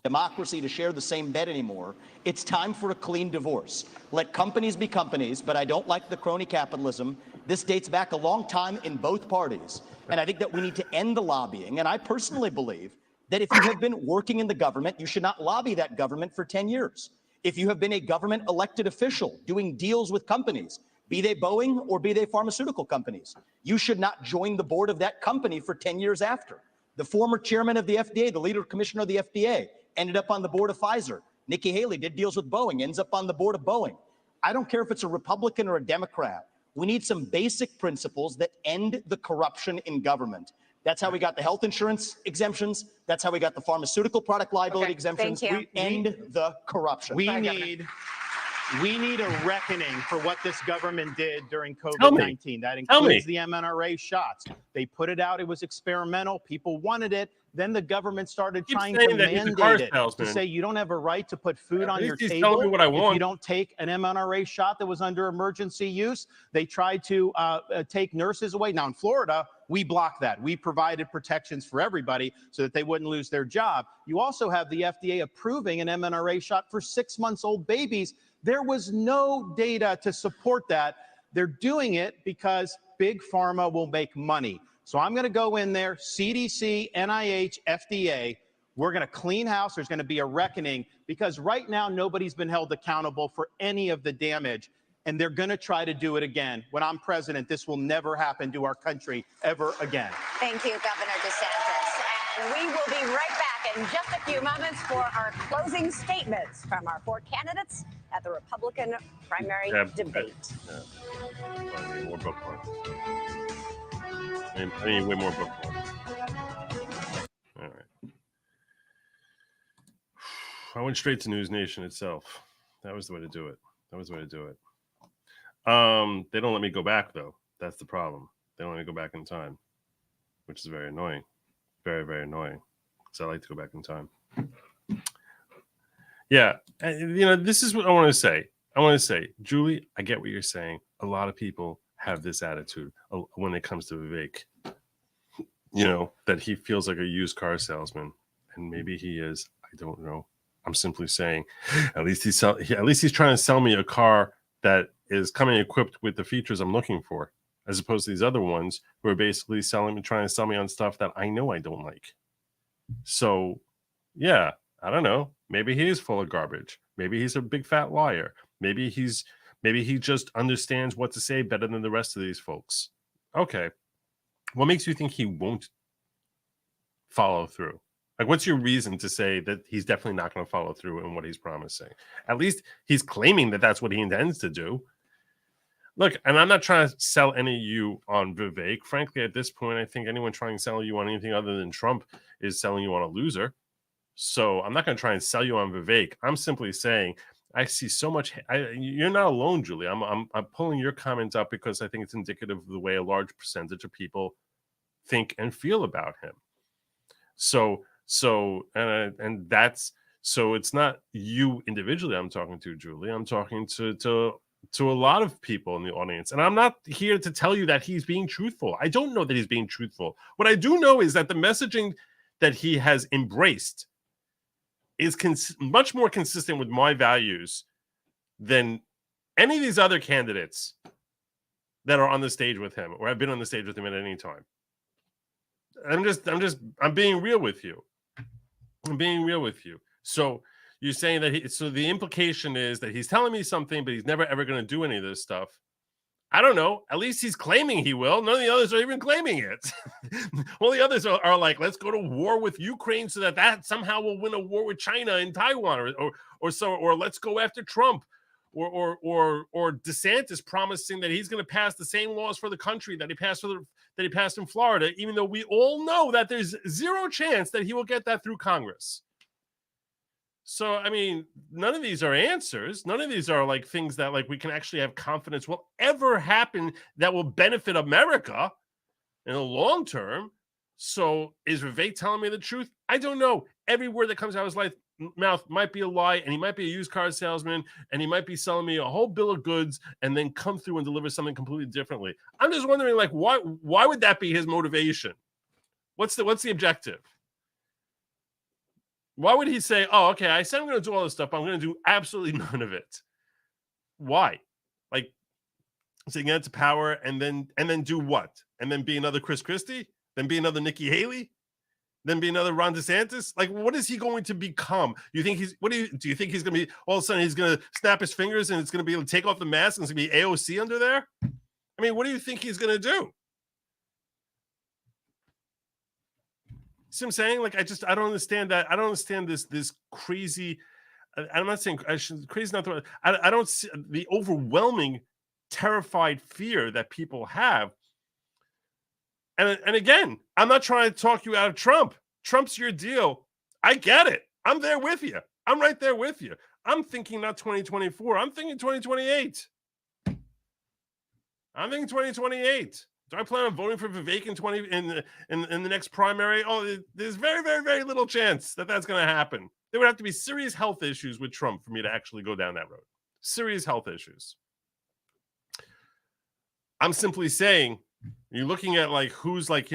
democracy to share the same bed anymore. It's time for a clean divorce. Let companies be companies, but I don't like the crony capitalism. This dates back a long time in both parties. And I think that we need to end the lobbying. And I personally believe that if you have been working in the government, you should not lobby that government for 10 years. If you have been a government elected official doing deals with companies, be they Boeing or be they pharmaceutical companies, you should not join the board of that company for 10 years after. The former chairman of the FDA, the leader commissioner of the FDA, ended up on the board of Pfizer. Nikki Haley did deals with Boeing, ends up on the board of Boeing. I don't care if it's a Republican or a Democrat. We need some basic principles that end the corruption in government. That's how we got the health insurance exemptions. That's how we got the pharmaceutical product liability exemptions. Thank you. We end the corruption. We need a reckoning for what this government did during COVID-19. That includes the mRNA shots. They put it out. It was experimental. People wanted it. Then the government started trying to mandate it to say you don't have a right to put food on your table if you don't take an mRNA shot that was under emergency use. They tried to take nurses away. Now in Florida, we blocked that. We provided protections for everybody so that they wouldn't lose their job. You also have the FDA approving an mRNA shot for 6-month-old babies. There was no data to support that. They're doing it because big pharma will make money. So I'm going to go in there, CDC, NIH, FDA. We're going to clean house. There's going to be a reckoning because right now nobody's been held accountable for any of the damage. And they're going to try to do it again. When I'm president, this will never happen to our country ever again. Thank you, Governor DeSantis. And we will be right back in just a few moments for our closing statements from our 4 candidates at the Republican primary debate. I need more bookmarks. I need way more bookmarks. All right. I went straight to News Nation itself. That was the way to do it. They don't let me go back, though. That's the problem. They don't let me go back in time, which is very annoying. Very, very annoying. Because I like to go back in time. Yeah. And, this is what I want to say. Julie, I get what you're saying. A lot of people have this attitude when it comes to Vivek. That he feels like a used car salesman. And maybe he is. I don't know. I'm simply saying, at least he's trying to sell me a car that is coming equipped with the features I'm looking for, as opposed to these other ones who are basically trying to sell me on stuff that I know I don't like. So, yeah, I don't know. Maybe he is full of garbage. Maybe he's a big fat liar. Maybe he just understands what to say better than the rest of these folks. Okay. What makes you think he won't follow through? Like, what's your reason to say that he's definitely not going to follow through in what he's promising? At least he's claiming that that's what he intends to do. Look, and I'm not trying to sell any of you on Vivek. Frankly, at this point, I think anyone trying to sell you on anything other than Trump is selling you on a loser. So I'm not going to try and sell you on Vivek. I'm simply saying, I see so much. You're not alone, Julie. I'm pulling your comments up because I think it's indicative of the way a large percentage of people think and feel about him. And that's so. It's not you individually I'm talking to, Julie. I'm talking to a lot of people in the audience, and I'm not here to tell you that he's being truthful. I don't know that he's being truthful. What I do know is that the messaging that he has embraced is much more consistent with my values than any of these other candidates that are on the stage with him or have been on the stage with him at any time. I'm being real with you. I'm being real with you. So you're saying that so the implication is that he's telling me something, but he's never ever going to do any of this stuff. I don't know. At least he's claiming he will. None of the others are even claiming it. All the others are like, let's go to war with Ukraine so that somehow will win a war with China and Taiwan, or let's go after Trump, or DeSantis promising that he's going to pass the same laws for the country that he passed in Florida, even though we all know that there's zero chance that he will get that through Congress. So, I mean, none of these are answers. None of these are like things that like we can actually have confidence will ever happen that will benefit America in the long term. So is Vivek telling me the truth? I don't know. Every word that comes out of his mouth might be a lie, and he might be a used car salesman, and he might be selling me a whole bill of goods and then come through and deliver something completely differently. I'm just wondering, like, why would that be his motivation? What's the objective? Why would he say, oh, okay, I said I'm going to do all this stuff, but I'm going to do absolutely none of it? Why? Like, so you get to power and then do what? And then be another Chris Christie? Then be another Nikki Haley? Then be another Ron DeSantis? Like, what is he going to become? You think do you think he's going to be, all of a sudden he's going to snap his fingers and it's going to be able to take off the mask and it's going to be AOC under there? I mean, what do you think he's going to do? See what I'm saying? Like, I don't understand that. I don't understand this crazy. I'm not saying crazy. Not the word. I don't see the overwhelming, terrified fear that people have. And again, I'm not trying to talk you out of Trump. Trump's your deal. I get it. I'm there with you. I'm right there with you. I'm thinking not 2024. I'm thinking 2028. I'm thinking 2028. Do I plan on voting for Vivek in the next primary? Oh, there's very, very, very little chance that that's going to happen. There would have to be serious health issues with Trump for me to actually go down that road. Serious health issues. I'm simply saying, you're looking at like who's like,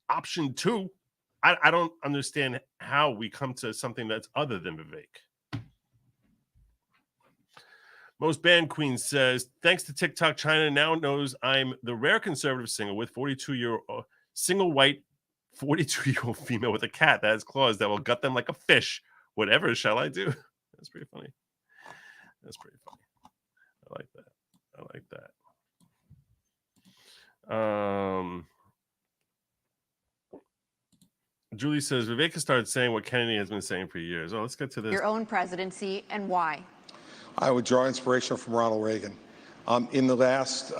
option two. I don't understand how we come to something that's other than Vivek. Most Band Queen says, thanks to TikTok, China now knows I'm the rare conservative single with 42-year-old single white 42-year-old female with a cat that has claws that will gut them like a fish. Whatever shall I do? That's pretty funny. That's pretty funny. I like that. I like that. Julie says, Vivek has started saying what Kennedy has been saying for years. Oh, let's get to this. Your own presidency and why? I would draw inspiration from Ronald Reagan. In the last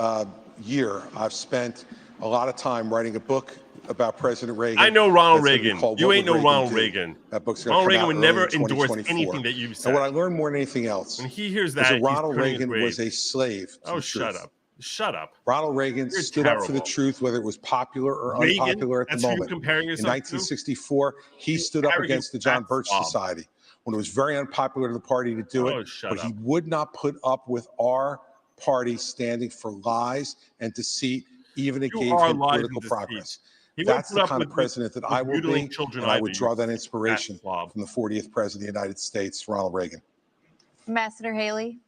year, I've spent a lot of time writing a book about President Reagan. I know Ronald Reagan. You ain't no Ronald Reagan. That book's Ronald Reagan would never endorse anything that you said. And what I learned more than anything else, when he hears that, Ronald Reagan was a slave. Oh, shut up. Shut up. Ronald Reagan stood up for the truth, whether it was popular or unpopular at the moment. In 1964, he stood up against the John Birch Society when it was very unpopular to the party to do it. But he would not put up with our party standing for lies and deceit, even it gave him political progress. That's the kind of president that I will be, and I would draw that inspiration from the 40th president of the United States, Ronald Reagan. Ambassador Haley.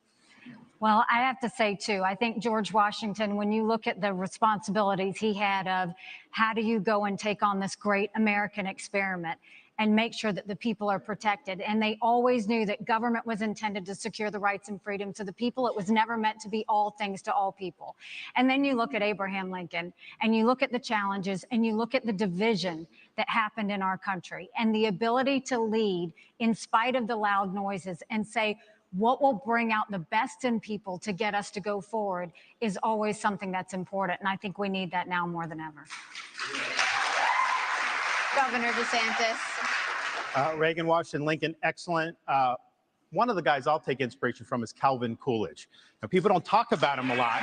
Well, I have to say, too, I think George Washington, when you look at the responsibilities he had of how do you go and take on this great American experiment and make sure that the people are protected. And they always knew that government was intended to secure the rights and freedoms of the people. It was never meant to be all things to all people. And then you look at Abraham Lincoln and you look at the challenges and you look at the division that happened in our country and the ability to lead in spite of the loud noises and say, what will bring out the best in people to get us to go forward is always something that's important. And I think we need that now more than ever. Governor DeSantis. Reagan, Washington, Lincoln, excellent one of the guys I'll take inspiration from is Calvin Coolidge. Now, people don't talk about him a lot.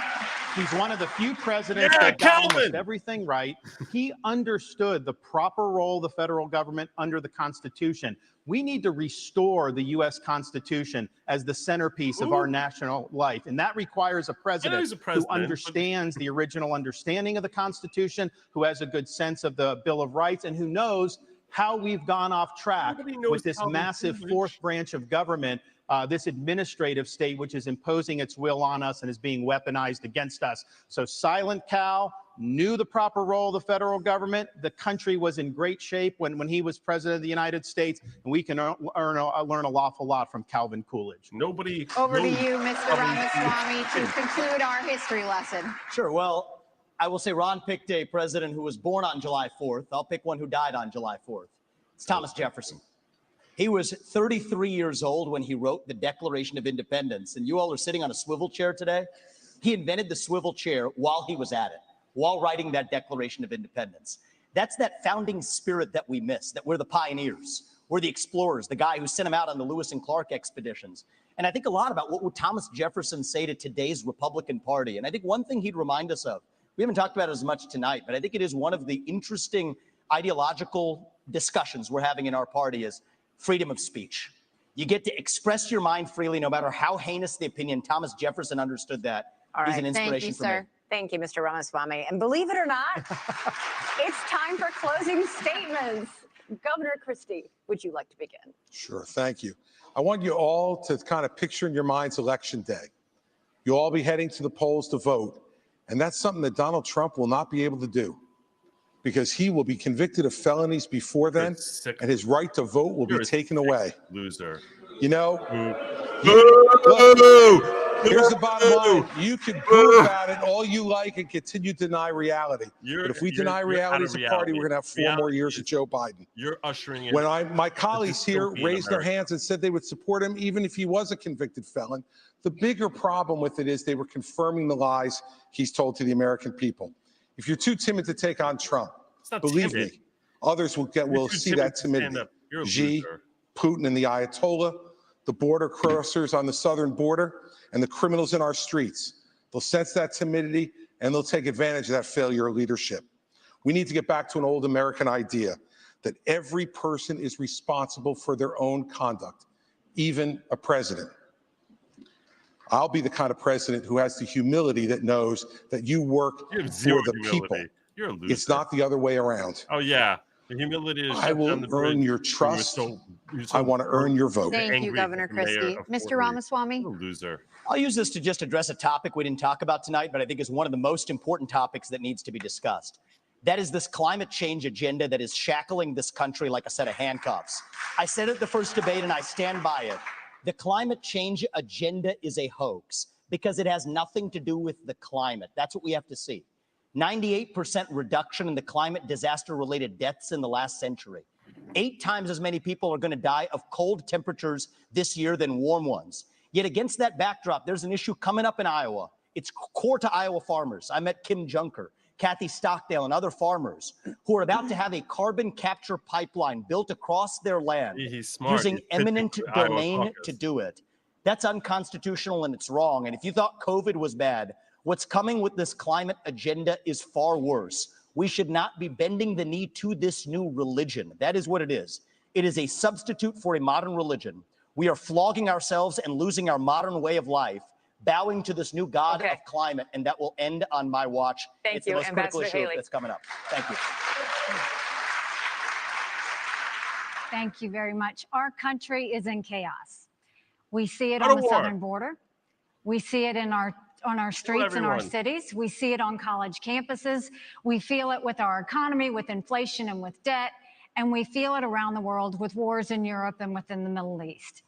He's one of the few presidents that got almost everything right. He understood the proper role of the federal government under the Constitution. We need to restore the U.S. Constitution as the centerpiece of our national life. And that requires a president who understands the original understanding of the Constitution, who has a good sense of the Bill of Rights, and who knows how we've gone off track with this massive fourth branch of government, this administrative state, which is imposing its will on us and is being weaponized against us. So Silent Cal knew the proper role of the federal government. The country was in great shape when he was president of the United States, and we can learn an awful lot from Calvin Coolidge. Over to you, Mr. Ramaswamy, to conclude our history lesson. Sure. Well, I will say Ron picked a president who was born on July 4th. I'll pick one who died on July 4th. It's Thomas Jefferson. He was 33 years old when he wrote the Declaration of Independence. And you all are sitting on a swivel chair today. He invented the swivel chair while he was at it, while writing that Declaration of Independence. That's that founding spirit that we miss, that we're the pioneers, we're the explorers, the guy who sent him out on the Lewis and Clark expeditions. And I think a lot about what would Thomas Jefferson say to today's Republican Party. And I think one thing he'd remind us of, we haven't talked about it as much tonight, but I think it is one of the interesting ideological discussions we're having in our party is freedom of speech. You get to express your mind freely, no matter how heinous the opinion. Thomas Jefferson understood that. All right, He's an inspiration for me. Thank you, Mr. Ramaswamy. And believe it or not, it's time for closing statements. Governor Christie, would you like to begin? Sure, thank you. I want you all to kind of picture in your minds Election Day. You'll all be heading to the polls to vote. And that's something that Donald Trump will not be able to do because he will be convicted of felonies before then, and his right to vote will be taken away. Loser. You know, here's the bottom line. You can boo about it all you like and continue to deny reality. But if we deny reality as a party, we're going to have 4 more years of Joe Biden. You're ushering in. When my colleagues here raised their hands and said they would support him, even if he was a convicted felon, the bigger problem with it is they were confirming the lies he's told to the American people. If you're too timid to take on Trump, believe me, others will see that timidity. Xi, Putin, and the Ayatollah, the border crossers on the southern border, and the criminals in our streets. They'll sense that timidity, and they'll take advantage of that failure of leadership. We need to get back to an old American idea that every person is responsible for their own conduct, even a president. I'll be the kind of president who has the humility that knows that you work for the people. You're a loser. It's not the other way around. Oh, yeah. The humility is I will earn your trust. I want to earn your vote. Thank you, Governor Christie. Mr. Ramaswamy? Loser. I'll use this to just address a topic we didn't talk about tonight, but I think is one of the most important topics that needs to be discussed. That is this climate change agenda that is shackling this country like a set of handcuffs. I said at the first debate, and I stand by it. The climate change agenda is a hoax because it has nothing to do with the climate. That's what we have to see. 98% reduction in the climate disaster-related deaths in the last century. 8 times as many people are going to die of cold temperatures this year than warm ones. Yet against that backdrop, there's an issue coming up in Iowa. It's core to Iowa farmers. I met Kim Junker, Kathy Stockdale, and other farmers who are about to have a carbon capture pipeline built across their land using eminent domain to do it. That's unconstitutional and it's wrong. And if you thought COVID was bad, what's coming with this climate agenda is far worse. We should not be bending the knee to this new religion. That is what it is. It is a substitute for a modern religion. We are flogging ourselves and losing our modern way of life, bowing to this new god of climate, and that will end on my watch. It's the most critical issue that's coming up. Thank you. Thank you very much. Our country is in chaos. We see it on the southern border. We see it on our streets and our cities. We see it on college campuses. We feel it with our economy, with inflation and with debt. And we feel it around the world with wars in Europe and within the Middle East.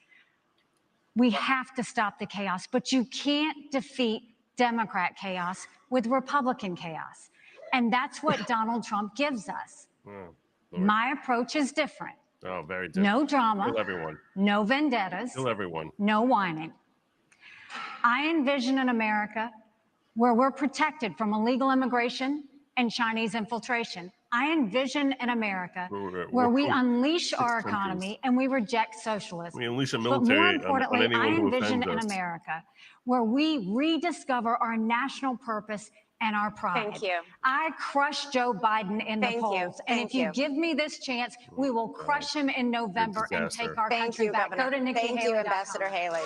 We have to stop the chaos, but you can't defeat Democrat chaos with Republican chaos. And that's what Donald Trump gives us. My approach is different. Oh, very different. No drama. Kill everyone. No vendettas. Kill everyone. No whining. I envision an America where we're protected from illegal immigration and Chinese infiltration. I envision an America where we unleash our economy and we reject socialism. We unleash a But more military importantly, on anyone I who envision offends an us. America where we rediscover our national purpose and our pride. Thank you. I crush Joe Biden in the Thank you. polls. And Thank if you you. give me this chance, we will crush him in November and take our Thank country you, back. Governor. Go to Nikki Thank you, Haley. Ambassador Haley.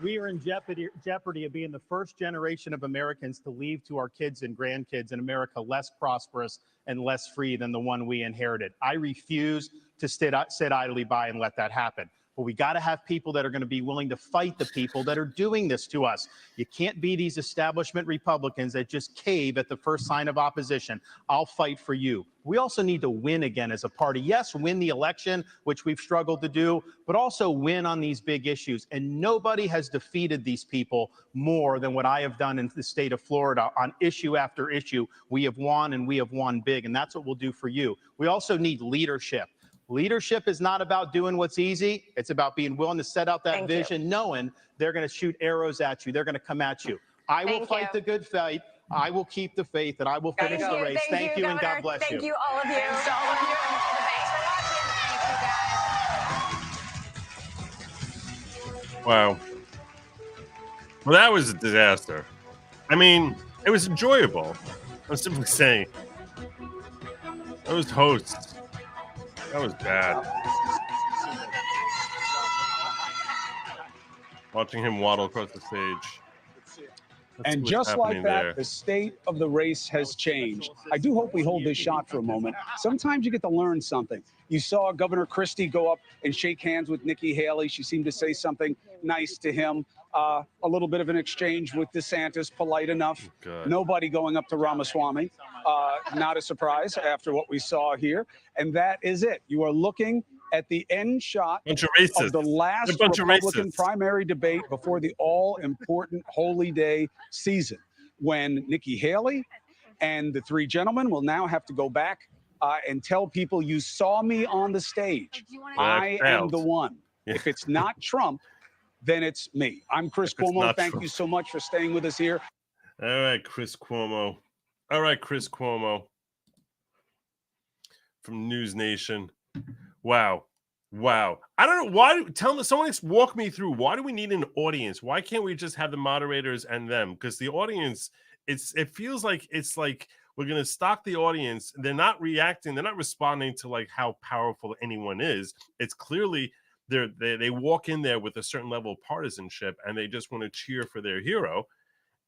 We are in jeopardy of being the first generation of Americans to leave to our kids and grandkids an America less prosperous and less free than the one we inherited. I refuse to sit idly by and let that happen. But we got to have people that are going to be willing to fight the people that are doing this to us. You can't be these establishment Republicans that just cave at the first sign of opposition. I'll fight for you. We also need to win again as a party. Yes, win the election, which we've struggled to do, but also win on these big issues. And nobody has defeated these people more than what I have done in the state of Florida on issue after issue. We have won, and we have won big, and that's what we'll do for you. We also need leadership. Leadership is not about doing what's easy. It's about being willing to set out that vision, knowing they're going to shoot arrows at you. They're going to come at you. I will fight the good fight. I will keep the faith, and I will finish the race. Thank you, and God bless you. Thank you, all of you. Thanks to all of you. Wow. Well, that was a disaster. I mean, it was enjoyable. I'm simply saying. Those hosts. That was bad. Watching him waddle across the stage. And just like that, the state of the race has changed. I do hope we hold this shot for a moment. Sometimes you get to learn something. You saw Governor Christie go up and shake hands with Nikki Haley. She seemed to say something nice to him. A little bit of an exchange with Desantis, polite enough. Good. Nobody going up to Ramaswamy. Not a surprise after what we saw here. And that is it. You are looking at the end shot of the last Republican primary debate before the all-important Holy Day season, when Nikki Haley and the three gentlemen will now have to go back and tell people, you saw me on the stage. I am the one. If it's not Trump, then it's me. I'm Chris Cuomo. Thank you so much for staying with us here. All right, Chris Cuomo. All right, Chris Cuomo from News Nation. Wow. I don't know why. Someone walk me through. Why do we need an audience? Why can't we just have the moderators and them? Because the audience, it feels like it's like we're going to stock the audience. They're not reacting. They're not responding to like how powerful anyone is. It's clearly they walk in there with a certain level of partisanship and they just want to cheer for their hero.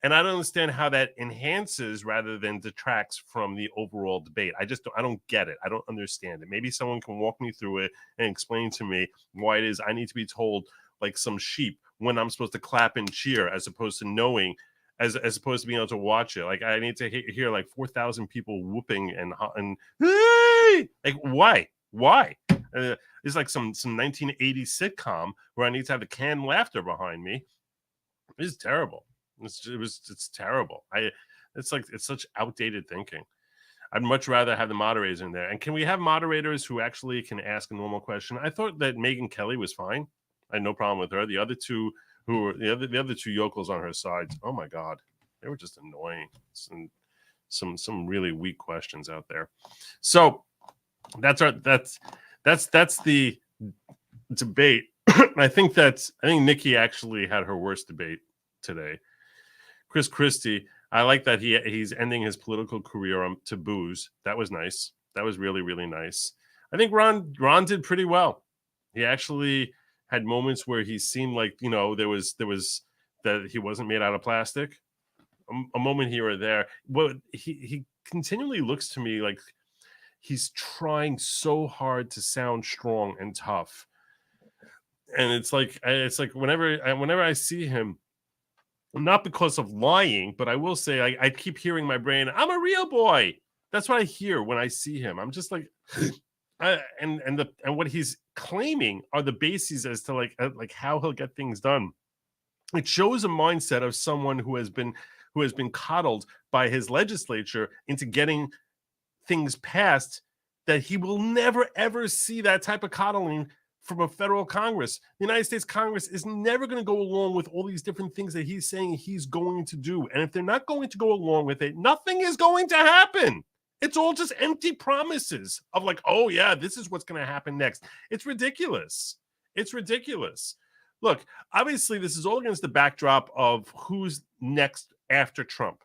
And I don't understand how that enhances rather than detracts from the overall debate. I don't get it. I don't understand it. Maybe someone can walk me through it and explain to me why it is I need to be told like some sheep when I'm supposed to clap and cheer as opposed to knowing, as opposed to being able to watch it. Like I need to hear like 4,000 people whooping and hey! Like why? It's like some 1980s sitcom where I need to have the canned laughter behind me. It's terrible. It's terrible. It's such outdated thinking. I'd much rather have the moderators in there. And can we have moderators who actually can ask a normal question? I thought that Megyn Kelly was fine. I had no problem with her. The other two the other two yokels on her sides, oh my God, they were just annoying. Some really weak questions out there. So that's the debate. I think Nikki actually had her worst debate today. Chris Christie, I like that he's ending his political career to booze. That was nice. That was really, really nice. I think Ron did pretty well. He actually had moments where he seemed like, there was that he wasn't made out of plastic. A moment here or there. But he continually looks to me like he's trying so hard to sound strong and tough. And it's like whenever I see him, not because of lying, but I will say I keep hearing my brain, I'm a real boy. That's what I hear when I see him. I'm just like, and what he's claiming are the bases as to like how he'll get things done. It shows a mindset of someone who has been coddled by his legislature into getting things passed that he will never ever see that type of coddling from a federal Congress. The United States Congress is never going to go along with all these different things that he's saying he's going to do. And if they're not going to go along with it, nothing is going to happen. It's all just empty promises of like, oh, yeah, this is what's going to happen next. It's ridiculous. It's ridiculous. Look, obviously, this is all against the backdrop of who's next after Trump.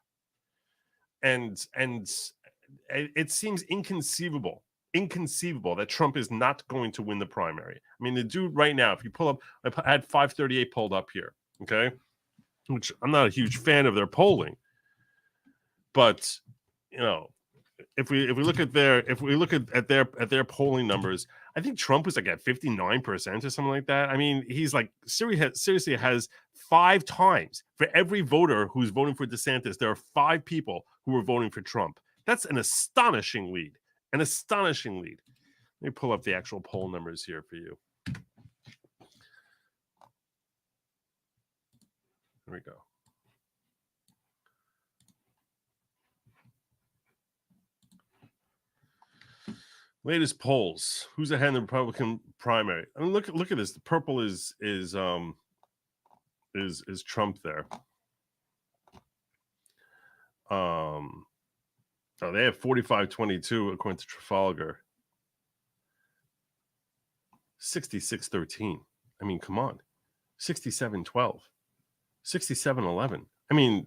And it seems inconceivable that Trump is not going to win the primary. I mean, the dude right now, if you pull up, I had 538 pulled up here, okay? Which I'm not a huge fan of their polling. But, you know, if we look at their polling numbers, I think Trump was like at 59% or something like that. I mean, he's like seriously has 5 times for every voter who's voting for DeSantis. There are 5 people who are voting for Trump. That's an astonishing lead. An astonishing lead. Let me pull up the actual poll numbers here for you. Here we go. Latest polls. Who's ahead in the Republican primary? I mean, look at this. The purple is Trump there. So they have 45-22 according to Trafalgar. 66-13. I mean, come on. 67-12. 67-11. I mean,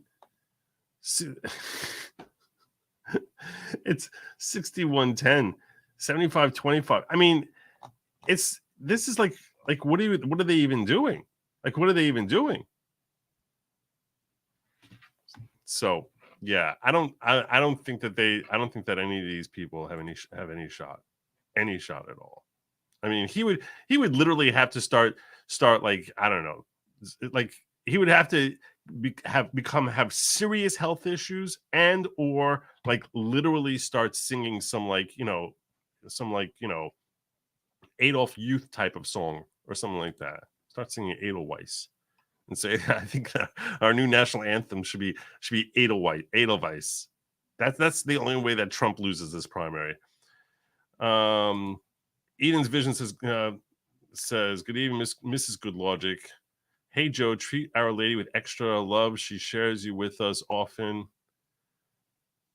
it's 61-10. 75-25. I mean, this is like what are they even doing? Like, what are they even doing? So yeah, I don't think that any of these people have any shot at all. I mean, he would literally have to start like, I don't know, like he would have to have serious health issues and or like literally start singing some Adolf Youth type of song or something like that. Start singing Edelweiss and say, I think our new national anthem should be Edelweiss. That's the only way that Trump loses this primary. Eden's Vision says, good evening, Mrs. Good Lawgic. Hey, Joe, treat Our Lady with extra love. She shares you with us often.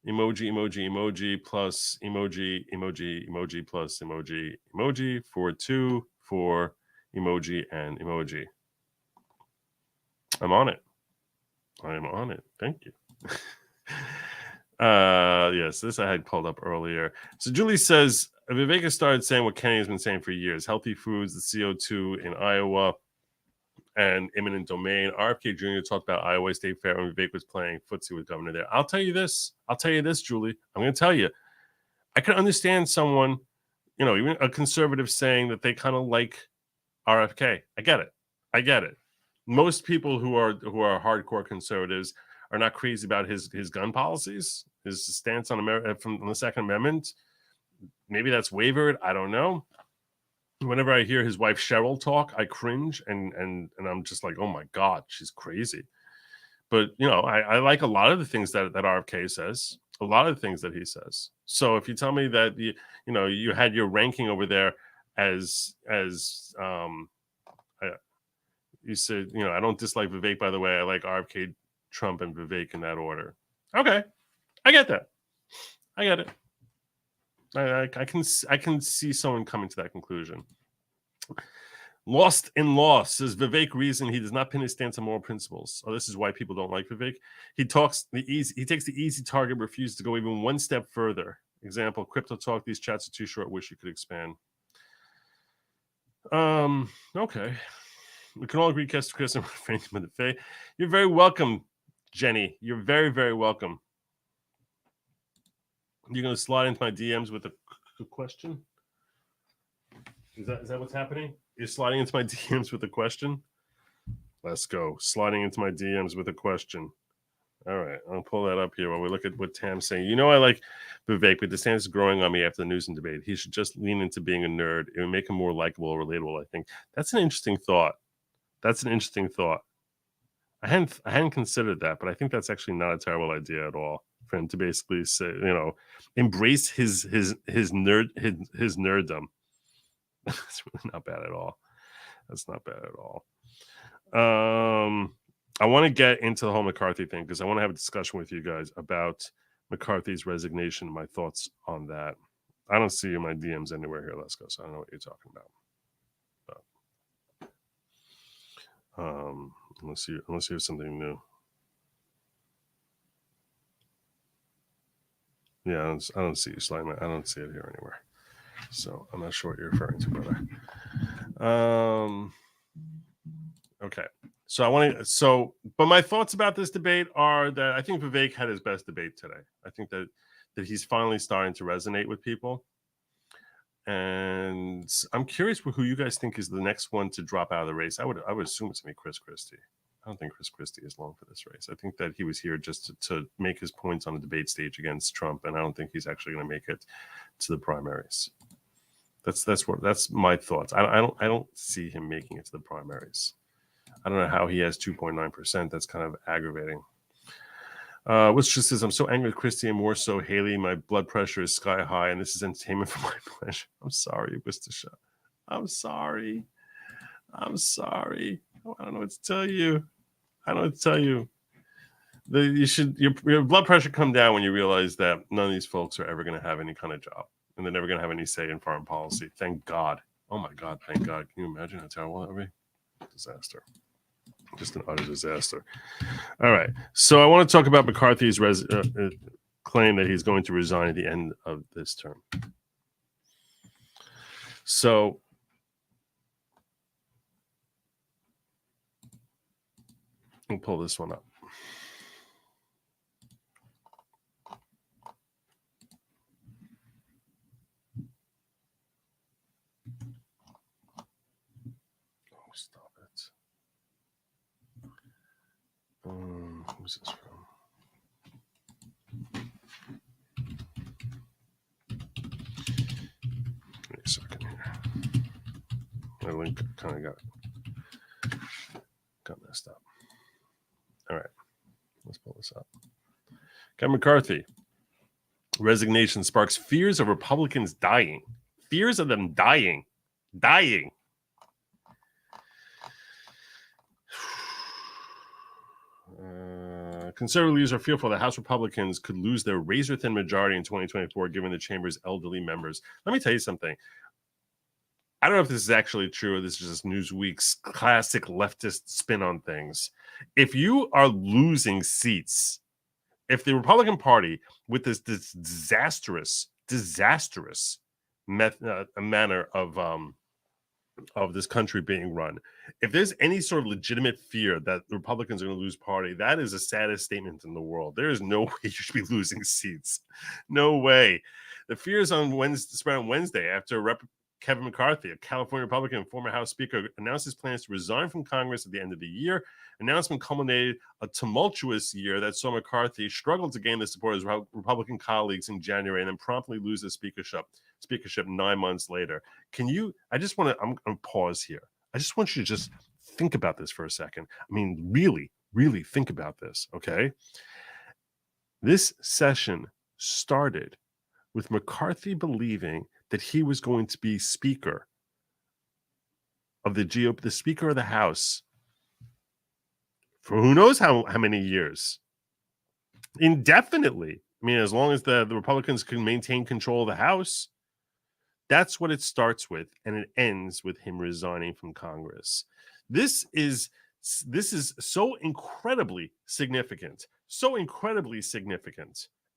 Emoji, emoji, emoji, plus emoji, emoji, emoji, plus emoji, emoji, 4-2, 4, emoji, and emoji. I'm on it. I am on it. Thank you. Yes, this I had pulled up earlier. So Julie says, Vivek has started saying what Kenny has been saying for years. Healthy foods, the CO2 in Iowa, and eminent domain. RFK Jr. talked about Iowa State Fair when Vivek was playing footsie with governor there. I'll tell you this, Julie. I'm going to tell you. I can understand someone, even a conservative saying that they kind of like RFK. I get it. Most people who are hardcore conservatives are not crazy about his gun policies, his stance on America from the Second Amendment. Maybe that's wavered. I don't know. Whenever I hear his wife Cheryl talk, I cringe and I'm just like, oh my God, she's crazy. But I like a lot of the things that RFK says, a lot of the things that he says. So if you tell me that you had your ranking over there as you said, I don't dislike Vivek, by the way, I like RFK, Trump, and Vivek in that order. Okay, I get that. I get it. I can see someone coming to that conclusion. Lost in Loss says Vivek reason he does not pin his stance on moral principles. Oh, this is why people don't like Vivek. He takes the easy target, refuses to go even one step further. Example, crypto talk. These chats are too short. Wish you could expand. Okay. We can all agree, Chris and Faye. You're very welcome, Jenny. You're very, very welcome. You're going to slide into my DMs with a question? Is that what's happening? You're sliding into my DMs with a question? Let's go. Sliding into my DMs with a question. All right. I'll pull that up here while we look at what Tam's saying. I like Vivek, but DeSantis is growing on me after the Newsom debate. He should just lean into being a nerd. It would make him more likable or relatable, I think. That's an interesting thought. I hadn't considered that, but I think that's actually not a terrible idea at all. For him to basically say, embrace his nerddom. That's really not bad at all. That's not bad at all. I want to get into the whole McCarthy thing because I want to have a discussion with you guys about McCarthy's resignation, my thoughts on that. I don't see my DMs anywhere here, Lesko, so I don't know what you're talking about. But, unless you have something new. Yeah, I don't see you, Slime. I don't see it here anywhere. So I'm not sure what you're referring to, brother. Okay. But my thoughts about this debate are that I think Vivek had his best debate today. I think that he's finally starting to resonate with people. And I'm curious who you guys think is the next one to drop out of the race. I would assume it's going to be Chris Christie. I don't think Chris Christie is long for this race. I think that he was here just to make his points on the debate stage against Trump, and I don't think he's actually going to make it to the primaries. That's my thoughts. I don't see him making it to the primaries. I don't know how he has 2.9%. That's kind of aggravating. Which just says, I'm so angry with Christie and more so Haley. My blood pressure is sky high, and this is entertainment for my pleasure. I'm sorry, Wistersha. I'm sorry. I don't know what to tell you. Your blood pressure come down when you realize that none of these folks are ever going to have any kind of job, and they're never going to have any say in foreign policy. Thank God. Oh my God. Thank God. Can you imagine how terrible that would be? Disaster. Just an utter disaster. All right. So I want to talk about McCarthy's claim that he's going to resign at the end of this term. So we'll pull this one up. Oh, stop it. Who's this from? Wait a second here. My link kind of got messed up. All right, let's pull this up. Kevin McCarthy. Resignation sparks fears of Republicans dying. Fears of them dying. Conservative leaders are fearful that House Republicans could lose their razor-thin majority in 2024, given the chamber's elderly members. Let me tell you something. I don't know if this is actually true or this is just Newsweek's classic leftist spin on things. If you are losing seats, if the Republican Party, with this disastrous manner of this country being run, if there's any sort of legitimate fear that the Republicans are going to lose party, that is the saddest statement in the world. There is no way you should be losing seats. No way. The fears spread on Wednesday after Kevin McCarthy, a California Republican and former House Speaker, announced his plans to resign from Congress at the end of the year. Announcement culminated a tumultuous year that saw McCarthy struggle to gain the support of his Republican colleagues in January and then promptly lose his speakership 9 months later. I'm going to pause here. I just want you to just think about this for a second. I mean, really, really think about this, okay? This session started with McCarthy believing that he was going to be Speaker of the GOP, the Speaker of the House, for who knows how many years. Indefinitely. I mean, as long as the Republicans can maintain control of the House. That's what it starts with, and it ends with him resigning from Congress. This is so incredibly significant.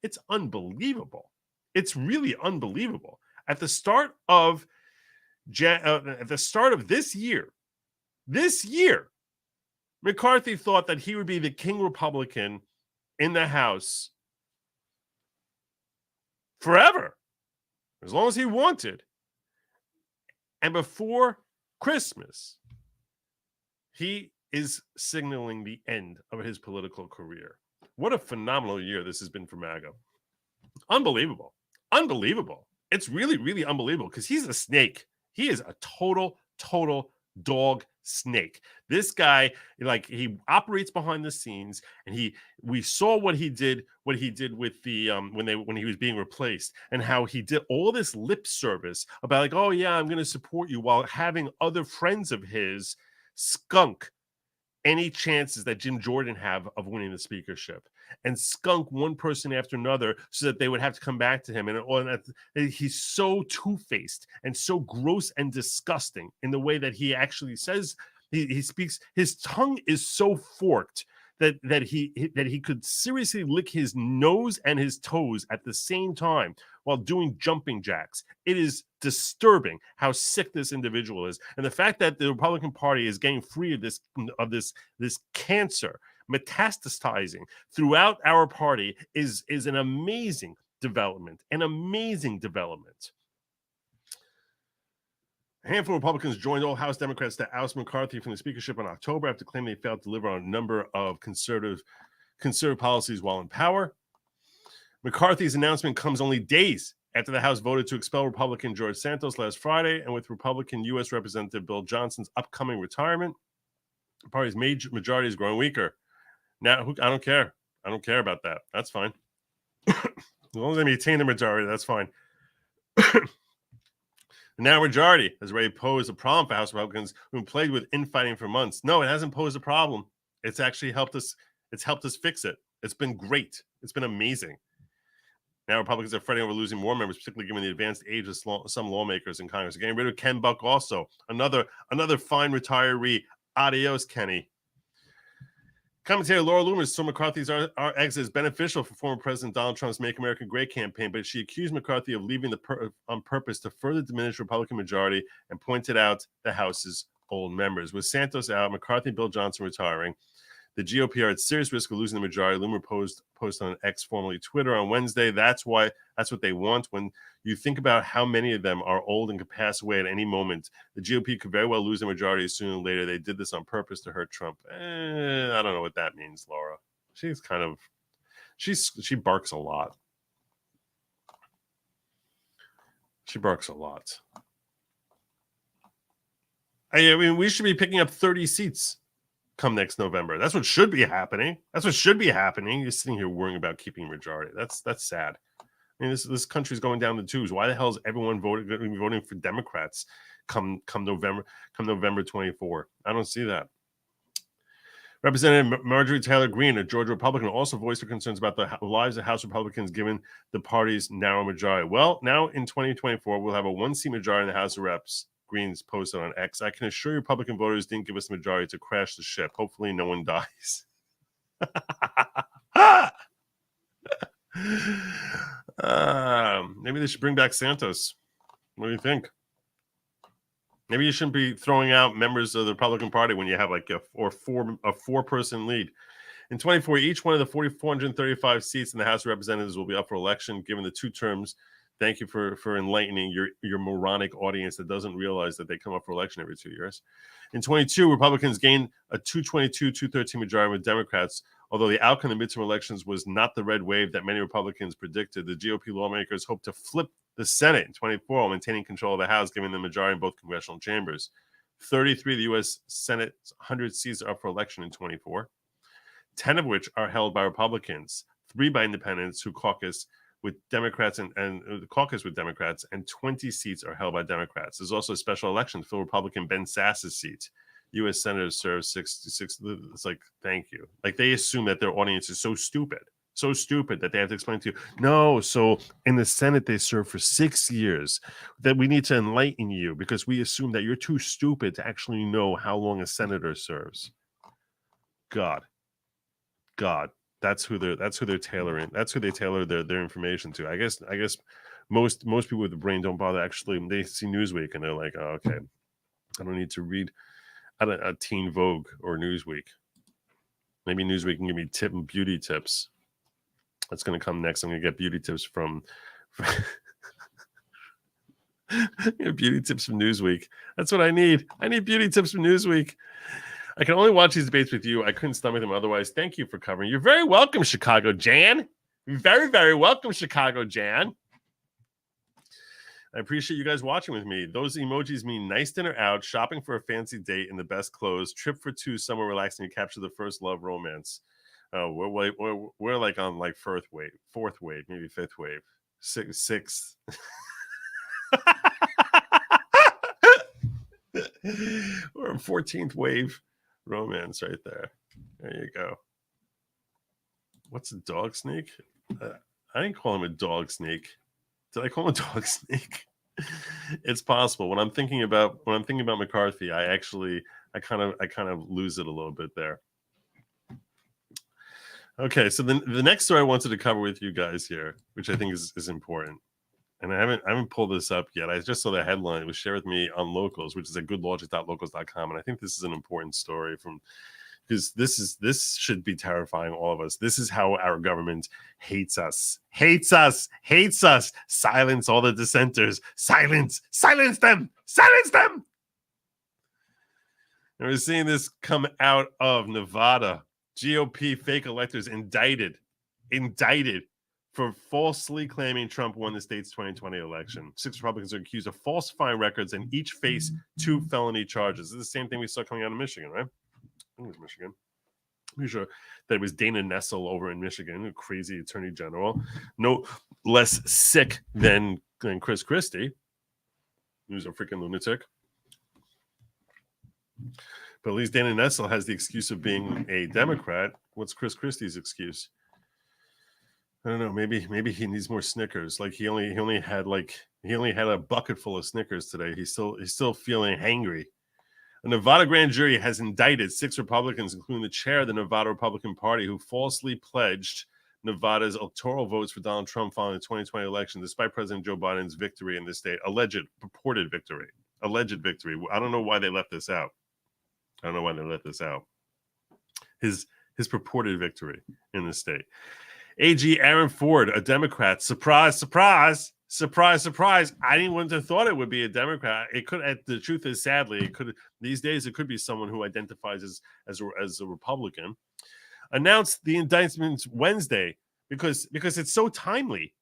It's unbelievable. It's really unbelievable. At the start of this year, McCarthy thought that he would be the king Republican in the House forever, as long as he wanted. And before Christmas, he is signaling the end of his political career. What a phenomenal year this has been for MAGA. Unbelievable. It's really, really unbelievable because he's a snake. He is a total dog snake. This guy, like, he operates behind the scenes, and we saw what he did with the when he was being replaced, and how he did all this lip service about, like, oh yeah, I'm going to support you, while having other friends of his skunk any chances that Jim Jordan have of winning the speakership, and skunk one person after another so that they would have to come back to him. And he's so two-faced and so gross and disgusting in the way that he actually says, he speaks. His tongue is so forked that he could seriously lick his nose and his toes at the same time while doing jumping jacks. It is disturbing how sick this individual is, and the fact that the Republican Party is getting free of this cancer metastasizing throughout our party is an amazing development. An amazing development. A handful of Republicans joined all House Democrats to oust McCarthy from the speakership in October after claiming they failed to deliver on a number of conservative policies while in power. McCarthy's announcement comes only days after the House voted to expel Republican George Santos last Friday, and with Republican U.S. Representative Bill Johnson's upcoming retirement, the party's majority is growing weaker. Now, I don't care. I don't care about that. That's fine. As long as they maintain the majority, that's fine. The now majority has already posed a problem for House Republicans who played with infighting for months. No, it hasn't posed a problem. It's actually helped us. It's helped us fix it. It's been great. It's been amazing. Now Republicans are fretting over losing more members, particularly given the advanced age of some lawmakers in Congress. Getting rid of Ken Buck also. Another fine retiree. Adios, Kenny. Commentator Laura Loomis saw McCarthy's exit is beneficial for former President Donald Trump's Make America Great campaign, but she accused McCarthy of leaving on purpose to further diminish Republican majority and pointed out the House's old members. With Santos out, McCarthy and Bill Johnson retiring, the GOP are at serious risk of losing the majority. Loomer posted on X, formerly Twitter, on Wednesday. That's what they want. When you think about how many of them are old and could pass away at any moment, the GOP could very well lose the majority sooner or later. They did this on purpose to hurt Trump. I don't know what that means, Laura. She barks a lot. She barks a lot. I mean, we should be picking up 30 seats come next November. That's what should be happening. You're sitting here worrying about keeping majority. That's sad. I mean, this country's going down the tubes. Why the hell is everyone voting for Democrats come November 24? I don't see that. Representative Marjorie Taylor Greene, a Georgia Republican, also voiced her concerns about the lives of House Republicans given the party's narrow majority. Well, now in 2024, we'll have a one-seat majority in the House of Reps. Green's posted on X. I can assure you Republican voters didn't give us the majority to crash the ship. Hopefully no one dies. Maybe they should bring back Santos. What do you think? Maybe you shouldn't be throwing out members of the Republican Party when you have like a four-person lead. In 2024, each one of the 435 seats in the House of Representatives will be up for election, given the two terms. Thank you for enlightening your moronic audience that doesn't realize that they come up for election every 2 years. In 22, Republicans gained a 222-213 majority with Democrats. Although the outcome of the midterm elections was not the red wave that many Republicans predicted, the GOP lawmakers hope to flip the Senate in 24 while maintaining control of the House, giving them the majority in both congressional chambers. 33 of the U.S. Senate's 100 seats are up for election in 24, 10 of which are held by Republicans, 3 by independents who caucus with Democrats and caucus with Democrats, and 20 seats are held by Democrats. There's also a special election to fill Republican Ben Sass's seat. U.S. senators serve 66. It's like, thank you. Like, they assume that their audience is so stupid that they have to explain to you, no, so in the Senate they serve for 6 years, that we need to enlighten you because we assume that you're too stupid to actually know how long a senator serves. God. That's who they're tailoring. That's who they tailor their information to. I guess most people with the brain don't bother actually. They see Newsweek and they're like, oh, okay, I don't need to read a Teen Vogue or Newsweek. Maybe Newsweek can give me beauty tips. That's going to come next. I'm going to get beauty tips from beauty tips from Newsweek. That's what I need. I need beauty tips from Newsweek. I can only watch these debates with you. I couldn't stomach them otherwise. Thank you for covering. You're very welcome, Chicago Jan. Very, very welcome, Chicago Jan. I appreciate you guys watching with me. Those emojis mean nice dinner out, shopping for a fancy date in the best clothes, trip for two, somewhere relaxing to capture the first love romance. We're like on like fourth wave, maybe fifth wave, sixth. We're in 14th wave romance right there. There you go. What's a dog snake? I didn't call him a dog snake. Did I call him a dog snake? It's possible. When I'm thinking about McCarthy, I kind of lose it a little bit there. Okay, so the next story I wanted to cover with you guys here, which I think is important, and I haven't pulled this up yet. I just saw the headline. It was shared with me on Locals, which is at goodlogic.locals.com, and I think this is an important story because this should be terrifying all of us. This is how our government hates us. Silence all the dissenters. Silence them. And we're seeing this come out of Nevada. GOP fake electors indicted for falsely claiming Trump won the state's 2020 election. 6 Republicans are accused of falsifying records and each face 2 felony charges. This is the same thing we saw coming out of Michigan, right? I think it was Michigan. I'm pretty sure that it was Dana Nessel over in Michigan, a crazy attorney general, no less sick than Christie, who's a freaking lunatic. But at least Dana Nessel has the excuse of being a Democrat. What's Chris Christie's excuse? I don't know. Maybe he needs more Snickers. Like he only had a bucket full of Snickers today. He's still feeling hangry. A Nevada grand jury has indicted 6 Republicans, including the chair of the Nevada Republican Party, who falsely pledged Nevada's electoral votes for Donald Trump following the 2020 election, despite President Joe Biden's victory in the state. Purported victory. Alleged victory. I don't know why they left this out. His purported victory in the state. AG Aaron Ford, a Democrat. Surprise. I wouldn't have thought it would be a Democrat. It could. The truth is, sadly, these days it could be someone who identifies as a Republican. Announced the indictments Wednesday because it's so timely.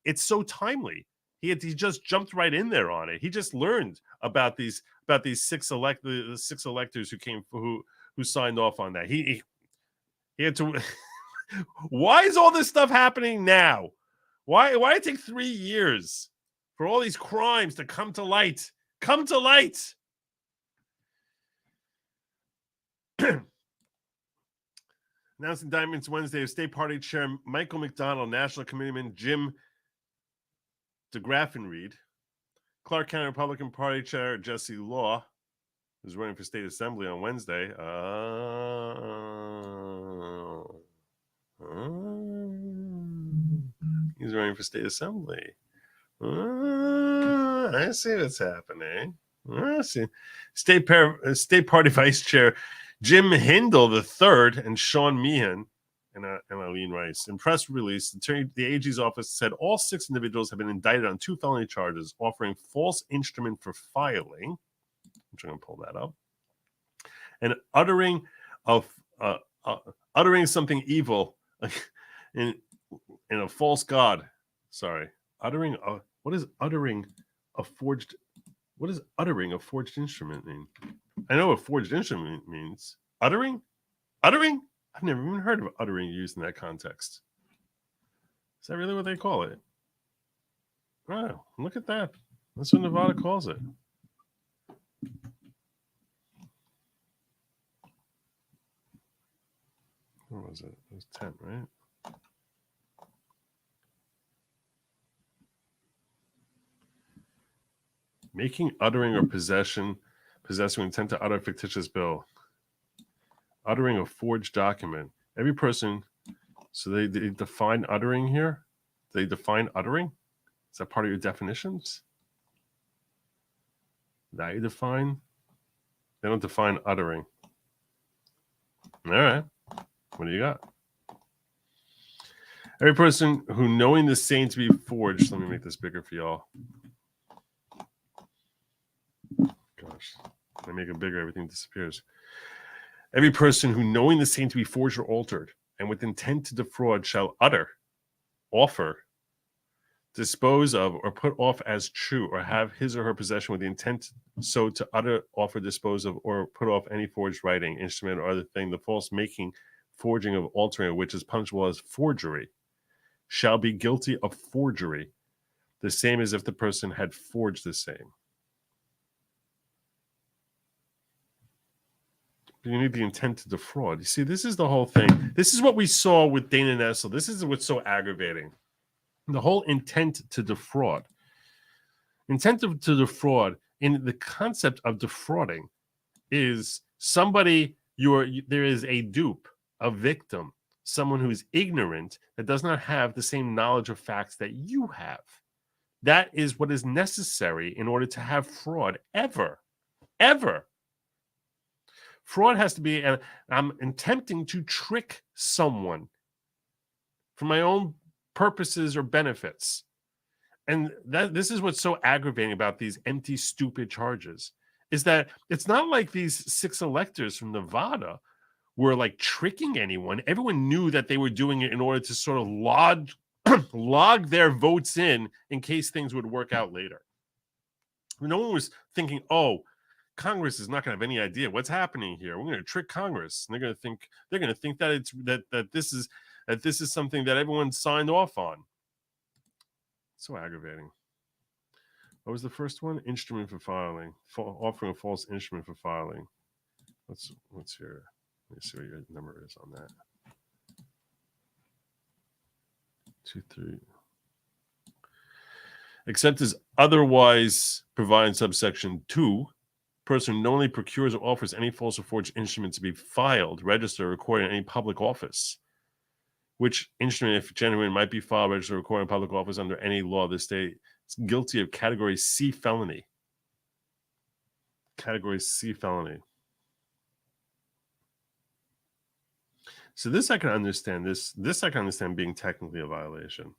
He just jumped right in there on it. He just learned about these 6 electors who signed off on that. He had to. Why is all this stuff happening now? Why did it take 3 years for all these crimes to come to light? Announced indictments Wednesday of State Party Chair Michael McDonald, National Committeeman Jim DeGraffenreid, Clark County Republican Party Chair Jesse Law, who's running for state assembly on Wednesday. He's running for state assembly. I see what's happening. I see. State Party Vice Chair Jim Hindle III and Sean Meehan and Eileen Rice. In press release, the AG's office said all 6 individuals have been indicted on 2 felony charges, offering false instrument for filing. I'm trying to pull that up. And uttering something evil in a false god. Sorry. What does uttering a forged instrument mean? I know what forged instrument means. Uttering? I've never even heard of uttering used in that context. Is that really what they call it? Wow, look at that. That's what Nevada calls it. What was it? It was 10, right? Making, uttering, or possessing intent to utter a fictitious bill. Uttering a forged document. Every person, so they define uttering here? They define uttering? Is that part of your definitions? That you define? They don't define uttering. All right. What do you got? Every person who knowing the same to be forged. Let me make this bigger for y'all. Gosh, when I make it bigger, everything disappears. Every person who knowing the same to be forged or altered and with intent to defraud shall utter, offer, dispose of or put off as true, or have his or her possession with the intent so to utter, offer, dispose of, or put off any forged writing, instrument, or other thing, the false making, forging of, altering, which is punishable as forgery, shall be guilty of forgery, the same as if the person had forged the same. You need the intent to defraud. You see, this is the whole thing. This is what we saw with Dana Nessel. This is what's so aggravating. The whole intent to defraud. Intent to defraud, in the concept of defrauding, is somebody there is a dupe, a victim, someone who is ignorant, that does not have the same knowledge of facts that you have. That is what is necessary in order to have fraud ever. Fraud has to be, I'm attempting to trick someone for my own purposes or benefits. And this is what's so aggravating about these empty, stupid charges, is that it's not like these 6 electors from Nevada were like tricking anyone. Everyone knew that they were doing it in order to sort of log their votes in case things would work out later. No one was thinking, oh, Congress is not going to have any idea what's happening here. We're going to trick Congress, and they're going to think that it's that this is something that everyone signed off on. So aggravating. What was the first one? Instrument for filing. Offering a false instrument for filing. What's your? Let me see what your number is on that. 2, 3. Except as otherwise provided subsection 2. Person knowingly procures or offers any false or forged instrument to be filed, registered, or recorded in any public office, which instrument, if genuine, might be filed, registered, or recorded in public office under any law of the state, is guilty of category C felony. Category C felony. So this I can understand. This I can understand being technically a violation.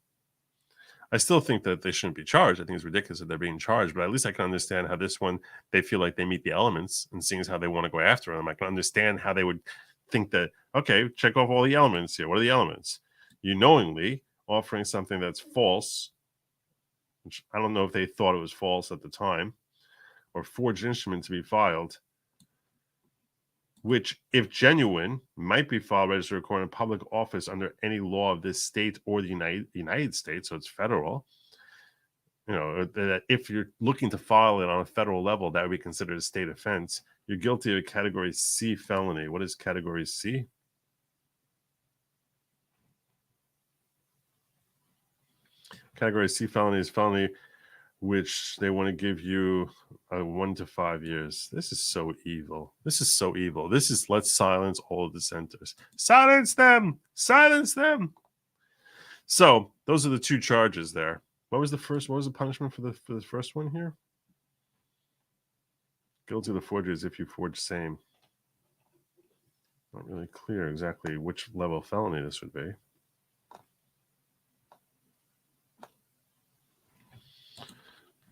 I still think that they shouldn't be charged. I think it's ridiculous that they're being charged, but at least I can understand how this one, they feel like they meet the elements, and seeing as how they want to go after them, I can understand how they would think that, okay, check off all the elements here. What are the elements? You knowingly offering something that's false, which I don't know if they thought it was false at the time, or forged instrument to be filed, which, if genuine, might be filed, registered, recorded in public office under any law of this state or the United States, so it's federal. You know, that if you're looking to file it on a federal level, that would be considered a state offense. You're guilty of a category C felony. What is category C? Category C felony is felony which they want to give you 1 to 5 years. This is so evil. This is so evil. This is, let's silence all dissenters. Silence them! Silence them! So those are the 2 charges there. What was the first? What was the punishment for the first one here? Guilty of the forgery as if you forged same. Not really clear exactly which level of felony this would be.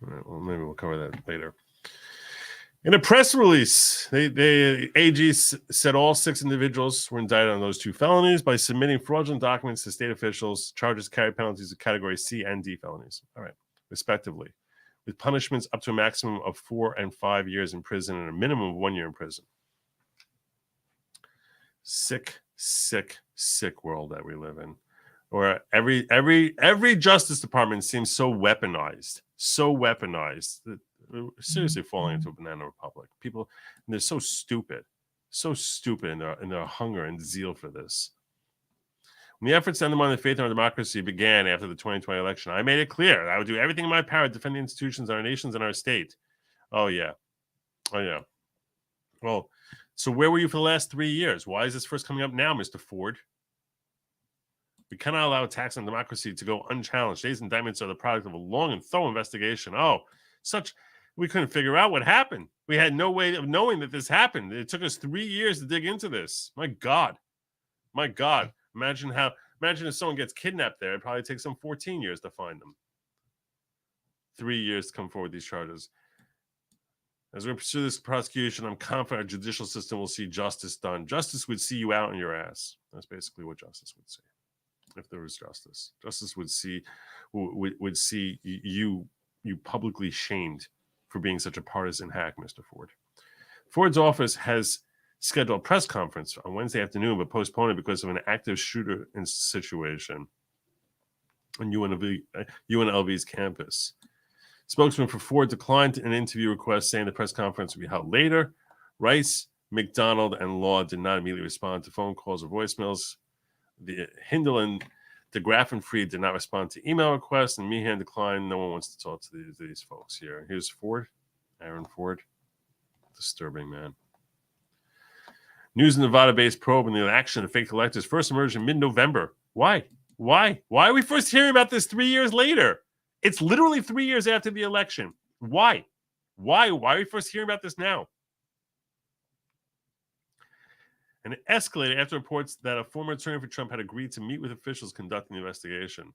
All right, well, maybe we'll cover that later. In a press release, the AG said all 6 individuals were indicted on those 2 felonies by submitting fraudulent documents to state officials. Charges carry penalties of category C and D felonies, all right, respectively, with punishments up to a maximum of 4 and 5 years in prison and a minimum of 1 year in prison. Sick, sick, sick world that we live in, where every justice department seems so weaponized that we're seriously falling into a banana republic. People, and they're so stupid in their hunger and zeal for this. When the efforts to undermine the faith in our democracy began after the 2020 election, I made it clear that I would do everything in my power to defend the institutions, our nations, and our state. Oh yeah. Well, so where were you for the last 3 years? Why is this first coming up now, Mr. Ford? We cannot allow attacks on democracy to go unchallenged. These indictments are the product of a long and thorough investigation. We couldn't figure out what happened. We had no way of knowing that this happened. It took us 3 years to dig into this. My God. Imagine if someone gets kidnapped there. It probably takes them 14 years to find them. 3 years to come forward with these charges. As we pursue this prosecution, I'm confident our judicial system will see justice done. Justice would see you out in your ass. That's basically what justice would say. if there was justice. Justice would see you publicly shamed for being such a partisan hack, Mr. Ford. Ford's office has scheduled a press conference on Wednesday afternoon, but postponed it because of an active shooter situation on UNLV's campus. Spokesman for Ford declined an interview request, saying the press conference would be held later. Rice, McDonald, and Law did not immediately respond to phone calls or voicemails. The Hindeland, de Graaf, and Fried did not respond to email requests, and Meehan declined. No one wants to talk to these folks here. Here's Ford, Aaron Ford. Disturbing, man. News in Nevada-based probe in the election of fake electors first emerged in mid-November. Why? Why are we first hearing about this 3 years later? It's literally 3 years after the election. Why? Why are we first hearing about this now? And it escalated after reports that a former attorney for Trump had agreed to meet with officials conducting the investigation.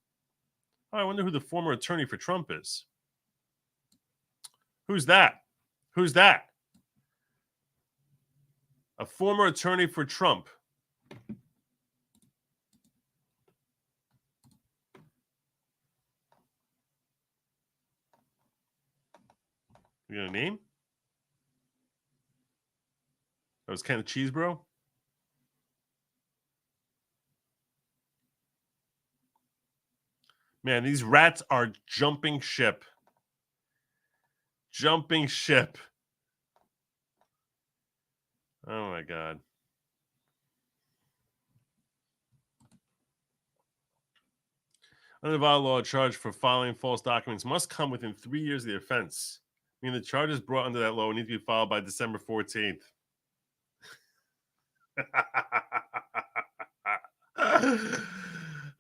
Oh, I wonder who the former attorney for Trump is. Who's that? Who's that? A former attorney for Trump. You got a name? That was kind of cheese, bro. Man, these rats are jumping ship. Jumping ship. Oh, my God. Under Nevada law, a charge for filing false documents must come within 3 years of the offense. Meaning the charges brought under that law need to be filed by December 14th.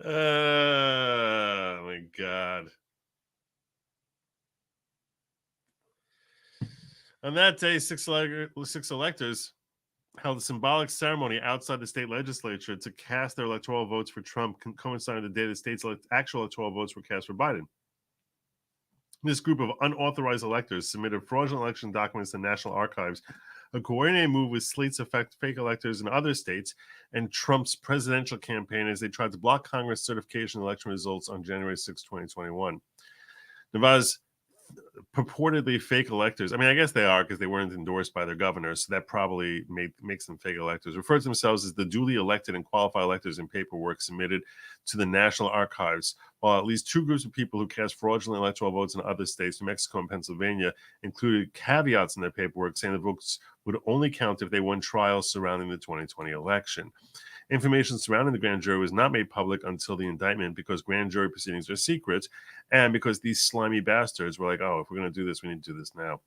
Oh, my God. On that day, six electors held a symbolic ceremony outside the state legislature to cast their electoral votes for Trump, coinciding with the day the state's actual electoral votes were cast for Biden. This group of unauthorized electors submitted fraudulent election documents to National Archives, a coordinated move with slates of fake electors in other states and Trump's presidential campaign as they tried to block Congress certification of election results on January 6, 2021. Nevada's purportedly fake electors, I mean, I guess they are because they weren't endorsed by their governor, so that probably makes them fake electors, refer to themselves as the duly elected and qualified electors in paperwork submitted to the National Archives, while at least two groups of people who cast fraudulent electoral votes in other states, New Mexico and Pennsylvania, included caveats in their paperwork saying the votes would only count if they won trials surrounding the 2020 election. Information surrounding the grand jury was not made public until the indictment because grand jury proceedings are secret and because these slimy bastards were like, oh, if we're going to do this, we need to do this now.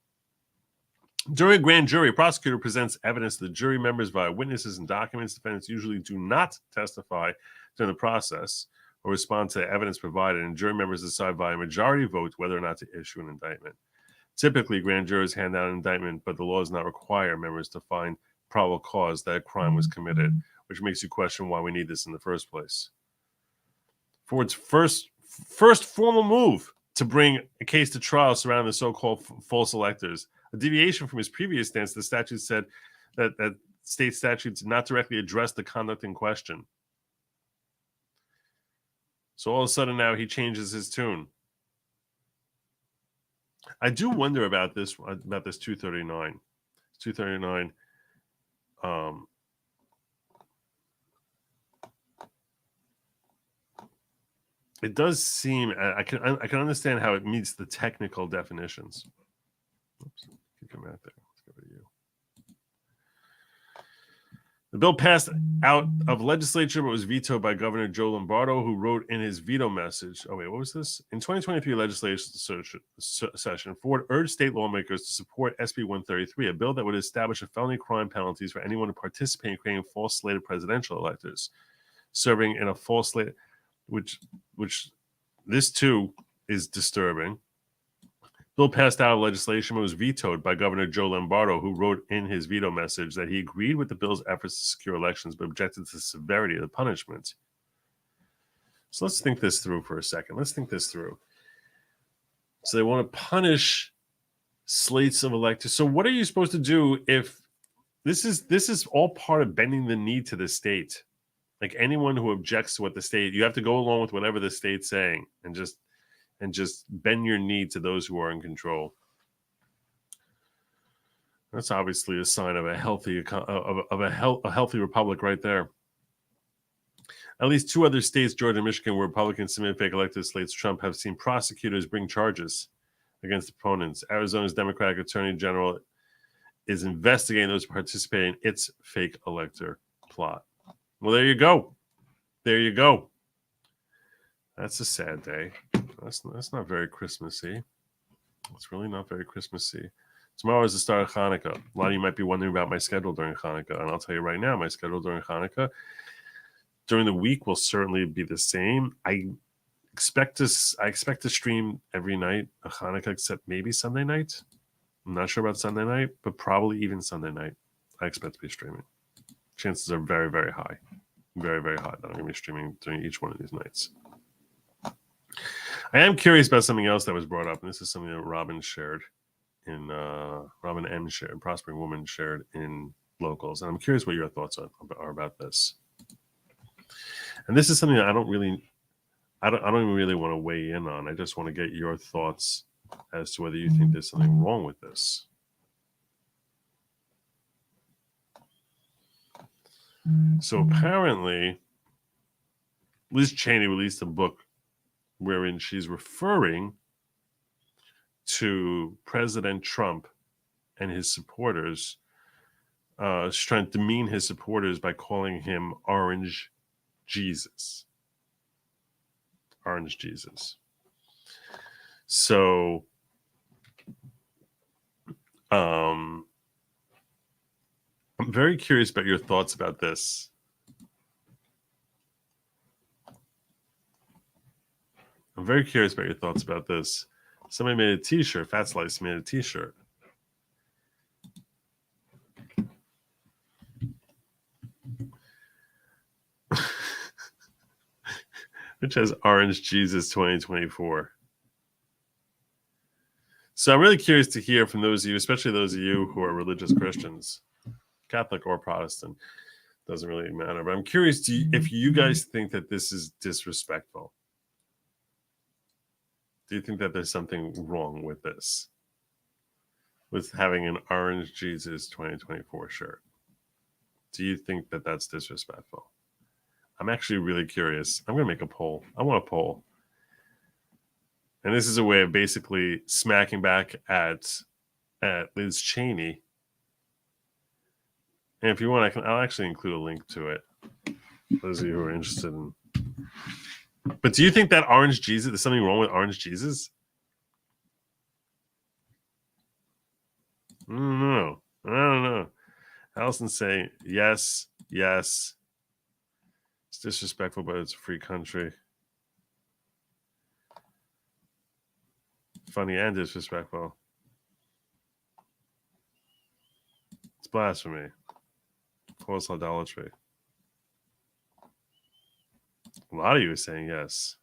During a grand jury, a prosecutor presents evidence to the jury members via witnesses and documents. Defendants usually do not testify during the process or respond to the evidence provided, and jury members decide via majority vote whether or not to issue an indictment. Typically, grand jurors hand out an indictment, but the law does not require members to find probable cause that a crime was committed, which makes you question why we need this in the first place. Ford's first formal move to bring a case to trial surrounding the so-called false electors, a deviation from his previous stance. The statute said that state statutes did not directly address the conduct in question. So all of a sudden now he changes his tune. I do wonder about this 239. 239. It does seem I can understand how it meets the technical definitions. Oops, come out there. Let's go to you. The bill passed out of legislature but was vetoed by Governor Joe Lombardo, who wrote in his veto message. Oh wait, what was this? In 2023 legislative session, Ford urged state lawmakers to support SB 133, a bill that would establish a felony crime penalties for anyone who participates in creating false slated presidential electors, serving in a false slate. Which this too is disturbing. Bill passed out of legislation but was vetoed by Governor Joe Lombardo, who wrote in his veto message that he agreed with the bill's efforts to secure elections but objected to the severity of the punishment. So let's think this through for a second. Let's think this through. So they want to punish slates of electors. So what are you supposed to do if this is all part of bending the knee to the state? Like anyone who objects to what the state, you have to go along with whatever the state's saying, and just bend your knee to those who are in control. That's obviously a sign of a healthy a healthy republic right there. At least 2 other states, Georgia and Michigan, where Republicans submit fake elected slates Trump, have seen prosecutors bring charges against opponents. Arizona's Democratic Attorney General is investigating those participating in its fake elector plot. Well, there you go. There you go. That's a sad day. That's not very Christmassy. It's really not very Christmassy. Tomorrow is the start of Hanukkah. A lot of you might be wondering about my schedule during Hanukkah, and I'll tell you right now, my schedule during Hanukkah during the week will certainly be the same. I expect to stream every night of Hanukkah except maybe Sunday night. I'm not sure about Sunday night, but probably even Sunday night I expect to be streaming. Chances are very, very high. Very, very high that I'm going to be streaming during each one of these nights. I am curious about something else that was brought up, and this is something that Robin shared in Robin M. shared, Prospering Woman shared in Locals, and I'm curious what your thoughts are about this. And this is something that I don't even really want to weigh in on. I just want to get your thoughts as to whether you think there's something wrong with this. So apparently, Liz Cheney released a book wherein she's referring to President Trump and his supporters. She's trying to demean his supporters by calling him Orange Jesus. Orange Jesus. So, I'm very curious about your thoughts about this. I'm very curious about your thoughts about this. Somebody made a t-shirt. Fat Slice made a t-shirt. Which has Orange Jesus 2024. So I'm really curious to hear from those of you, especially those of you who are religious Christians, Catholic or Protestant, doesn't really matter. But I'm curious if you guys think that this is disrespectful. Do you think that there's something wrong with this? With having an Orange Jesus 2024 shirt? Do you think that that's disrespectful? I'm actually really curious. I'm going to make a poll. I want a poll. And this is a way of basically smacking back at Liz Cheney. And if you want, I'll actually include a link to it. Those of you who are interested in. But do you think that Orange Jesus, there's something wrong with Orange Jesus? I don't know. Allison's saying yes. It's disrespectful, but it's a free country. Funny and disrespectful. It's blasphemy. False idolatry. A lot of you are saying yes.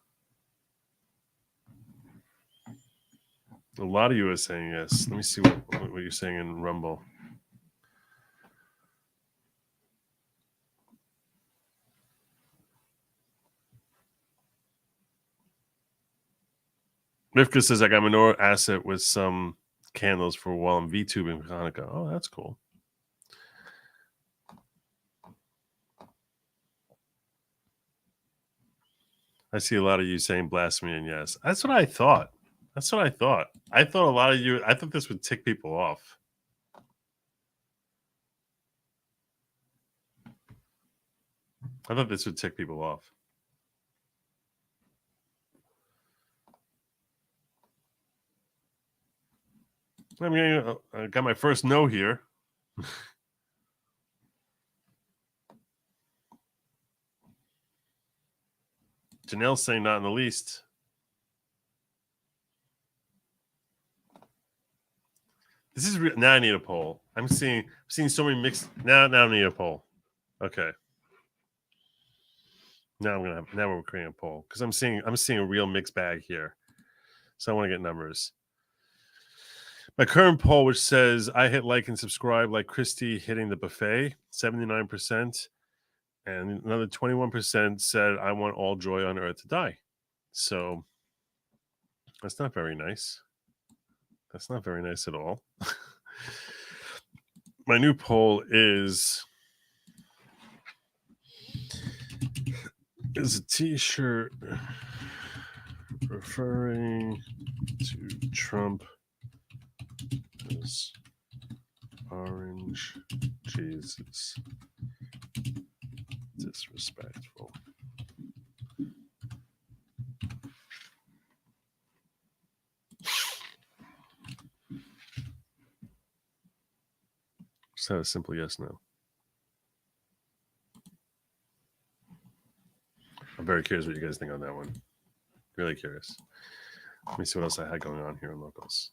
A lot of you are saying yes. Let me see what you're saying in Rumble. Rivka says, I got Menorah asset with some candles for while I'm VTubing Hanukkah. Oh, that's cool. I see a lot of you saying blasphemy and yes. That's what I thought. I thought a lot of you, I thought this would tick people off. I thought this would tick people off. I mean, I got my first no here. Janelle's saying not in the least. This is now I need a poll. I'm seeing so many mixed. Now I need a poll. Okay. Now we're creating a poll because I'm seeing a real mixed bag here. So I want to get numbers. My current poll, which says I hit like and subscribe like Christie hitting the buffet, 79%, And another 21% said, I want all joy on earth to die. So that's not very nice. That's not very nice at all. My new poll is a t-shirt referring to Trump as orange Jesus disrespectful. Just have a simple yes, no. I'm very curious what you guys think on that one. Really curious. Let me see what else I had going on here in locals.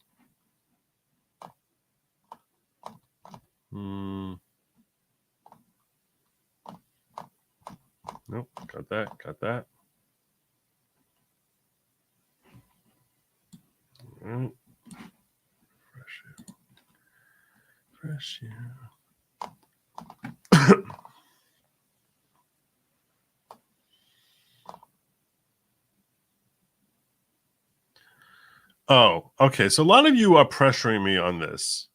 Nope, got that. All right. Fresh you. Oh, okay. So a lot of you are pressuring me on this.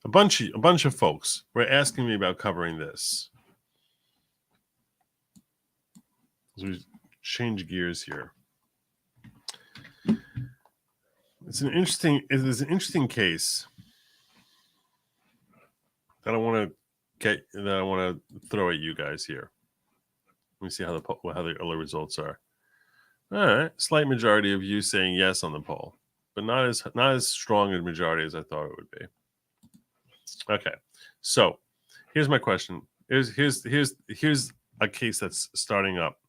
A bunch of folks were asking me about covering this. So we change gears here. It is an interesting case that I want to throw at you guys here. Let me see how the early results are. All right, slight majority of you saying yes on the poll, but not as strong a majority as I thought it would be. Okay, so here's my question. Here's a case that's starting up.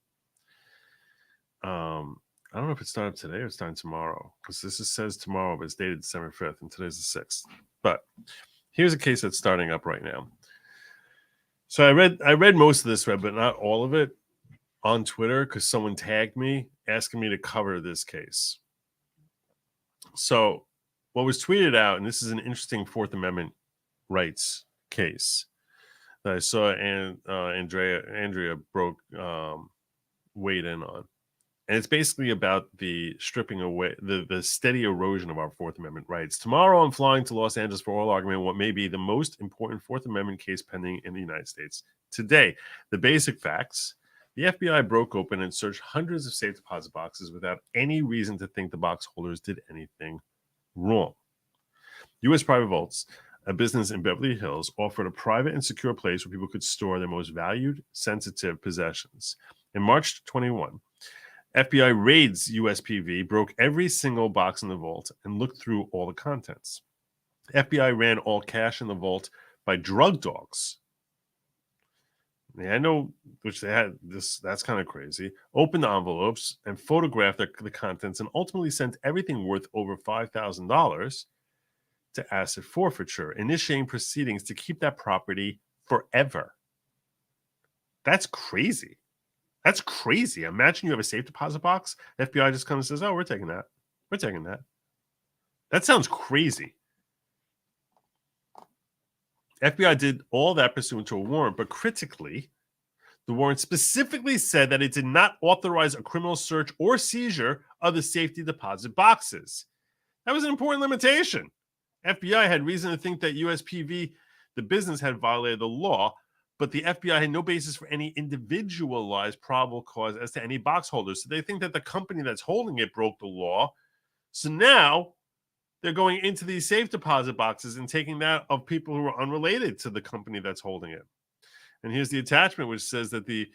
I don't know if it's starting today or it's starting tomorrow, because says tomorrow, but it's dated December 5th, and today's the 6th. But here's a case that's starting up right now. So I read most of this thread, but not all of it, on Twitter, because someone tagged me asking me to cover this case. So what was tweeted out, and this is an interesting Fourth Amendment rights case that I saw, and Andrea broke weighed in on. And it's basically about the stripping away, the steady erosion of our Fourth Amendment rights. Tomorrow, I'm flying to Los Angeles for oral argument on what may be the most important Fourth Amendment case pending in the United States today. The basic facts: the FBI broke open and searched hundreds of safe deposit boxes without any reason to think the box holders did anything wrong. U.S. Private Vaults, a business in Beverly Hills, offered a private and secure place where people could store their most valued, sensitive possessions. In March 21, FBI raids USPV, broke every single box in the vault, and looked through all the contents. FBI ran all cash in the vault by drug dogs. Yeah, I know, which they had this. That's kind of crazy. Opened the envelopes and photographed the contents, and ultimately sent everything worth over $5,000 to asset forfeiture, initiating proceedings to keep that property forever. That's crazy. That's crazy. Imagine you have a safe deposit box. FBI just comes and says, "Oh, we're taking that. We're taking that." That sounds crazy. FBI did all that pursuant to a warrant, but critically, the warrant specifically said that it did not authorize a criminal search or seizure of the safety deposit boxes. That was an important limitation. FBI had reason to think that USPV, the business, had violated the law, but the FBI had no basis for any individualized probable cause as to any box holders. So they think that the company that's holding it broke the law. So now they're going into these safe deposit boxes and taking that of people who are unrelated to the company that's holding it. And here's the attachment, which says that the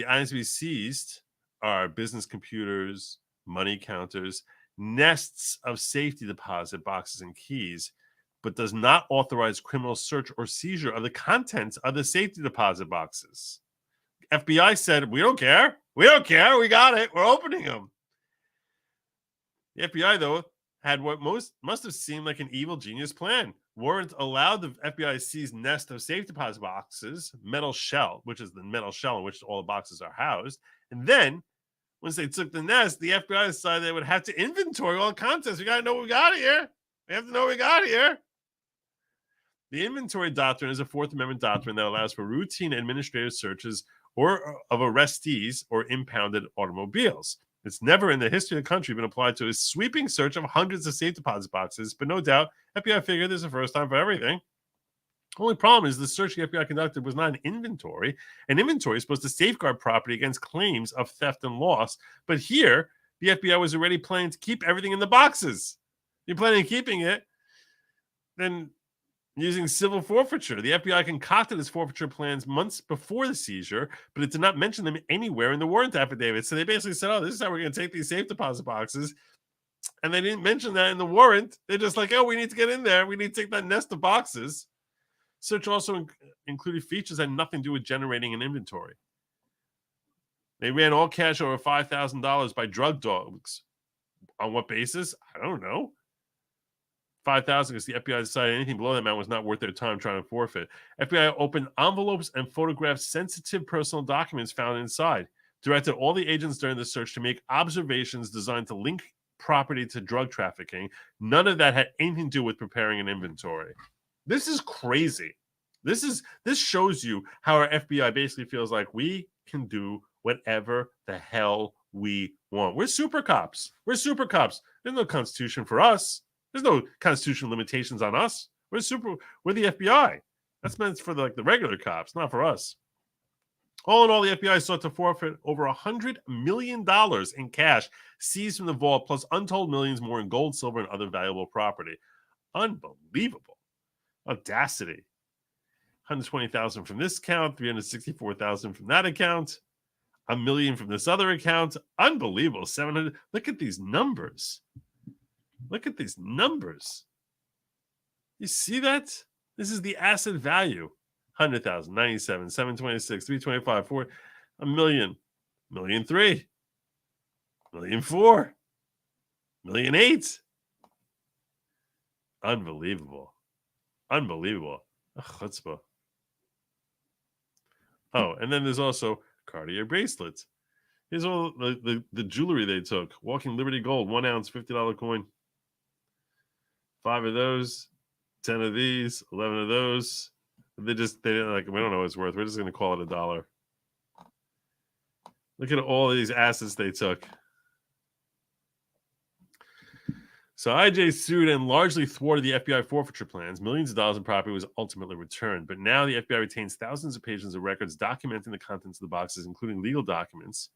items to be seized are business computers, money counters, nests of safety deposit boxes and keys, but does not authorize criminal search or seizure of the contents of the safety deposit boxes. FBI said, "We don't care. We don't care. We got it. We're opening them." The FBI, though, had what must have seemed like an evil genius plan. Warrant allowed the FBI to seize nest of safe deposit boxes, metal shell, which is the metal shell in which all the boxes are housed. And then, once they took the nest, the FBI decided they would have to inventory all the contents. We got to know what we got here. We have to know what we got here. The inventory doctrine is a Fourth Amendment doctrine that allows for routine administrative searches or of arrestees or impounded automobiles. It's never in the history of the country been applied to a sweeping search of hundreds of safe deposit boxes, but no doubt FBI figured this is the first time for everything. Only problem is the search the FBI conducted was not an inventory. An inventory is supposed to safeguard property against claims of theft and loss, but here the FBI was already planning to keep everything in the boxes. You're planning on keeping it, then using civil forfeiture. The FBI concocted its forfeiture plans months before the seizure, but it did not mention them anywhere in the warrant affidavit. So they basically said, oh, this is how we're going to take these safe deposit boxes. And they didn't mention that in the warrant. They're just like, oh, we need to get in there. We need to take that nest of boxes. Search also included features that had nothing to do with generating an inventory. They ran all cash over $5,000 by drug dogs. On what basis? I don't know. $5,000 because the FBI decided anything below that amount was not worth their time trying to forfeit. FBI opened envelopes and photographed sensitive personal documents found inside. Directed all the agents during the search to make observations designed to link property to drug trafficking. None of that had anything to do with preparing an inventory. This is crazy. This shows you how our FBI basically feels like we can do whatever the hell we want. We're super cops. We're super cops. There's no constitution for us. There's no constitutional limitations on us. We're the FBI. That's meant for the regular cops, not for us. All in all, the FBI sought to forfeit over $100 million in cash seized from the vault, plus untold millions more in gold, silver, and other valuable property. Unbelievable. Audacity. $120,000 from this account, $364,000 from that account, $1 million from this other account. Unbelievable. 700. Look at these numbers. Look at these numbers. You see that? This is the asset value. 100,000, 97, 726, 325, 4, $1 million, $1,000,003, $1,004, $1,008. Unbelievable. Unbelievable. Chutzpah. Oh, and then there's also Cartier bracelets. Here's all the jewelry they took. Walking Liberty Gold, 1 ounce, $50 coin. 5 of those, 10 of these, 11 of those. They didn't like, we don't know what it's worth. We're just going to call it $1. Look at all of these assets they took. So IJ sued and largely thwarted the FBI forfeiture plans. Millions of dollars in property was ultimately returned. But now the FBI retains thousands of pages of records documenting the contents of the boxes, including legal documents,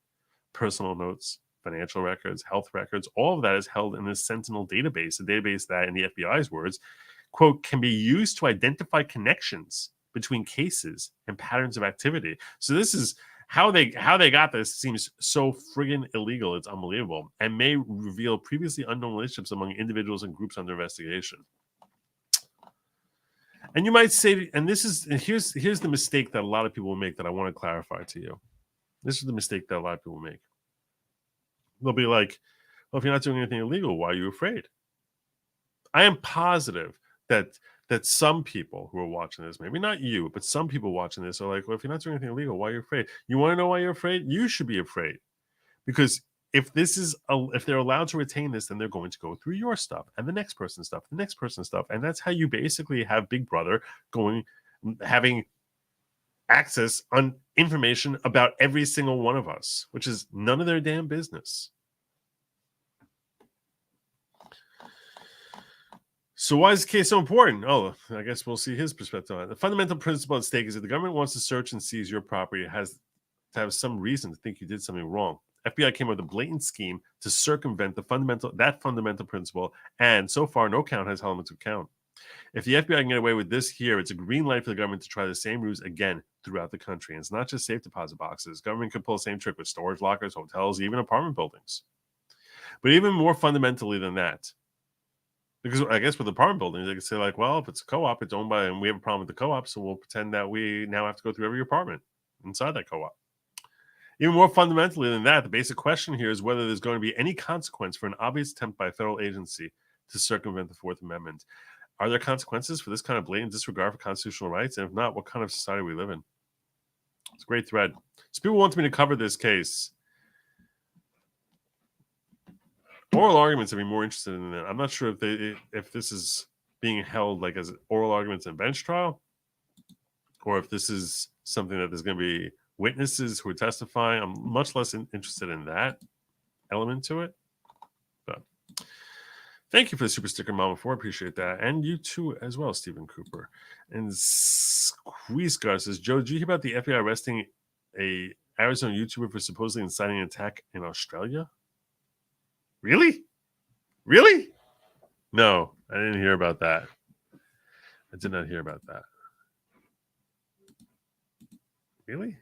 personal notes, financial records, health records. All of that is held in this Sentinel database, a database that, in the FBI's words, quote, can be used to identify connections between cases and patterns of activity. So this is how they got this. Seems so friggin' illegal. It's unbelievable, and may reveal previously unknown relationships among individuals and groups under investigation. And you might say, and here's the mistake that a lot of people will make that I want to clarify to you. This is the mistake that a lot of people make. They'll be like, well, if you're not doing anything illegal, why are you afraid? I am positive that some people who are watching this, maybe not you, but some people watching this are like, well, if you're not doing anything illegal, why are you afraid? You want to know why you're afraid? You should be afraid. Because if they're allowed to retain this, then they're going to go through your stuff and the next person's stuff, and that's how you basically have Big Brother having access on information about every single one of us, which is none of their damn business. So why is the case so important? Oh, I guess we'll see his perspective on it. The fundamental principle at stake is that the government wants to search and seize your property, it has to have some reason to think you did something wrong. FBI came up with a blatant scheme to circumvent that fundamental principle, and so far, no count has held them to account. If the FBI can get away with this here, it's a green light for the government to try the same ruse again throughout the country. And it's not just safe deposit boxes. Government could pull the same trick with storage lockers, hotels, even apartment buildings. But even more fundamentally than that, because I guess with apartment buildings, they could say like, well, if it's a co-op, it's owned by, and we have a problem with the co-op, so we'll pretend that we now have to go through every apartment inside that co-op. Even more fundamentally than that, the basic question here is whether there's going to be any consequence for an obvious attempt by a federal agency to circumvent the Fourth Amendment. Are there consequences for this kind of blatant disregard for constitutional rights? And if not, what kind of society we live in? It's a great thread. So people want me to cover this case. Oral arguments, I'd be more interested in that. I'm not sure if this is being held like as oral arguments in bench trial, or if this is something that there's going to be witnesses who are testifying. I'm much less interested in that element to it. But thank you for the super sticker, Mama 4. Appreciate that. And you too as well, Stephen Cooper. And Squeeze Guard says, Joe, did you hear about the FBI arresting a Arizona YouTuber for supposedly inciting an attack in Australia? Really? Really? No, I didn't hear about that. I did not hear about that. Really?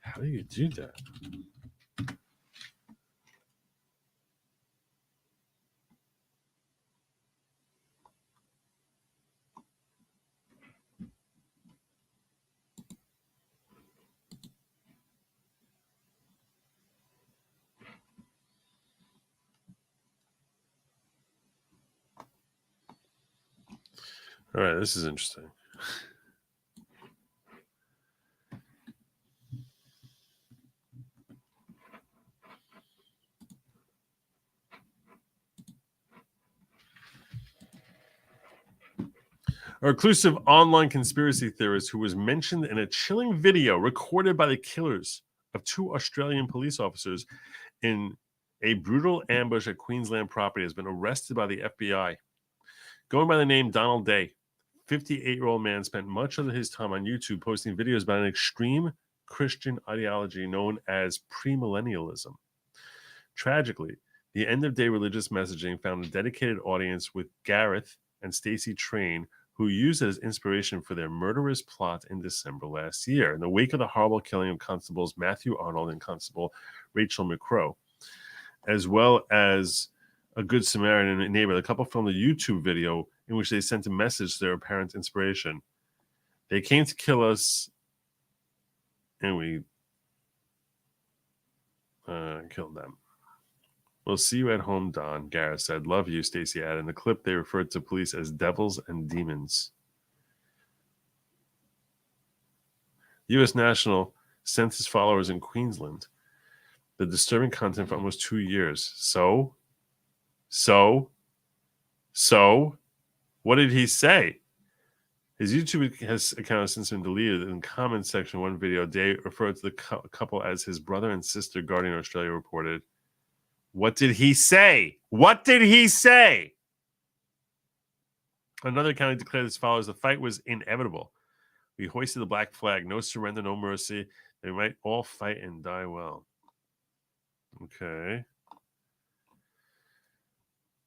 How do you do that? All right, this is interesting. A reclusive online conspiracy theorist who was mentioned in a chilling video recorded by the killers of 2 Australian police officers in a brutal ambush at Queensland property has been arrested by the FBI. Going by the name Donald Day, 58-year-old man spent much of his time on YouTube posting videos about an extreme Christian ideology known as premillennialism. Tragically, the end-of-day religious messaging found a dedicated audience with Gareth and Stacey Train, who used it as inspiration for their murderous plot in December last year. In the wake of the horrible killing of Constables Matthew Arnold and Constable Rachel McCrow, as well as a Good Samaritan and neighbor, the couple filmed a YouTube video in which they sent a message to their apparent inspiration. They came to kill us, and we killed them. We'll see you at home, Don, Gareth said. Love you, Stacey added. In the clip, they referred to police as devils and demons. U.S. National sent his followers in Queensland the disturbing content for almost 2 years. So, what did he say? His YouTube account has since been deleted. In the comments section of one video, Day referred to the couple as his brother and sister, Guardian Australia reported. What did he say? What did he say? Another account declared his followers the fight was inevitable. We hoisted the black flag. No surrender, no mercy. They might all fight and die well. Okay.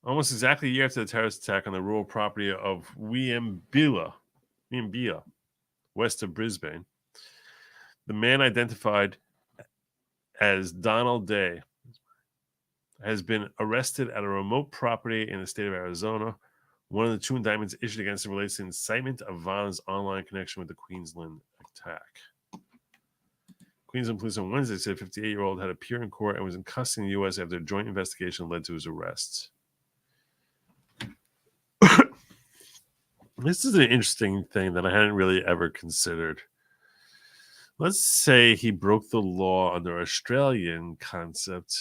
Almost exactly a year after the terrorist attack on the rural property of Wiambilla, west of Brisbane, the man identified as Donald Day has been arrested at a remote property in the state of Arizona. One of the 2 indictments issued against him relates to incitement of violence online connection with the Queensland attack. Queensland police on Wednesday said a 58-year-old had appeared in court and was in custody in the U.S. after a joint investigation led to his arrest. This is an interesting thing that I hadn't really ever considered. Let's say he broke the law under Australian concept,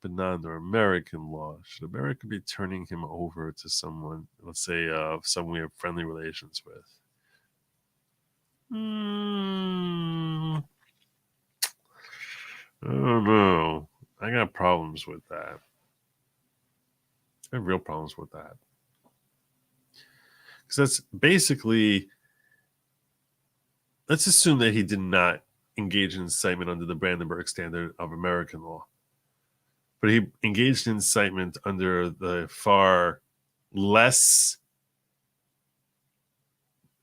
but not under American law. Should America be turning him over to someone, let's say, someone we have friendly relations with? I don't know. I got problems with that. I have real problems with that. Because that's basically, let's assume that he did not engage in incitement under the Brandenburg Standard of American law. But he engaged in incitement under the far less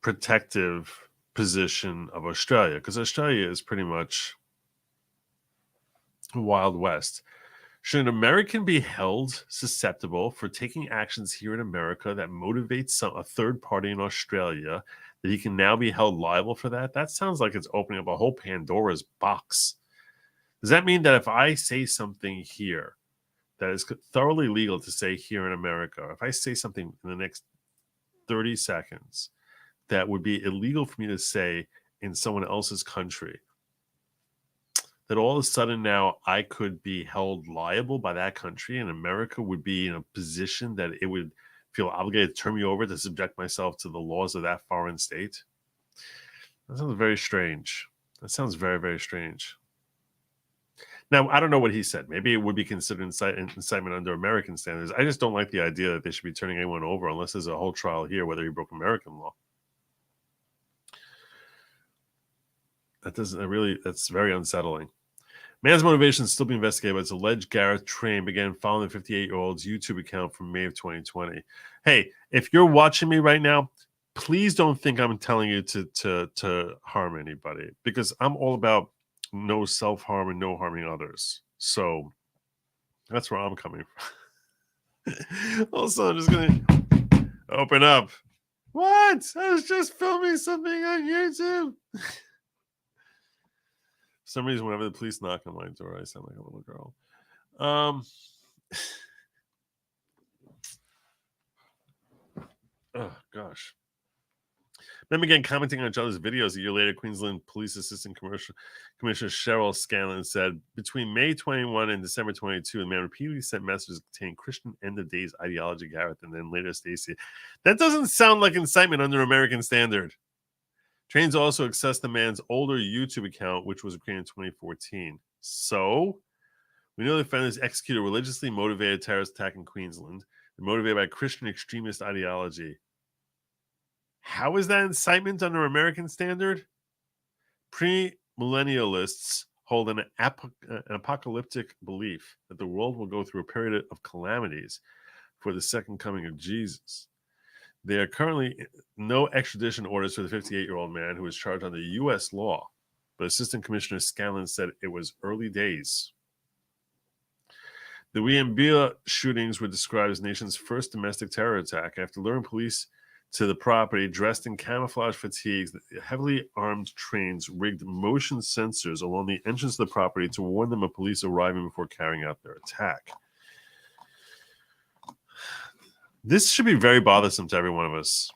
protective position of Australia, because Australia is pretty much Wild West. Should an American be held susceptible for taking actions here in America that motivates a third party in Australia, that he can now be held liable for that? That sounds like it's opening up a whole Pandora's box. Does that mean that if I say something here that is thoroughly legal to say here in America, if I say something in the next 30 seconds that would be illegal for me to say in someone else's country, that all of a sudden now I could be held liable by that country, and America would be in a position that it would feel obligated to turn me over to subject myself to the laws of that foreign state? That sounds very strange. That sounds very, very strange. Now, I don't know what he said. Maybe it would be considered incitement under American standards. I just don't like the idea that they should be turning anyone over unless there's a whole trial here, whether he broke American law. That's very unsettling. Man's motivation is still being investigated, but it's alleged Gareth Train began following the 58-year-old's YouTube account from May of 2020. Hey, if you're watching me right now, please don't think I'm telling you to harm anybody, because I'm all about no self-harm and no harming others. So that's where I'm coming from. Also, I'm just going to open up. What? I was just filming something on YouTube. For some reason, whenever the police knock on my door, I sound like a little girl. Oh, gosh. Then began commenting on each other's videos. A year later, Queensland Police Assistant Commissioner Cheryl Scanlon said, between May 21 and December 22, the man repeatedly sent messages containing Christian end-of-days ideology, Gareth, and then later Stacey. That doesn't sound like incitement under American standard. Trains also accessed the man's older YouTube account, which was created in 2014. So, we know the offenders executed a religiously motivated terrorist attack in Queensland. They're motivated by Christian extremist ideology. How is that incitement under American standard? Premillennialists hold an apocalyptic belief that the world will go through a period of calamities for the second coming of Jesus. There are currently no extradition orders for the 58-year-old man who was charged under U.S. law, but Assistant Commissioner Scanlon said it was early days. The Wiambila shootings were described as the nation's first domestic terror attack after luring police to the property dressed in camouflage fatigues. The heavily armed trains rigged motion sensors along the entrance to the property to warn them of police arriving before carrying out their attack. This should be very bothersome to every one of us.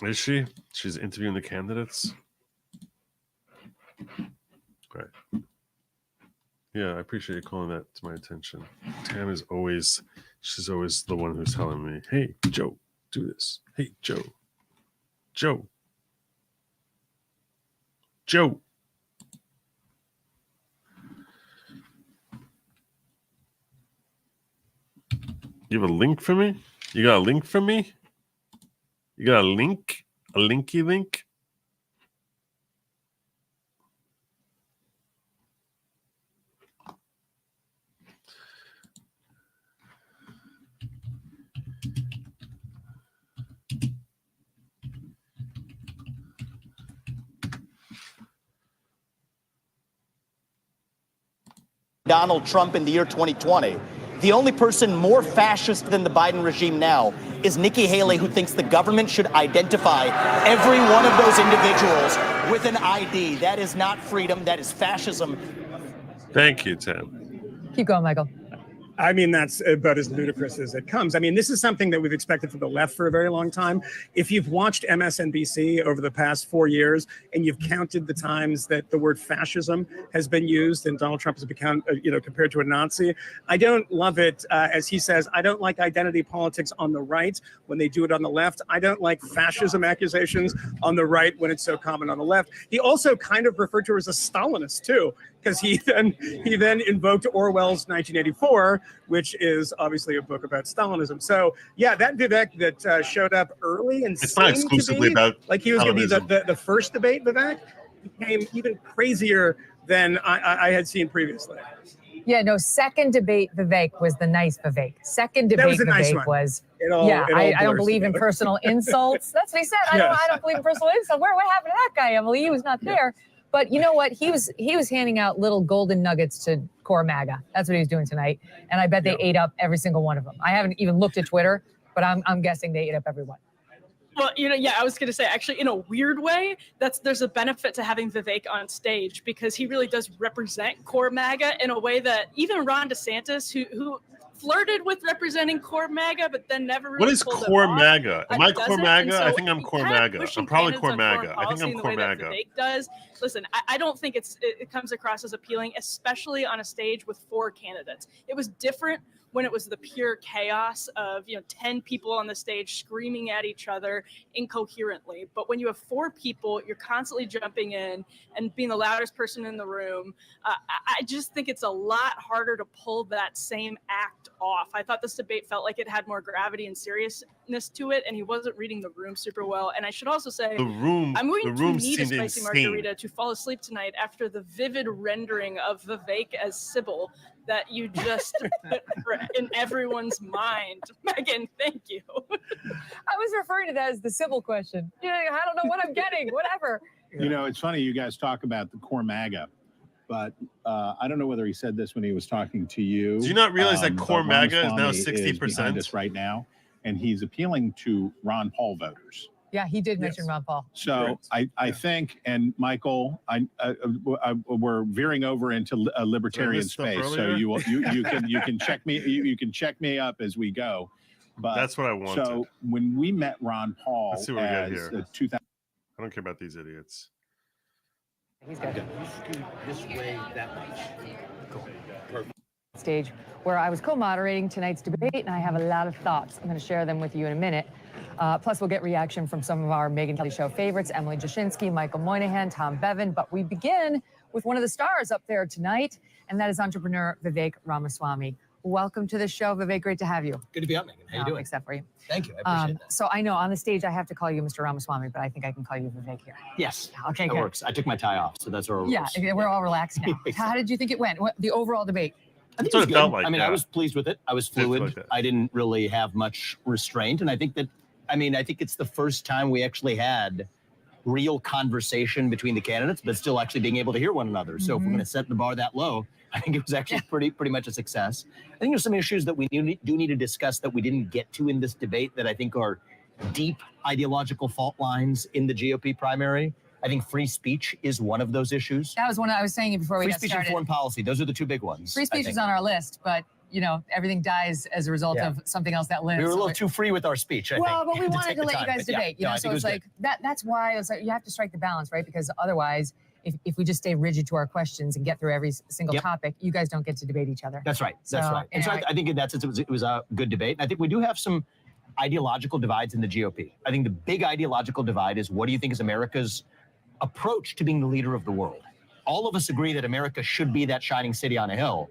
Is she? She's interviewing the candidates? Right. Yeah, I appreciate you calling that to my attention. Tam is always, she's always the one who's telling me, hey, Joe, do this. Hey, Joe. Joe. Joe. You have a link for me? You got a link for me? You got a link? A linky link? Donald Trump in the year 2020. The only person more fascist than the Biden regime now is Nikki Haley, who thinks the government should identify every one of those individuals with an ID. That is not freedom. That is fascism. Thank you, Tim. Keep going, Michael. I mean, that's about as ludicrous as it comes. I mean, this is something that we've expected from the left for a very long time. If you've watched MSNBC over the past 4 years and you've counted the times that the word fascism has been used and Donald Trump has become, compared to a Nazi, I don't love it. As he says, I don't like identity politics on the right when they do it on the left. I don't like fascism accusations on the right when it's so common on the left. He also kind of referred to her as a Stalinist, too, because he then invoked Orwell's 1984, which is obviously a book about Stalinism. So yeah, that Vivek that showed up early and it's not exclusively about like he was going to be the first debate, Vivek became even crazier than I had seen previously. Yeah, no, second debate Vivek was the nice Vivek. Second debate Vivek was, I don't believe in personal insults. That's what he said. I don't believe in personal insults. What happened to that guy, Emily? He was not there. But you know what? He was handing out little golden nuggets to core MAGA. That's what he was doing tonight. And I bet they ate up every single one of them. I haven't even looked at Twitter, but I'm guessing they ate up every one. Well, I was going to say, actually, in a weird way, there's a benefit to having Vivek on stage because he really does represent core MAGA in a way that even Ron DeSantis, who flirted with representing core MAGA, but then never really What is pulled it core off. MAGA? Am I core Doesn't. MAGA? And so I think I'm core kind of MAGA. pushing I'm probably candidates core on foreign MAGA. I think policy I'm in the core way that MAGA. Vivek does. Listen, I don't think it comes across as appealing, especially on a stage with 4 candidates. It was different when it was the pure chaos of 10 people on the stage screaming at each other incoherently. But when you have 4 people, you're constantly jumping in and being the loudest person in the room. I just think it's a lot harder to pull that same act off. I thought this debate felt like it had more gravity and seriousness to it, and he wasn't reading the room super well. And I should also say, I'm going to need a spicy margarita to fall asleep tonight after the vivid rendering of Vivek as Sybil that you just put in everyone's mind. Megyn, thank you. I was referring to that as the Sybil question. I don't know what I'm getting, whatever. It's funny you guys talk about the core MAGA, but I don't know whether he said this when he was talking to you. Do you not realize that core MAGA is now Ramaswamy 60%? behind us right now, and he's appealing to Ron Paul voters. Yeah, he did mention Ron Paul. So I think, and Michael, we're veering over into a libertarian space. So you can check me. You can check me up as we go. But that's what I wanted. So when we met Ron Paul Let's see what we got as here. 2000. I don't care about these idiots. He's got This way, that much. Cool. Perfect. stage where I was co-moderating tonight's debate, and I have a lot of thoughts. I'm going to share them with you in a minute. Plus, we'll get reaction from some of our Megyn Kelly Show favorites, Emily Jashinsky, Michael Moynihan, Tom Bevan. But we begin with one of the stars up there tonight, and that is entrepreneur Vivek Ramaswamy. Welcome to the show, Vivek. Great to have you. Good to be on, Megyn. How you doing? Except for you. Thank you. I appreciate that. So I know on the stage I have to call you Mr. Ramaswamy, but I think I can call you Vivek here. Yes. Okay, that good. works. I took my tie off, so that's where it works. Yeah, we're all relaxed now. How did you think it went? The overall debate? I think That's what it felt good. like, I mean, yeah. I was pleased with it. I was fluid. like that. I didn't really have much restraint. And I think it's the first time we actually had real conversation between the candidates, but still actually being able to hear one another. So if we're going to set the bar that low, I think it was actually pretty much a success. I think there's some issues that we do need to discuss that we didn't get to in this debate that I think are deep ideological fault lines in the GOP primary. I think free speech is one of those issues. That was one I was saying before we Free got speech started. and foreign policy, those are the 2 big ones. Free speech is on our list, but everything dies as a result of something else that lives. We were a little too free with our speech, I think. Well, but we wanted take to the let you time, guys but yeah. debate, No, I so think it it's was like that's why I was like, you have to strike the balance, right? Because otherwise, if we just stay rigid to our questions and get through every single topic, you guys don't get to debate each other. That's right. That's right. And so I think in that sense, it was a good debate. And I think we do have some ideological divides in the GOP. I think the big ideological divide is, what do you think is America's approach to being the leader of the world? All of us agree that America should be that shining city on a hill.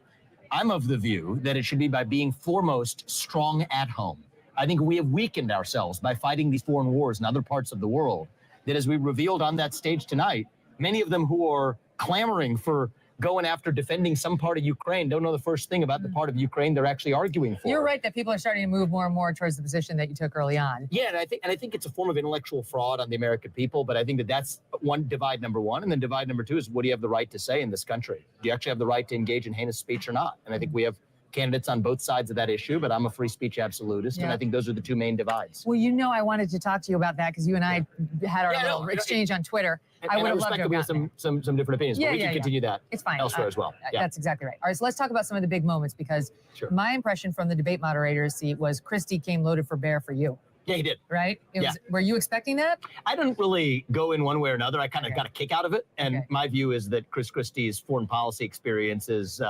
I'm of the view that it should be by being foremost strong at home. I think we have weakened ourselves by fighting these foreign wars in other parts of the world, that as we revealed on that stage tonight, many of them who are clamoring for going after defending some part of Ukraine don't know the first thing about the part of Ukraine they're actually arguing for. You're right that people are starting to move more and more towards the position that you took early on. Yeah, and I think it's a form of intellectual fraud on the American people, but I think that's one divide, number one. And then divide number 2 is, what do you have the right to say in this country? Do you actually have the right to engage in heinous speech or not? And I think we have candidates on both sides of that issue, but I'm a free speech absolutist, and I think those are the 2 main divides. Well, I wanted to talk to you about that because you and I had our little exchange on Twitter. I would have loved to have we have gotten some different opinions, but we can continue that it's fine. elsewhere as well. Yeah. That's exactly right. All right, so let's talk about some of the big moments, because my impression from the debate moderator's seat was Christie came loaded for bear for you. Yeah, he did. Right? Were you expecting that? I didn't really go in one way or another. I kind of got a kick out of it. And my view is that Chris Christie's foreign policy experience is,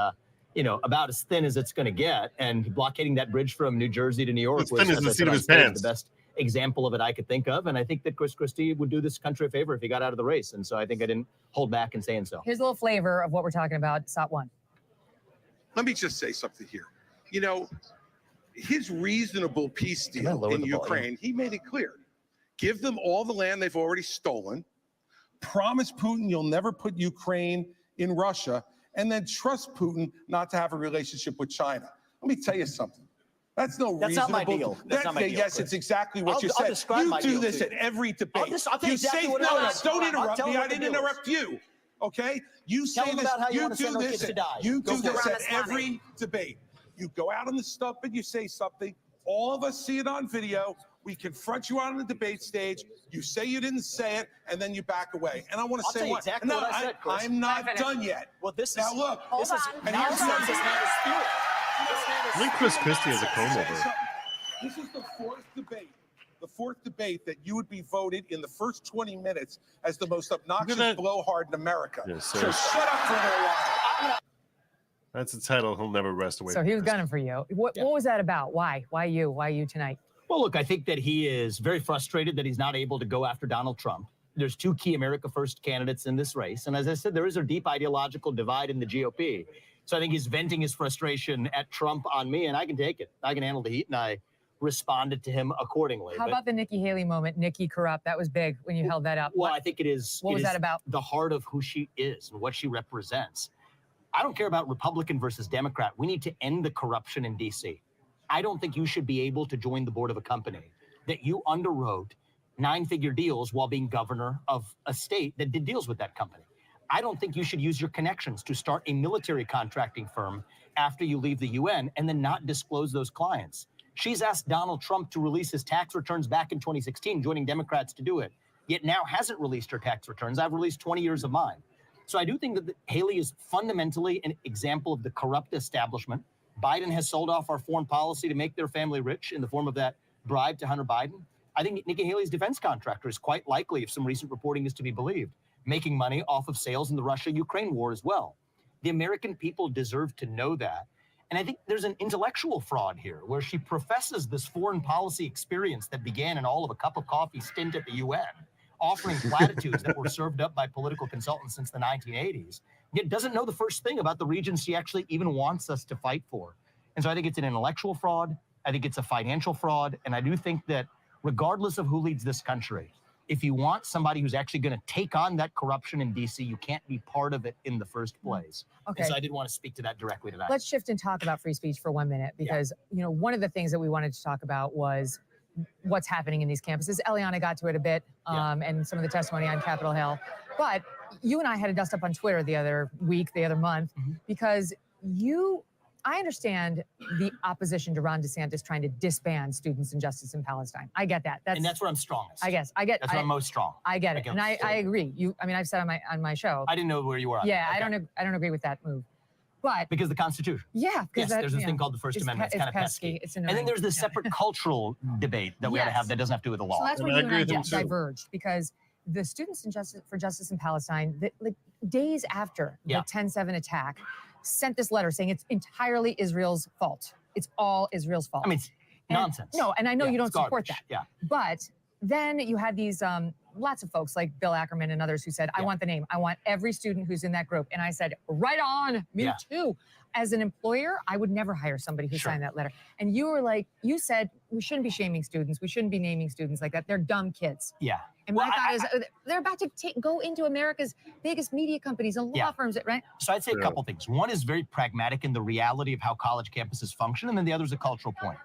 about as thin as it's going to get. And blockading that bridge from New Jersey to New York was, thin as the seat of his pants. The best example of it I could think of. And I think that Chris Christie would do this country a favor if he got out of the race. And so I think I didn't hold back in saying so. Here's a little flavor of what we're talking about. SOT 1. Let me just say something here. His reasonable peace deal in Ukraine, he made it clear. Give them all the land they've already stolen. Promise Putin you'll never put Ukraine in Russia, and then trust Putin not to have a relationship with China. Let me tell you something. That's no That's reasonable. not my deal. That's not my deal. Yes, it's exactly what you I'll said. describe my You do deal this to at you. every debate. I'll tell you exactly what it is. Don't I'll interrupt tell me. you I what the didn't deal is. interrupt you. Okay? You Tell say them this. about how you You wanna do send our this. kids to die. You Go do for it. this at Ramaswamy. every debate. You go out on the stump and you say something. All of us see it on video. We confront you out on the debate stage. You say you didn't say it, and then you back away. And I want to I'll say tell you what? exactly No, what I said, Chris. I'm not done yet. Well, this now is look. This is and now here's this something. is not a spirit. I think Chris Christie has a comb over. This is the fourth debate that you would be voted in the first 20 minutes as the most obnoxious blowhard in America. Yes, so shut up for a little while. That's the title. He'll never rest away. So he was gunning for you. What was that about? Why? Why you? Why you tonight? Well, look, I think that he is very frustrated that he's not able to go after Donald Trump. There's two key America First candidates in this race. And as I said, there is a deep ideological divide in the GOP. So I think he's venting his frustration at Trump on me, and I can take it. I can handle the heat, and I responded to him accordingly. How about the Nikki Haley moment? Nikki corrupt. That was big when you held that up. Well, I think it is. What was that about? The heart of who she is and what she represents. I don't care about Republican versus Democrat. We need to end the corruption in D.C. I don't think you should be able to join the board of a company that you underwrote 9-figure deals while being governor of a state that did deals with that company. I don't think you should use your connections to start a military contracting firm after you leave the UN and then not disclose those clients. She's asked Donald Trump to release his tax returns back in 2016, joining Democrats to do it, yet now hasn't released her tax returns. I've released 20 years of mine. So I do think that Haley is fundamentally an example of the corrupt establishment. Biden has sold off our foreign policy to make their family rich in the form of that bribe to Hunter Biden. I think Nikki Haley's defense contractor is quite likely, if some recent reporting is to be believed, making money off of sales in the Russia-Ukraine war as well. The American people deserve to know that. And I think there's an intellectual fraud here where she professes this foreign policy experience that began in all of a cup of coffee stint at the UN, offering platitudes that were served up by political consultants since the 1980s, yet doesn't know the first thing about the regions she actually even wants us to fight for. And so I think it's an intellectual fraud. I think it's a financial fraud. And I do think that regardless of who leads this country, if you want somebody who's actually going to take on that corruption in D.C., you can't be part of it in the first place. Okay. And so I did want to speak to that directly tonight. Let's shift and talk about free speech for 1 minute, because you know, one of the things that we wanted to talk about was what's happening in these campuses. Eliana got to it a bit, and some of the testimony on Capitol Hill. But you and I had a dust up on Twitter the other month, because I understand the opposition to Ron Desantis trying to disband Students in Justice in Palestine. I get that. And that's where I'm strongest. That's where I'm most strong. I get it, and I agree. I've said on my show. I didn't know where you were. Yeah, okay. I don't agree with that move. But because the Constitution. Yeah. Yes, there's this thing called the First Amendment. It's kind of pesky. And then there's this separate cultural debate that we ought to have that doesn't have to do with the law. So that's where you and I diverged, because the Students in Justice in Palestine, like days after the 10/7 attack, sent this letter saying it's entirely Israel's fault. It's all Israel's fault. I mean, it's nonsense. No, and I know you don't support garbage. that. Yeah. But then you had these lots of folks like Bill Ackerman and others who said, I want the name. I want every student who's in that group. And I said, right on, me too. As an employer, I would never hire somebody who signed that letter. And you were like, you said, we shouldn't be shaming students. We shouldn't be naming students like that. They're dumb kids. Yeah. And my thought is, they're about to go into America's biggest media companies and law firms, right? So I'd say a couple things. One is very pragmatic in the reality of how college campuses function, and then the other is a cultural point.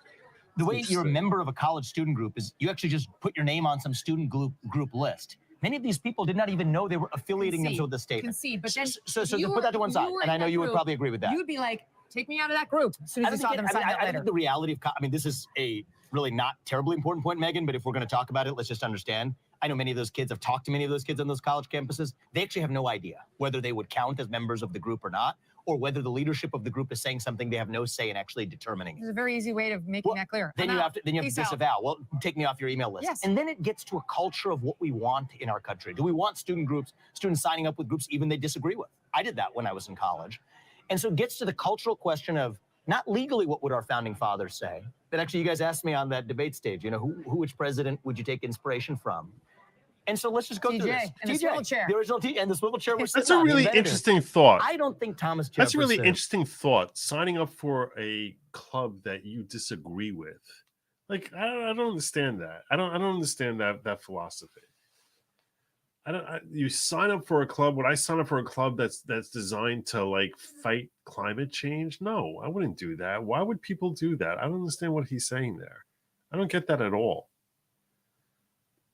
The way you're a member of a college student group is you actually just put your name on some student group list. Many of these people did not even know they were affiliating themselves with the state. But then so put that to one side, and I know you would probably agree with that. You'd be like, take me out of that group as soon as you saw them sign that letter. I think the reality of, this is a really not terribly important point, Megyn, but if we're going to talk about it, let's just understand. I know many of those kids, I've talked to many of those kids on those college campuses. They actually have no idea whether they would count as members of the group or not, or whether the leadership of the group is saying something they have no say in actually determining it. There's a very easy way of making that clear. Then you have to disavow. Well, take me off your email list. Yes. And then it gets to a culture of what we want in our country. Do we want students signing up with groups even they disagree with? I did that when I was in college. And so it gets to the cultural question of not legally what would our founding fathers say, but actually you guys asked me on that debate stage, which president would you take inspiration from? And so let's just go through this. And the swivel chair. The original and the swivel chair was That's a really interesting thought. I don't think Thomas Jefferson. That's a really interesting thought. Signing up for a club that you disagree with. Like, I don't understand that. I don't understand that philosophy. You sign up for a club. Would I sign up for a club that's designed to like fight climate change? No, I wouldn't do that. Why would people do that? I don't understand what he's saying there. I don't get that at all.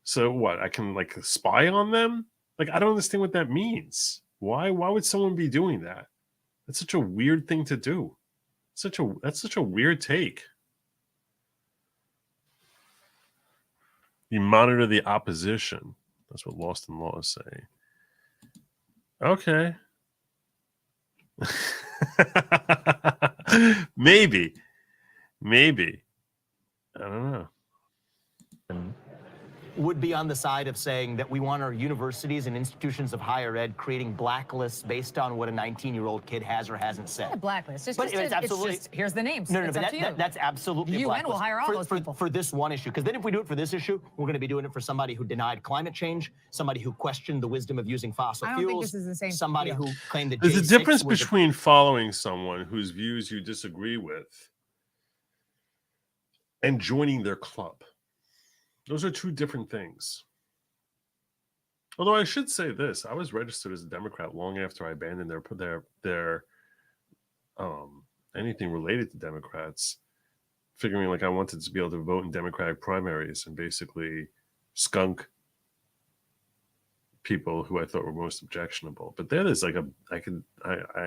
So what? I can like spy on them? Like, I don't understand what that means. Why would someone be doing that? That's such a weird thing to do. That's such a weird take. You monitor the opposition. That's what Lost in Law is saying. Okay. Maybe. I don't know. Would be on the side of saying that we want our universities and institutions of higher ed creating blacklists based on what a 19-year-old kid has or hasn't said. A blacklist. It's But just, it's absolutely it's just, here's the names. No, It's up to you. that's absolutely The a UN blacklist. will hire all those people. For this one issue. Because then if we do it for this issue, we're going to be doing it for somebody who denied climate change, somebody who questioned the wisdom of using fossil I don't fuels, think this is the same somebody deal. who claimed that There's a J6 difference was between following someone whose views you disagree with and joining their club. Those are two different things. Although I should say this, I was registered as a Democrat long after I abandoned their anything related to Democrats, figuring like I wanted to be able to vote in Democratic primaries and basically skunk people who I thought were most objectionable. But there is like I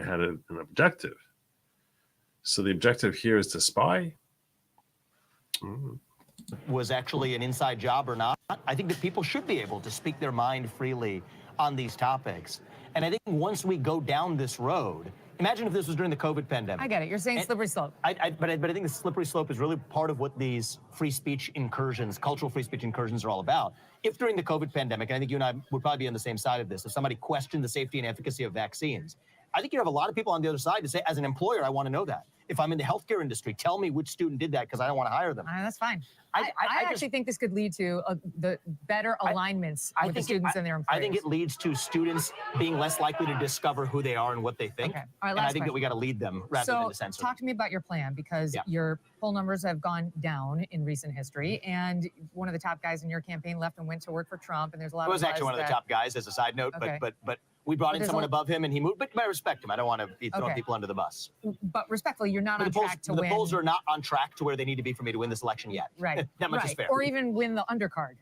had an objective. So the objective here is to spy. was actually an inside job or not. I think that people should be able to speak their mind freely on these topics. And I think once we go down this road, imagine if this was during the COVID pandemic. I get it. You're saying slippery slope. But I think the slippery slope is really part of what these free speech incursions, cultural free speech incursions are all about. If during the COVID pandemic, and I think you and I would probably be on the same side of this, if somebody questioned the safety and efficacy of vaccines, I think you have a lot of people on the other side to say, as an employer, I want to know that. If I'm in the healthcare industry, tell me which student did that because I don't want to hire them. That's fine. I actually think this could lead to the better alignments with the students and their employers. I think it leads to students being less likely to discover who they are and what they think. Okay. All right, and I think that we got to lead them rather than to censor them. Talk to me about your plan, because your poll numbers have gone down in recent history, and one of the top guys in your campaign left and went to work for Trump, and there's a lot of I was actually one of the top guys, as a side note, but we brought in someone above him and he moved. But I respect him. I don't want to be throwing people under the bus. But respectfully, you're not on track to win. The polls are not on track to where they need to be for me to win this election yet. Right. That much is fair. Or even win the undercard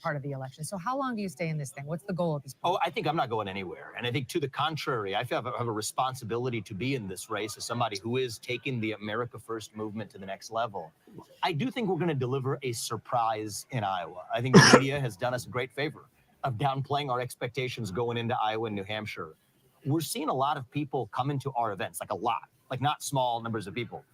part of the election. So how long do you stay in this thing? What's the goal of this? Oh, I think I'm not going anywhere. And I think to the contrary, I feel I have a responsibility to be in this race as somebody who is taking the America First movement to the next level. I do think we're going to deliver a surprise in Iowa. I think the media has done us a great favor of downplaying our expectations going into Iowa and New Hampshire. We're seeing a lot of people come into our events, like a lot, like not small numbers of people.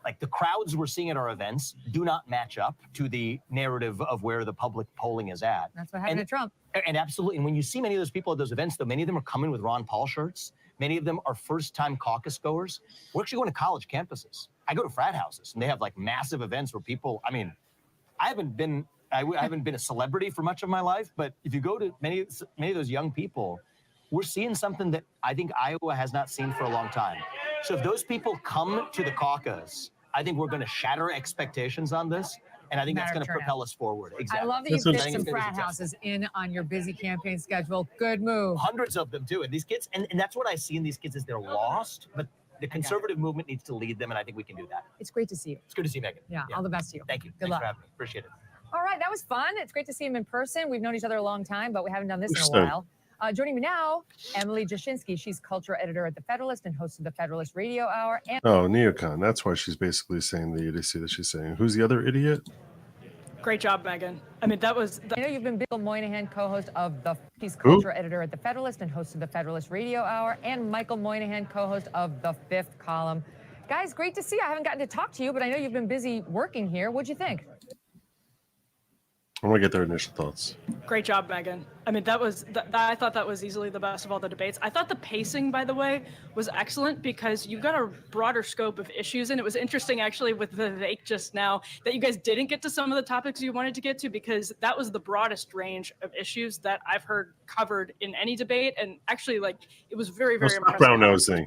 Like the crowds we're seeing at our events do not match up to the narrative of where the public polling is at. That's what happened to Trump. And absolutely. And when you see many of those people at those events, though, many of them are coming with Ron Paul shirts. Many of them are first-time caucus goers. We're actually going to college campuses. I go to frat houses, and they have like massive events where people, I mean, I haven't been a celebrity for much of my life, but if you go to many of those young people, we're seeing something that I think Iowa has not seen for a long time. So if those people come to the caucus, I think we're going to shatter expectations on this, and I think that's going to propel us forward. Exactly. I love that you fit some frat houses in on your busy campaign schedule. Good move. Hundreds of them too, and these kids, and that's what I see in these kids is they're lost, but the conservative movement needs to lead them, and I think we can do that. It's great to see you. It's good to see you, Megyn. Yeah, all the best to you. Thank you. Good Thanks luck. for having me. Appreciate it. All right, that was fun. It's great to see him in person. We've known each other a long time, but we haven't done this in a while. Joining me now, Emily Jashinsky. She's culture editor at The Federalist and host of the Federalist Radio Hour. And neocon. That's why she's basically saying the idiocy that she's saying. Who's the other idiot? Great job, Megyn. I mean, that was... I know you've been Bill Moynihan, co-host of She's culture editor at The Federalist and host of the Federalist Radio Hour, and Michael Moynihan, co-host of The Fifth Column. Guys, great to see you. I haven't gotten to talk to you, but I know you've been busy working here. What'd you think? I want to get their initial thoughts. Great job, Megyn. I mean, I thought that was easily the best of all the debates. I thought the pacing, by the way, was excellent because you've got a broader scope of issues. And it was interesting, actually, with Vivek just now that you guys didn't get to some of the topics you wanted to get to, because that was the broadest range of issues that I've heard covered in any debate. And actually, like, it was very, very impressive. Brown nosing.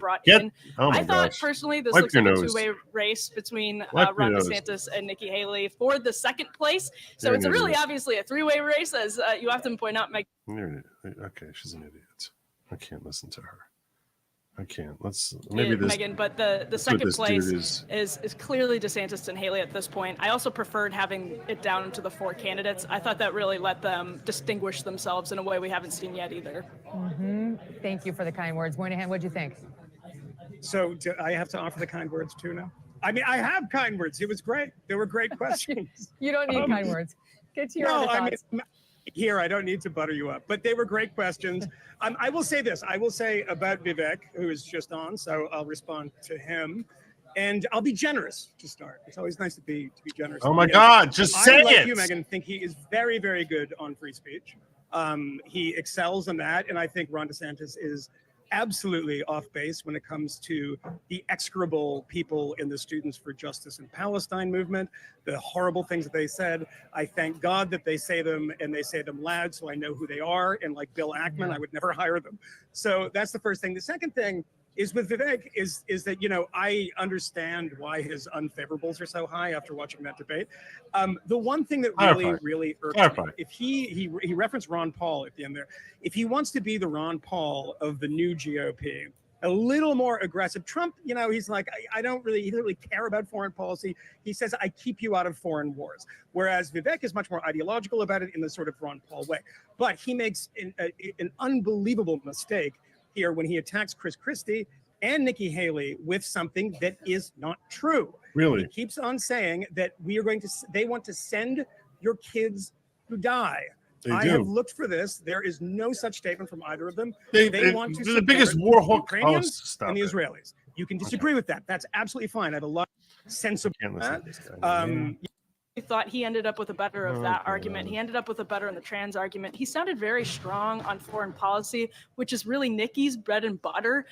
I thought personally this looks like a two-way race between Ron DeSantis and Nikki Haley for the second place. So it's really obviously a three-way race, as you often point out, Meg. Okay, she's an idiot. I can't listen to her. I can't. Megyn, but the second place is clearly DeSantis and Haley at this point. I also preferred having it down to the four candidates. I thought that really let them distinguish themselves in a way we haven't seen yet either. Mm-hmm. Thank you for the kind words. Moynihan, what'd you think? So do I have to offer the kind words too now? I mean, I have kind words. It was great. There were great questions. You don't need kind words. Get to your other thoughts. Here, I don't need to butter you up, but they were great questions. I will say this. I will say about Vivek, who is just on, so I'll respond to him. And I'll be generous to start. It's always nice to be generous. Oh my God, just say I, like it. you, Megyn, think he is very, very good on free speech. He excels in that, and I think Ron DeSantis is absolutely off base when it comes to the execrable people in the Students for Justice in Palestine movement, the horrible things that they said. I thank God that they say them and they say them loud so I know who they are. And like Bill Ackman, I would never hire them. So that's the first thing. The second thing is with Vivek is that, you know, I understand why his unfavorables are so high after watching that debate. The one thing that really irks me, if he referenced Ron Paul at the end there, if he wants to be the Ron Paul of the new GOP, a little more aggressive. Trump, you know, he's like, he doesn't really care about foreign policy. He says, I keep you out of foreign wars. Whereas Vivek is much more ideological about it in the sort of Ron Paul way. But he makes an unbelievable mistake here when he attacks Chris Christie and Nikki Haley with something that is not true. Really? He keeps on saying that they want to send your kids to die. I have looked for this. There is no such statement from either of them. They want to the biggest war hawk. Ukrainians and the Israelis. You can disagree with that. That's absolutely fine. I have a lot of sense of that. I thought he ended up with a better of that argument. He ended up with a better in the trans argument. He sounded very strong on foreign policy, which is really Nikki's bread and butter.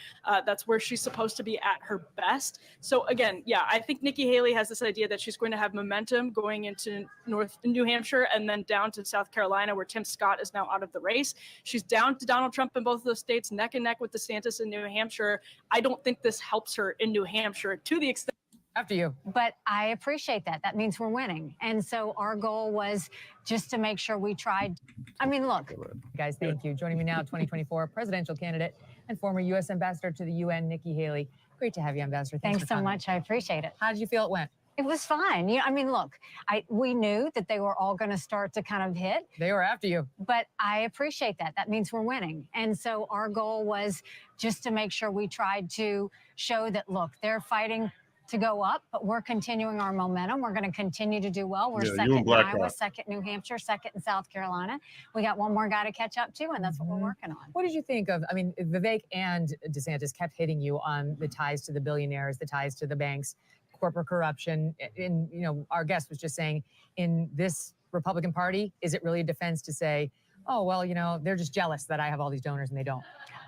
That's where she's supposed to be at her best. So again, yeah, I think Nikki Haley has this idea that she's going to have momentum going into New Hampshire and then down to South Carolina, where Tim Scott is now out of the race. She's down to Donald Trump in both of those states, neck and neck with DeSantis in New Hampshire. I don't think this helps her in New Hampshire to the extent. After you. But I appreciate that. That means we're winning. And so our goal was just to make sure we tried. I mean, look. Guys, thank you. Joining me now, 2024 presidential candidate and former U.S. ambassador to the UN, Nikki Haley. Great to have you, Ambassador. Thanks so much. I appreciate it. How did you feel it went? It was fine. I mean, look, we knew that they were all going to start to kind of hit. They were after you. But I appreciate that. That means we're winning. And so our goal was just to make sure we tried to show that, look, they're fighting to go up, but we're continuing our momentum. We're going to continue to do well. We're second in Iowa, second New Hampshire, second in South Carolina. We got one more guy to catch up to, and that's what we're working on. What did you think of, I mean, Vivek and DeSantis kept hitting you on the ties to the billionaires, the ties to the banks, corporate corruption. And, you know, our guest was just saying, in this Republican Party, is it really a defense to say, oh, well, you know, they're just jealous that I have all these donors and they don't?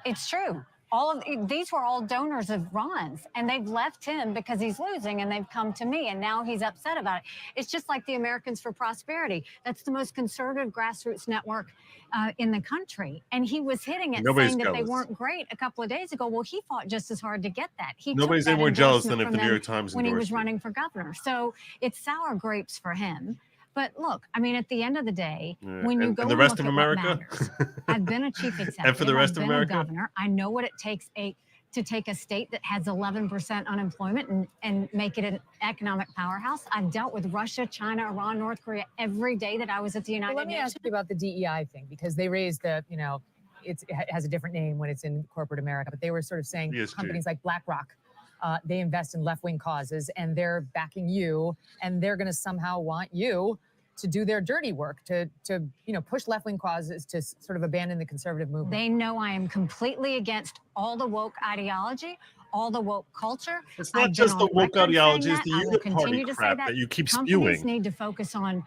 It's true. All of these were all donors of Ron's, and they've left him because he's losing, and they've come to me, and now he's upset about it. It's just like the Americans for Prosperity. That's the most conservative grassroots network in the country, and he was hitting it, saying that they weren't great a couple of days ago. Well, he fought just as hard to get that. Nobody's any more jealous than if the New York Times when he was running for governor. So it's sour grapes for him. But look, I mean, at the end of the day, when you go and the rest of America, I've been a chief executive. And for the rest I've of been America, a governor. I know what it takes to take a state that has 11% unemployment and make it an economic powerhouse. I've dealt with Russia, China, Iran, North Korea every day that I was at the United Nations. Let me ask you about the DEI thing, because they raised the, you know, it has a different name when it's in corporate America, but they were sort of saying companies like BlackRock, they invest in left-wing causes, and they're backing you, and they're going to somehow want you to do their dirty work, to you know, push left-wing causes, to sort of abandon the conservative movement. They know I am completely against all the woke ideology, all the woke culture. It's not just the woke ideology, it's the uniparty crap that you keep spewing. Companies need to focus on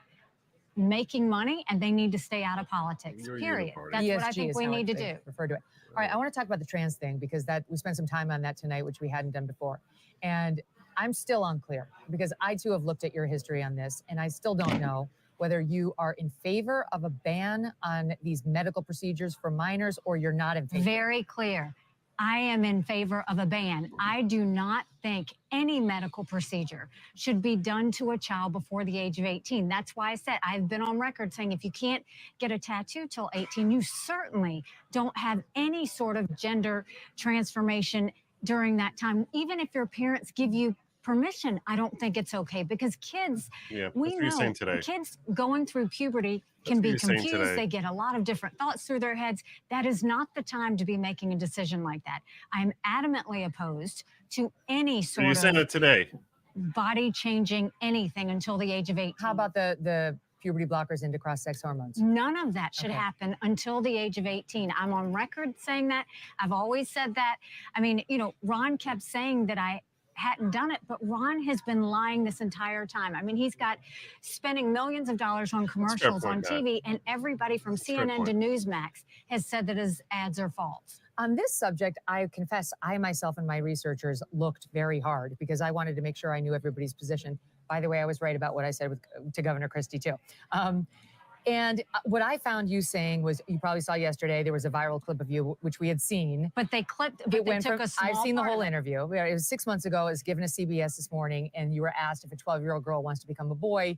making money, and they need to stay out of politics, period. That's what I think we need to do. Refer to it. All right, I want to talk about the trans thing, because we spent some time on that tonight, which we hadn't done before. And I'm still unclear, because I too have looked at your history on this, and I still don't know whether you are in favor of a ban on these medical procedures for minors, or you're not in favor. Very clear. I am in favor of a ban. I do not think any medical procedure should be done to a child before the age of 18. That's why I said, I've been on record saying if you can't get a tattoo till 18, you certainly don't have any sort of gender transformation during that time. Even if your parents give you permission, I don't think it's okay, because kids, we know kids going through puberty can be confused. They get a lot of different thoughts through their heads. That is not the time to be making a decision like that. I'm adamantly opposed to any sort you're saying it today. Body changing anything until the age of 18. How about the puberty blockers into cross-sex hormones? None of that should happen until the age of 18. I'm on record saying that. I've always said that. I mean, you know, Ron kept saying that I hadn't done it, but Ron has been lying this entire time. I mean, he's got spending millions of dollars on commercials on TV, and everybody from CNN to Newsmax has said that his ads are false. On this subject, I confess, I myself and my researchers looked very hard because I wanted to make sure I knew everybody's position. By the way, I was right about what I said to Governor Christie, too. And what I found you saying was, you probably saw yesterday, there was a viral clip of you, which we had seen. But they clipped, it went from, I've seen the whole interview. It was 6 months ago. It was given to CBS this morning, and you were asked if a 12-year-old girl wants to become a boy,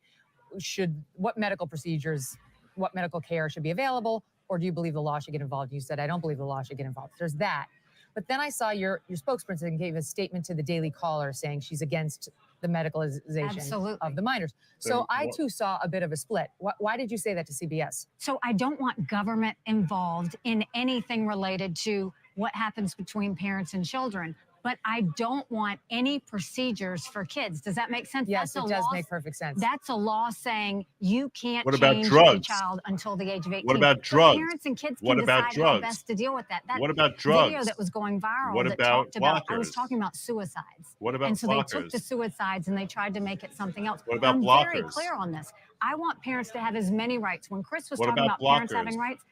what medical procedures, what medical care should be available, or do you believe the law should get involved? You said, I don't believe the law should get involved. There's that. But then I saw your spokesperson gave a statement to the Daily Caller saying she's against the medicalization of the minors. So I too saw a bit of a split. Why did you say that to CBS? So I don't want government involved in anything related to what happens between parents and children, but I don't want any procedures for kids. Does that make sense? Yes, it does make perfect sense. That's a law saying you can't What about change a drugs? child until the age of 18. What about But drugs? parents and kids What can about decide how drugs? best to deal with that. That What about video drugs? that was going viral What that about talked about, I was blockers? talking about suicides. What about And so they took blockers? the suicides and they tried to make it something else. What about I'm very blockers? clear on this. I want parents to have as many rights. When Chris was What talking about about parents blockers? having rights,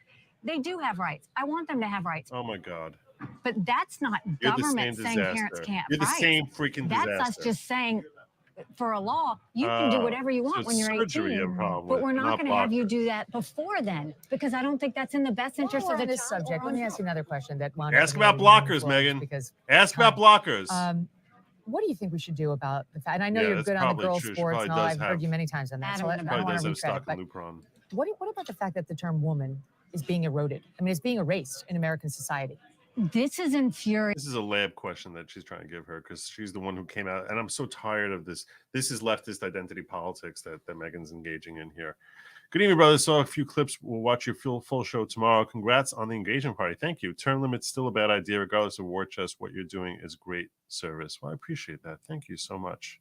they do have rights. I want them to have rights. Oh my God. But that's not You're the government same saying parents disaster. can't You're the fight. same freaking That's disaster. us just saying, for a law, you can do whatever you want so when you're surgery 18. you have a problem But with, we're not not going to have you blockers. do that before then, because I don't think that's in the best interest While of we're the on this child subject, or let me on ask you another question that wound Ask up in about the blockers, news Megan. because Ask about blockers. what do you think we should do about the fact? And I know Yeah, you're that's good on the probably girls' true. She sports, probably and all. does I've heard have- you many times on that. So I don't Probably want does to have retread stock it. But in Lupron. what about the fact that the term woman is being eroded? I mean, it's being erased in American society. This is infuriating. This is a lab question that she's trying to give her because she's the one who came out. And I'm so tired of this. This is leftist identity politics that Megan's engaging in here. Good evening, brothers. Saw a few clips. We'll watch your full show tomorrow. Congrats on the engagement party. Thank you. Term limits still a bad idea, regardless of war chest. What you're doing is great service. Well, I appreciate that. Thank you so much.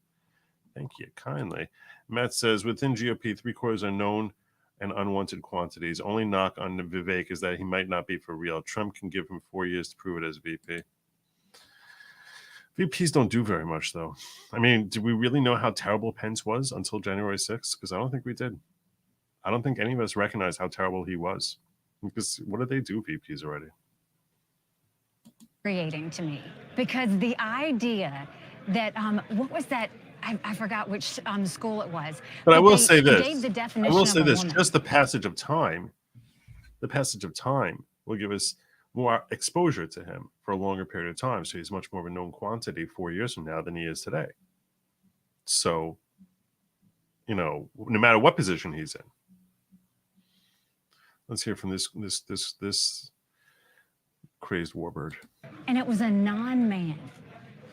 Thank you kindly. Matt says within GOP, 3/4 are known and unwanted quantities. Only knock on Vivek is that he might not be for real. Trump can give him 4 years to prove it as VP. VPs don't do very much, though. I mean, did we really know how terrible Pence was until January 6th? Because I don't think we did. I don't think any of us recognized how terrible he was. Because what did they do, VPs already? Infuriating to me, because the idea that, what was that? I forgot which school it was. But I will they say this. Gave the I definition will of say a this. woman. Just the passage of time will give us more exposure to him for a longer period of time. So he's much more of a known quantity 4 years from now than he is today. So, no matter what position he's in. Let's hear from this crazed warbird. And it was a non-man.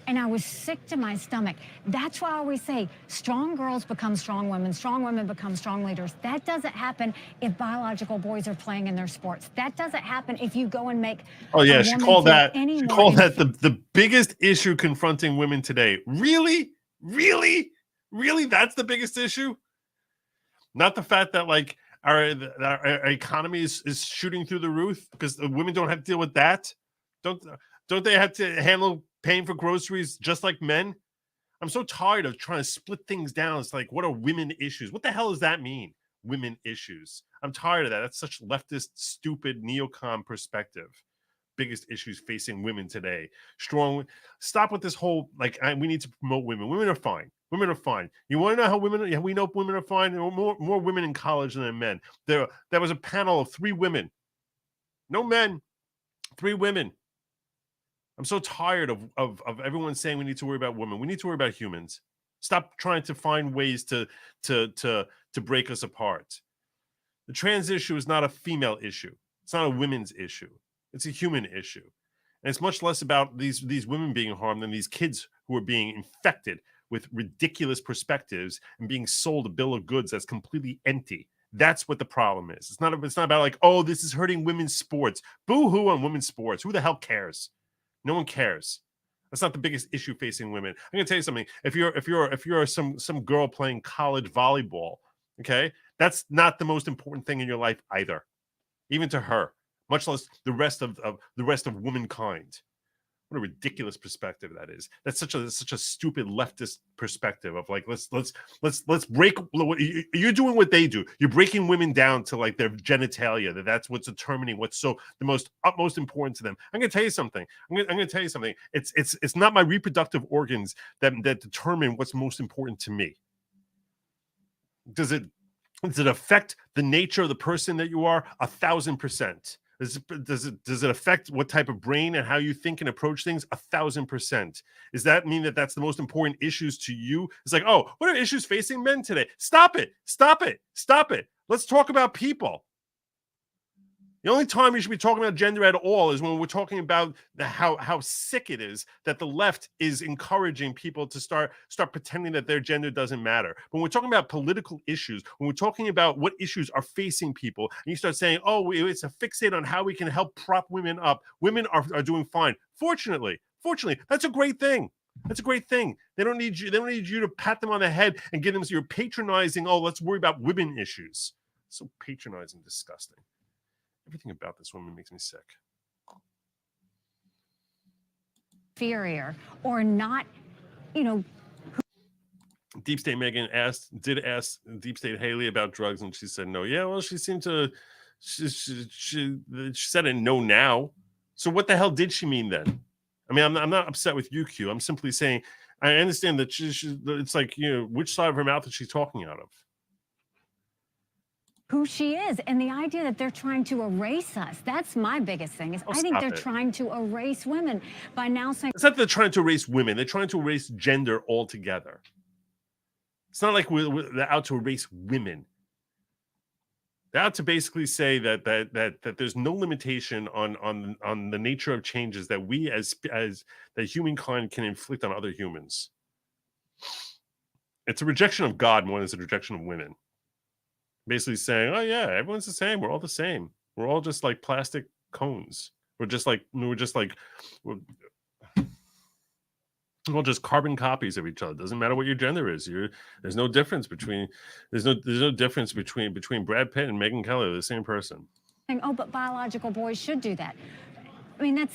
And I was sick to my stomach. That's why I always say strong girls become strong women become strong leaders. That doesn't happen if biological boys are playing in their sports. That doesn't happen if you go and make Oh yeah, a she woman called feel that any she more called that inferior. the biggest issue confronting women today. Really? That's the biggest issue? Not the fact that like our economy is shooting through the roof because the women don't have to deal with that. Don't they have to handle paying for groceries just like men? I'm so tired of trying to split things down. It's like, what are women issues? What the hell does that mean? Women issues. I'm tired of that. That's such leftist, stupid, neocon perspective. Biggest issues facing women today. Strong. Stop with this whole we need to promote women. Women are fine. Women are fine. You want to know how we know women are fine? There were more women in college than men. There was a panel of 3 women. No men. 3 women. I'm so tired of everyone saying we need to worry about women. We need to worry about humans. Stop trying to find ways to break us apart. The trans issue is not a female issue. It's not a women's issue. It's a human issue. And it's much less about these women being harmed than these kids who are being infected with ridiculous perspectives and being sold a bill of goods that's completely empty. That's what the problem is. It's not about like, oh, this is hurting women's sports. Boo-hoo on women's sports. Who the hell cares? No one cares. That's not the biggest issue facing women. I'm gonna tell you something. If you're some girl playing college volleyball, okay, that's not the most important thing in your life either, even to her, much less the rest of womankind. What a ridiculous perspective that is. That's such a stupid leftist perspective of like, let's break. You're doing what they do. You're breaking women down to like their genitalia. That's what's determining what's the most utmost important to them. I'm going to tell you something. I'm going to tell you something. It's not my reproductive organs that determine what's most important to me. Does it affect the nature of the person that you are? 1,000%. Does it affect what type of brain and how you think and approach things? 1,000%. Does that mean that that's the most important issues to you? It's like, oh, what are issues facing men today? Stop it. Let's talk about people. The only time we should be talking about gender at all is when we're talking about how sick it is that the left is encouraging people to start pretending that their gender doesn't matter. When we're talking about political issues, when we're talking about what issues are facing people, and you start saying, oh, it's a fixate on how we can help prop women up. Women are doing fine. Fortunately, that's a great thing. That's a great thing. They don't need you. They don't need you to pat them on the head and give them your patronizing, oh, let's worry about women issues. So patronizing, disgusting. Everything about this woman makes me sick. Inferior or not, Deep State Megyn did ask Deep State Haley about drugs, and she said no. Yeah, well, she seemed to. She said it no now. So what the hell did she mean then? I mean, I'm not upset with UQ. I'm simply saying I understand that it's like, which side of her mouth is she talking out of? who she is, and the idea that they're trying to erase us. That's my biggest thing. I think they're trying to erase women by now saying it's not that they're trying to erase women. They're trying to erase gender altogether. It's not like they're out to erase women. They're out to basically say that there's no limitation on the nature of changes that we as that humankind can inflict on other humans. It's a rejection of God more than it's a rejection of women. Basically saying, oh yeah, everyone's the same. We're all the same. We're all just like plastic cones. We're all just carbon copies of each other. Doesn't matter what your gender is. There's no difference between Brad Pitt and Megyn Kelly. They're the same person. oh, but biological boys should do that. I mean,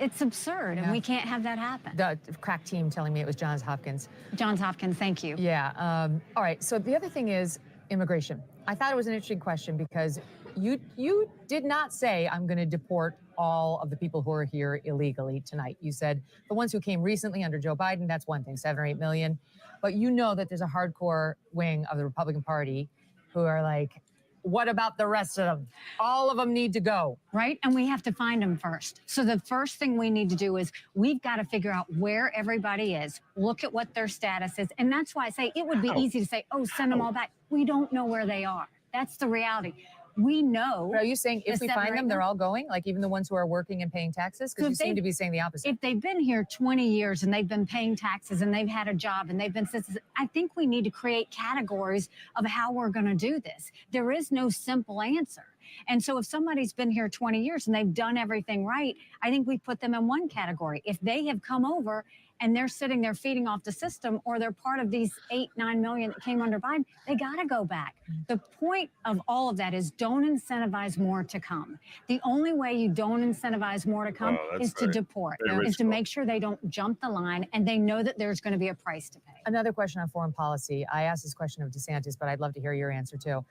it's absurd, and we can't have that happen. The crack team telling me it was Johns Hopkins. Johns Hopkins, thank you. Yeah. All right. So the other thing is immigration. I thought it was an interesting question because you did not say I'm going to deport all of the people who are here illegally tonight. You said the ones who came recently under Joe Biden, that's one thing, 7 or 8 million. But you know that there's a hardcore wing of the Republican Party who are like, what about the rest of them? All of them need to go. Right? And we have to find them first. So the first thing we need to do is we've got to figure out where everybody is, look at what their status is. And that's why I say it would be easy to say, oh, send them all back. We don't know where they are. That's the reality. We know. But are you saying if we find them, they're all going? Like even the ones who are working and paying taxes? Because you seem to be saying the opposite. If they've been here 20 years and they've been paying taxes and they've had a job and they've been citizens, I think we need to create categories of how we're going to do this. There is no simple answer. And so if somebody's been here 20 years and they've done everything right, I think we put them in one category. If they have come over and they're sitting there feeding off the system, or they're part of these 8-9 million that came under Biden, they got to go back. The point of all of that is don't incentivize more to come. The only way you don't incentivize more to come is to deport, is to make sure they don't jump the line and they know that there's going to be a price to pay. Another question on foreign policy. I asked this question of Desantis, but I'd love to hear your answer too.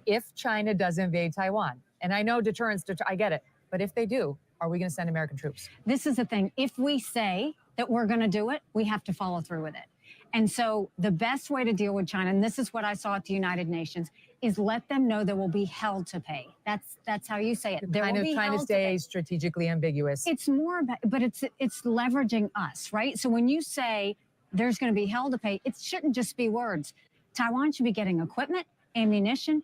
If China does invade Taiwan, and I know deterrence, I get it, but if they do, are we going to send American troops? This is the thing. If we say that we're going to do it, we have to follow through with it. And so the best way to deal with China, and this is what I saw at the United Nations, is let them know there will be hell to pay. That's how you say it. They're kind of trying to stay strategically ambiguous. It's more about, but it's leveraging us, right? So when you say there's going to be hell to pay, it shouldn't just be words. Taiwan should be getting equipment, ammunition,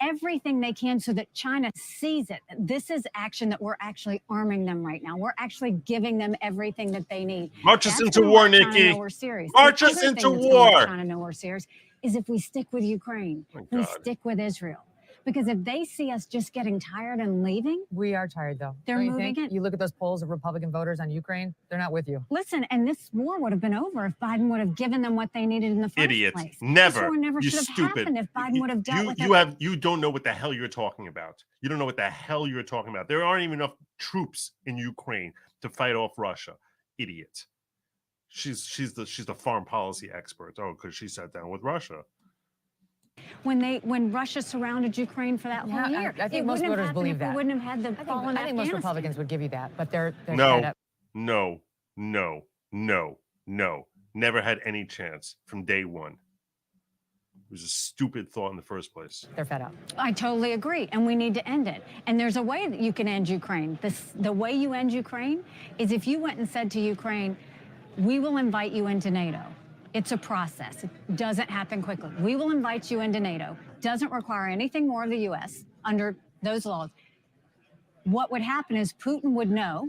everything they can so that China sees it. This is action that we're actually arming them right now. We're actually giving them everything that they need. March us into war, Nikki. March us into war. China know we're serious is if we stick with Ukraine, we stick with Israel. Because if they see us just getting tired and leaving, we are tired though. They're Don't you moving think? in. You look at those polls of Republican voters on Ukraine; they're not with you. Listen, and this war would have been over if Biden would have given them what they needed in the first Idiot. place. Never. This war never You should have stupid. happened if Biden would have dealt with it. You don't know what the hell you're talking about. You don't know what the hell you're talking about. There aren't even enough troops in Ukraine to fight off Russia. Idiot. She's the foreign policy expert. Oh, because she sat down with Russia. When Russia surrounded Ukraine for that whole year. I think most voters believe that. We wouldn't have had the fall in I think most Afghanistan. Republicans would give you that, but they're fed No, up. no. Never had any chance from day one. It was a stupid thought in the first place. They're fed up. I totally agree, and we need to end it. And there's a way that you can end Ukraine. The way you end Ukraine is if you went and said to Ukraine, we will invite you into NATO. It's a process. It doesn't happen quickly. We will invite you into NATO. Doesn't require anything more of the U.S. under those laws. What would happen is Putin would know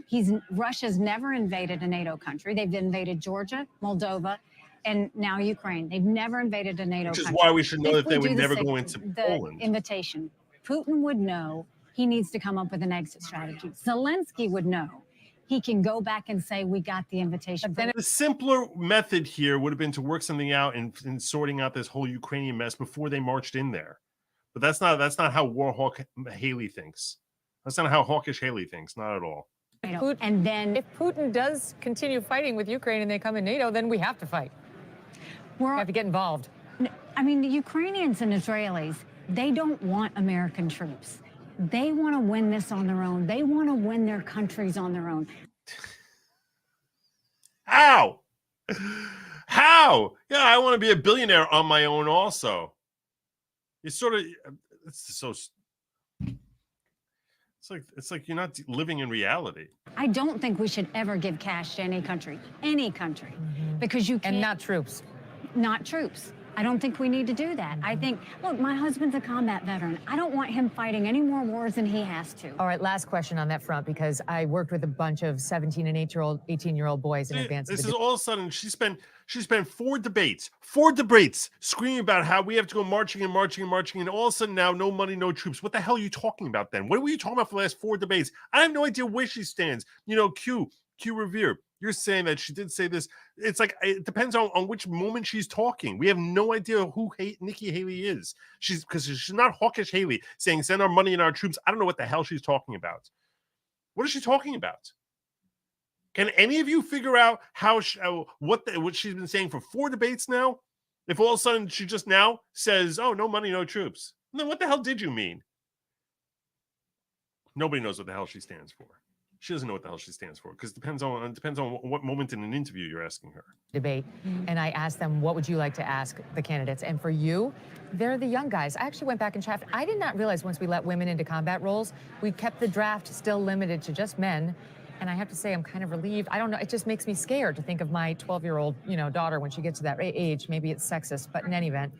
Russia's never invaded a NATO country. They've invaded Georgia, Moldova, and now Ukraine. They've never invaded a NATO country. Which is why we should know that they would never do go into Poland. Invitation. Putin would know he needs to come up with an exit strategy. Zelensky would know he can go back and say, we got the invitation. The simpler method here would have been to work something out in sorting out this whole Ukrainian mess before they marched in there. But that's not how Warhawk Haley thinks. That's not how hawkish Haley thinks. Not at all. And then if Putin does continue fighting with Ukraine and they come in NATO, then we have to fight. We have to get involved. I mean, the Ukrainians and Israelis, they don't want American troops. They want to win this on their own. They want to win their countries on their own. How? How? Yeah, I want to be a billionaire on my own also. It's sort of, it's so, it's like you're not living in reality. I don't think we should ever give cash to any country, because you can't. And not troops. Not troops. I don't think we need to do that. I think, look, my husband's a combat veteran. I don't want him fighting any more wars than he has to. All right, last question on that front, because I worked with a bunch of 17 and 18-year-old boys in advance. This is all of a sudden, she spent 4 debates, screaming about how we have to go marching, and all of a sudden now, no money, no troops. What the hell are you talking about then? What were you talking about for the last 4 debates? I have no idea where she stands. You know, Q Revere. You're saying that she did say this. It's like, it depends on which moment she's talking. We have no idea who Nikki Haley is. Because she's not hawkish Haley saying send our money and our troops. I don't know what the hell she's talking about. What is she talking about? Can any of you figure out what she's been saying for 4 debates now? If all of a sudden she just now says, oh, no money, no troops. Then what the hell did you mean? Nobody knows what the hell she stands for. She doesn't know what the hell she stands for, because it depends on what moment in an interview you're asking her. Debate, and I asked them, what would you like to ask the candidates? And for you, they're the young guys. I actually went back and checked. I did not realize once we let women into combat roles, we kept the draft still limited to just men. And I have to say, I'm kind of relieved. I don't know. It just makes me scared to think of my 12-year-old, daughter when she gets to that age. Maybe it's sexist, but in any event,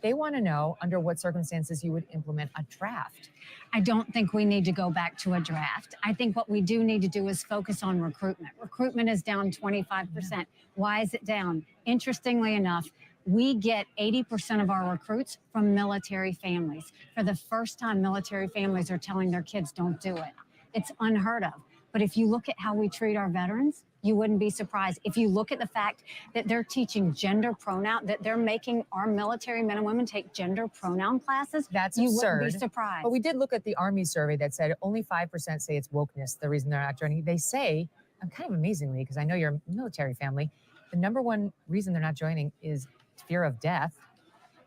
they want to know under what circumstances you would implement a draft. I don't think we need to go back to a draft. I think what we do need to do is focus on recruitment. Recruitment is down 25%. Why is it down? Interestingly enough, we get 80% of our recruits from military families. For the first time, military families are telling their kids, don't do it. It's unheard of. But if you look at how we treat our veterans, you wouldn't be surprised. If you look at the fact that they're teaching gender pronoun, that they're making our military men and women take gender pronoun classes, that's you absurd. wouldn't be surprised. But we did look at the Army survey that said only 5% say it's wokeness, the reason they're not joining. They say, and kind of amazingly, because I know you're a military family, the number one reason they're not joining is fear of death.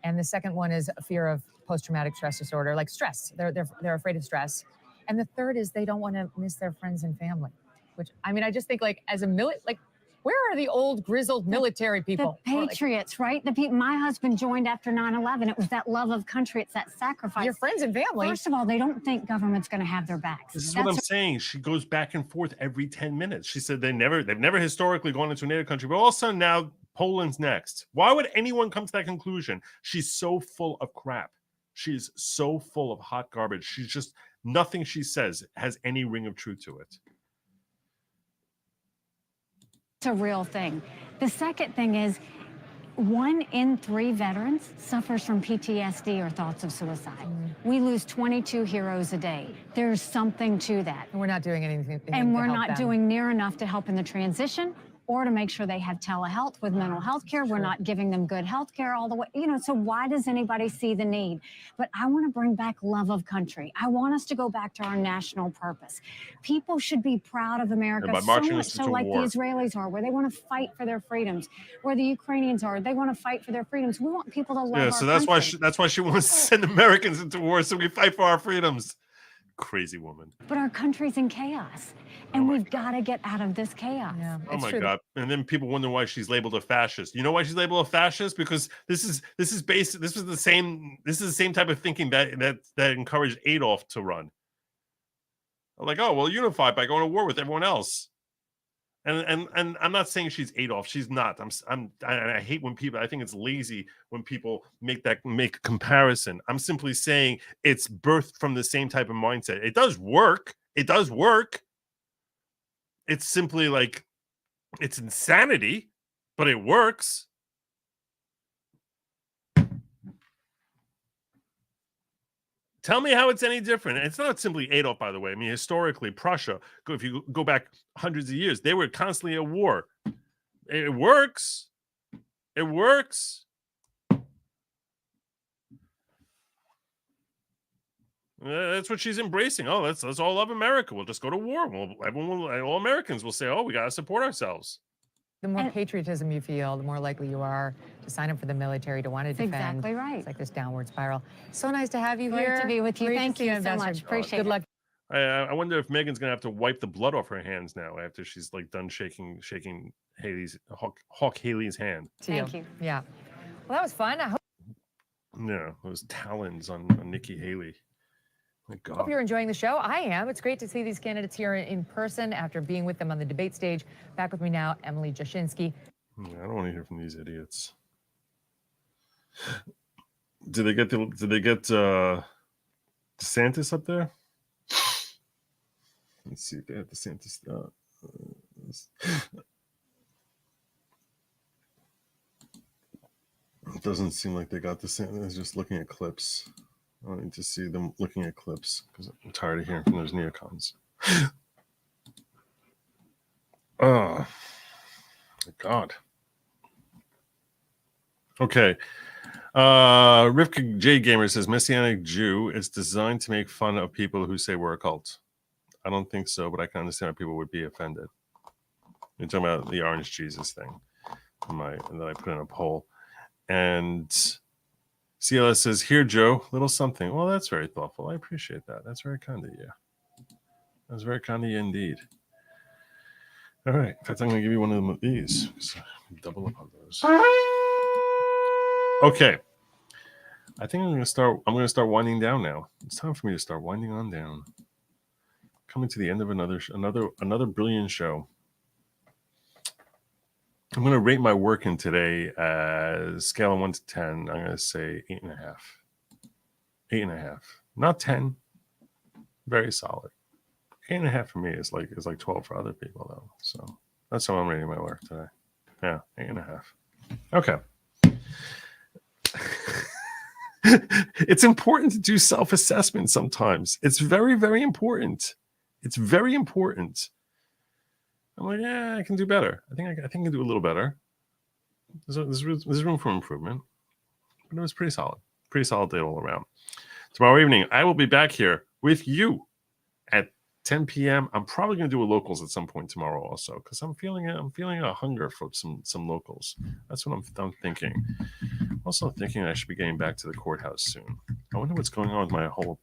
And the second one is a fear of post-traumatic stress disorder, like stress. They're afraid of stress. And the third is they don't want to miss their friends and family, which, I mean, I just think as a where are the old grizzled military people? The patriots, right? The people. My husband joined after 9/11. It was that love of country. It's that sacrifice. Your friends and family. First of all, they don't think government's going to have their backs. This is what I'm saying. She goes back and forth every 10 minutes. She said they've never historically gone into a NATO country, but all of a sudden now Poland's next. Why would anyone come to that conclusion? She's so full of crap. She's so full of hot garbage. She's just, nothing she says has any ring of truth to it. It's a real thing. The second thing is, 1 in 3 veterans suffers from PTSD or thoughts of suicide. We lose 22 heroes a day. There's something to that. And we're not doing anything. And we're to help not them. doing near enough to help in the transition or to make sure they have telehealth with mental health care. We're not giving them good health care all the way. So why does anybody see the need? But I want to bring back love of country. I want us to go back to our national purpose. People should be proud of America so much so like the Israelis are, where they want to fight for their freedoms, where the Ukrainians are, they want to fight for their freedoms. We want people to love our so country. that's why she wants to send Americans into war so we fight for our freedoms. Crazy woman. But our country's in chaos, and we've got to get out of this chaos. Yeah, oh my God! And then people wonder why she's labeled a fascist. You know why she's labeled a fascist? Because this is the same type of thinking that encouraged Adolf to run. I'm like, oh, well, unify by going to war with everyone else. And I'm not saying she's Adolf. She's not. I hate when people. I think it's lazy when people make a comparison. I'm simply saying it's birthed from the same type of mindset. It does work. It does work. It's simply like it's insanity, but it works. Tell me how it's any different. It's not simply Adolf, by the way. I mean, historically, Prussia, if you go back hundreds of years, they were constantly at war. It works. It works. That's what she's embracing. Oh, let's all love America. We'll just go to war. All Americans will say, oh, we got to support ourselves. The more patriotism you feel, the more likely you are to sign up for the military, to want to defend. Exactly right. It's like this downward spiral. So nice to have you here. Great to be with you. Great Thank to see you so Ambassador. much. Appreciate it. Good luck. I wonder if Megyn's gonna have to wipe the blood off her hands now after she's like done shaking Hawk Haley's hand. Thank you. Yeah. Well, that was fun. I Yeah, those talons on Nikki Haley. My God. hope you're enjoying the show. I am. It's great to see these candidates here in person after being with them on the debate stage. Back with me now, Emily Jashinsky. Yeah, I don't want to hear from these idiots. Did they get Desantis up there? Let's see if they have Desantis. It doesn't seem like they got Desantis. I was just looking at clips. I don't need to see them looking at clips because I'm tired of hearing from those neocons. Oh, my God. Okay. Rivka J Gamer says Messianic Jew is designed to make fun of people who say we're a cult. I don't think so, but I can understand why people would be offended. You're talking about the orange Jesus thing that I put in a poll. And CLS says, here, Joe, little something. Well, that's very thoughtful. I appreciate that. That's very kind of you. That's very kind of you indeed. All right. In fact, I'm going to give you one of these. So double up on those. Okay. I think I'm going to start winding down now. It's time for me to start winding on down. Coming to the end of another brilliant show. I'm going to rate my work in today as scale of 1 to 10. I'm going to say 8.5. 8.5. Not 10. Very solid. 8.5 for me is like 12 for other people though. So that's how I'm rating my work today. Yeah, 8.5. Okay. It's important to do self-assessment sometimes. It's very, very important. It's very important. I'm like, yeah, I can do better. I think I can do a little better. There's room for improvement, but it was pretty solid. Pretty solid day all around. Tomorrow evening, I will be back here with you at 10 p.m. I'm probably going to do a locals at some point tomorrow also because I'm feeling a hunger for some locals. That's what I'm thinking. I'm also thinking I should be getting back to the courthouse soon. I wonder what's going on with my whole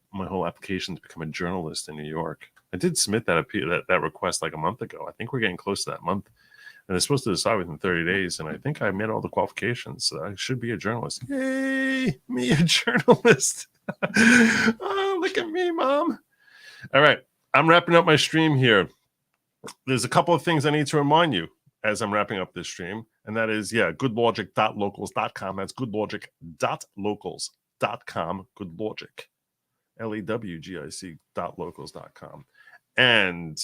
application to become a journalist in New York. I did submit that request like a month ago. I think we're getting close to that month. And they're supposed to decide within 30 days. And I think I met all the qualifications. So I should be a journalist. Yay, me a journalist. Oh, look at me, Mom. All right. I'm wrapping up my stream here. There's a couple of things I need to remind you as I'm wrapping up this stream. And that is, goodlogic.locals.com. That's goodlogic.locals.com. Good Logic. LEWGIC.locals.com. And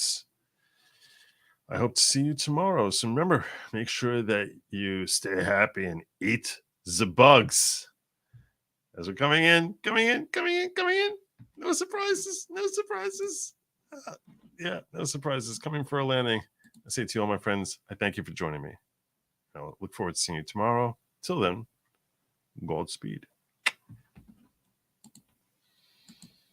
I hope to see you tomorrow. So remember, make sure that you stay happy and eat the bugs. As we're coming in. No surprises. No surprises. Coming for a landing. I say to all my friends, I thank you for joining me. I look forward to seeing you tomorrow. Till then, Godspeed.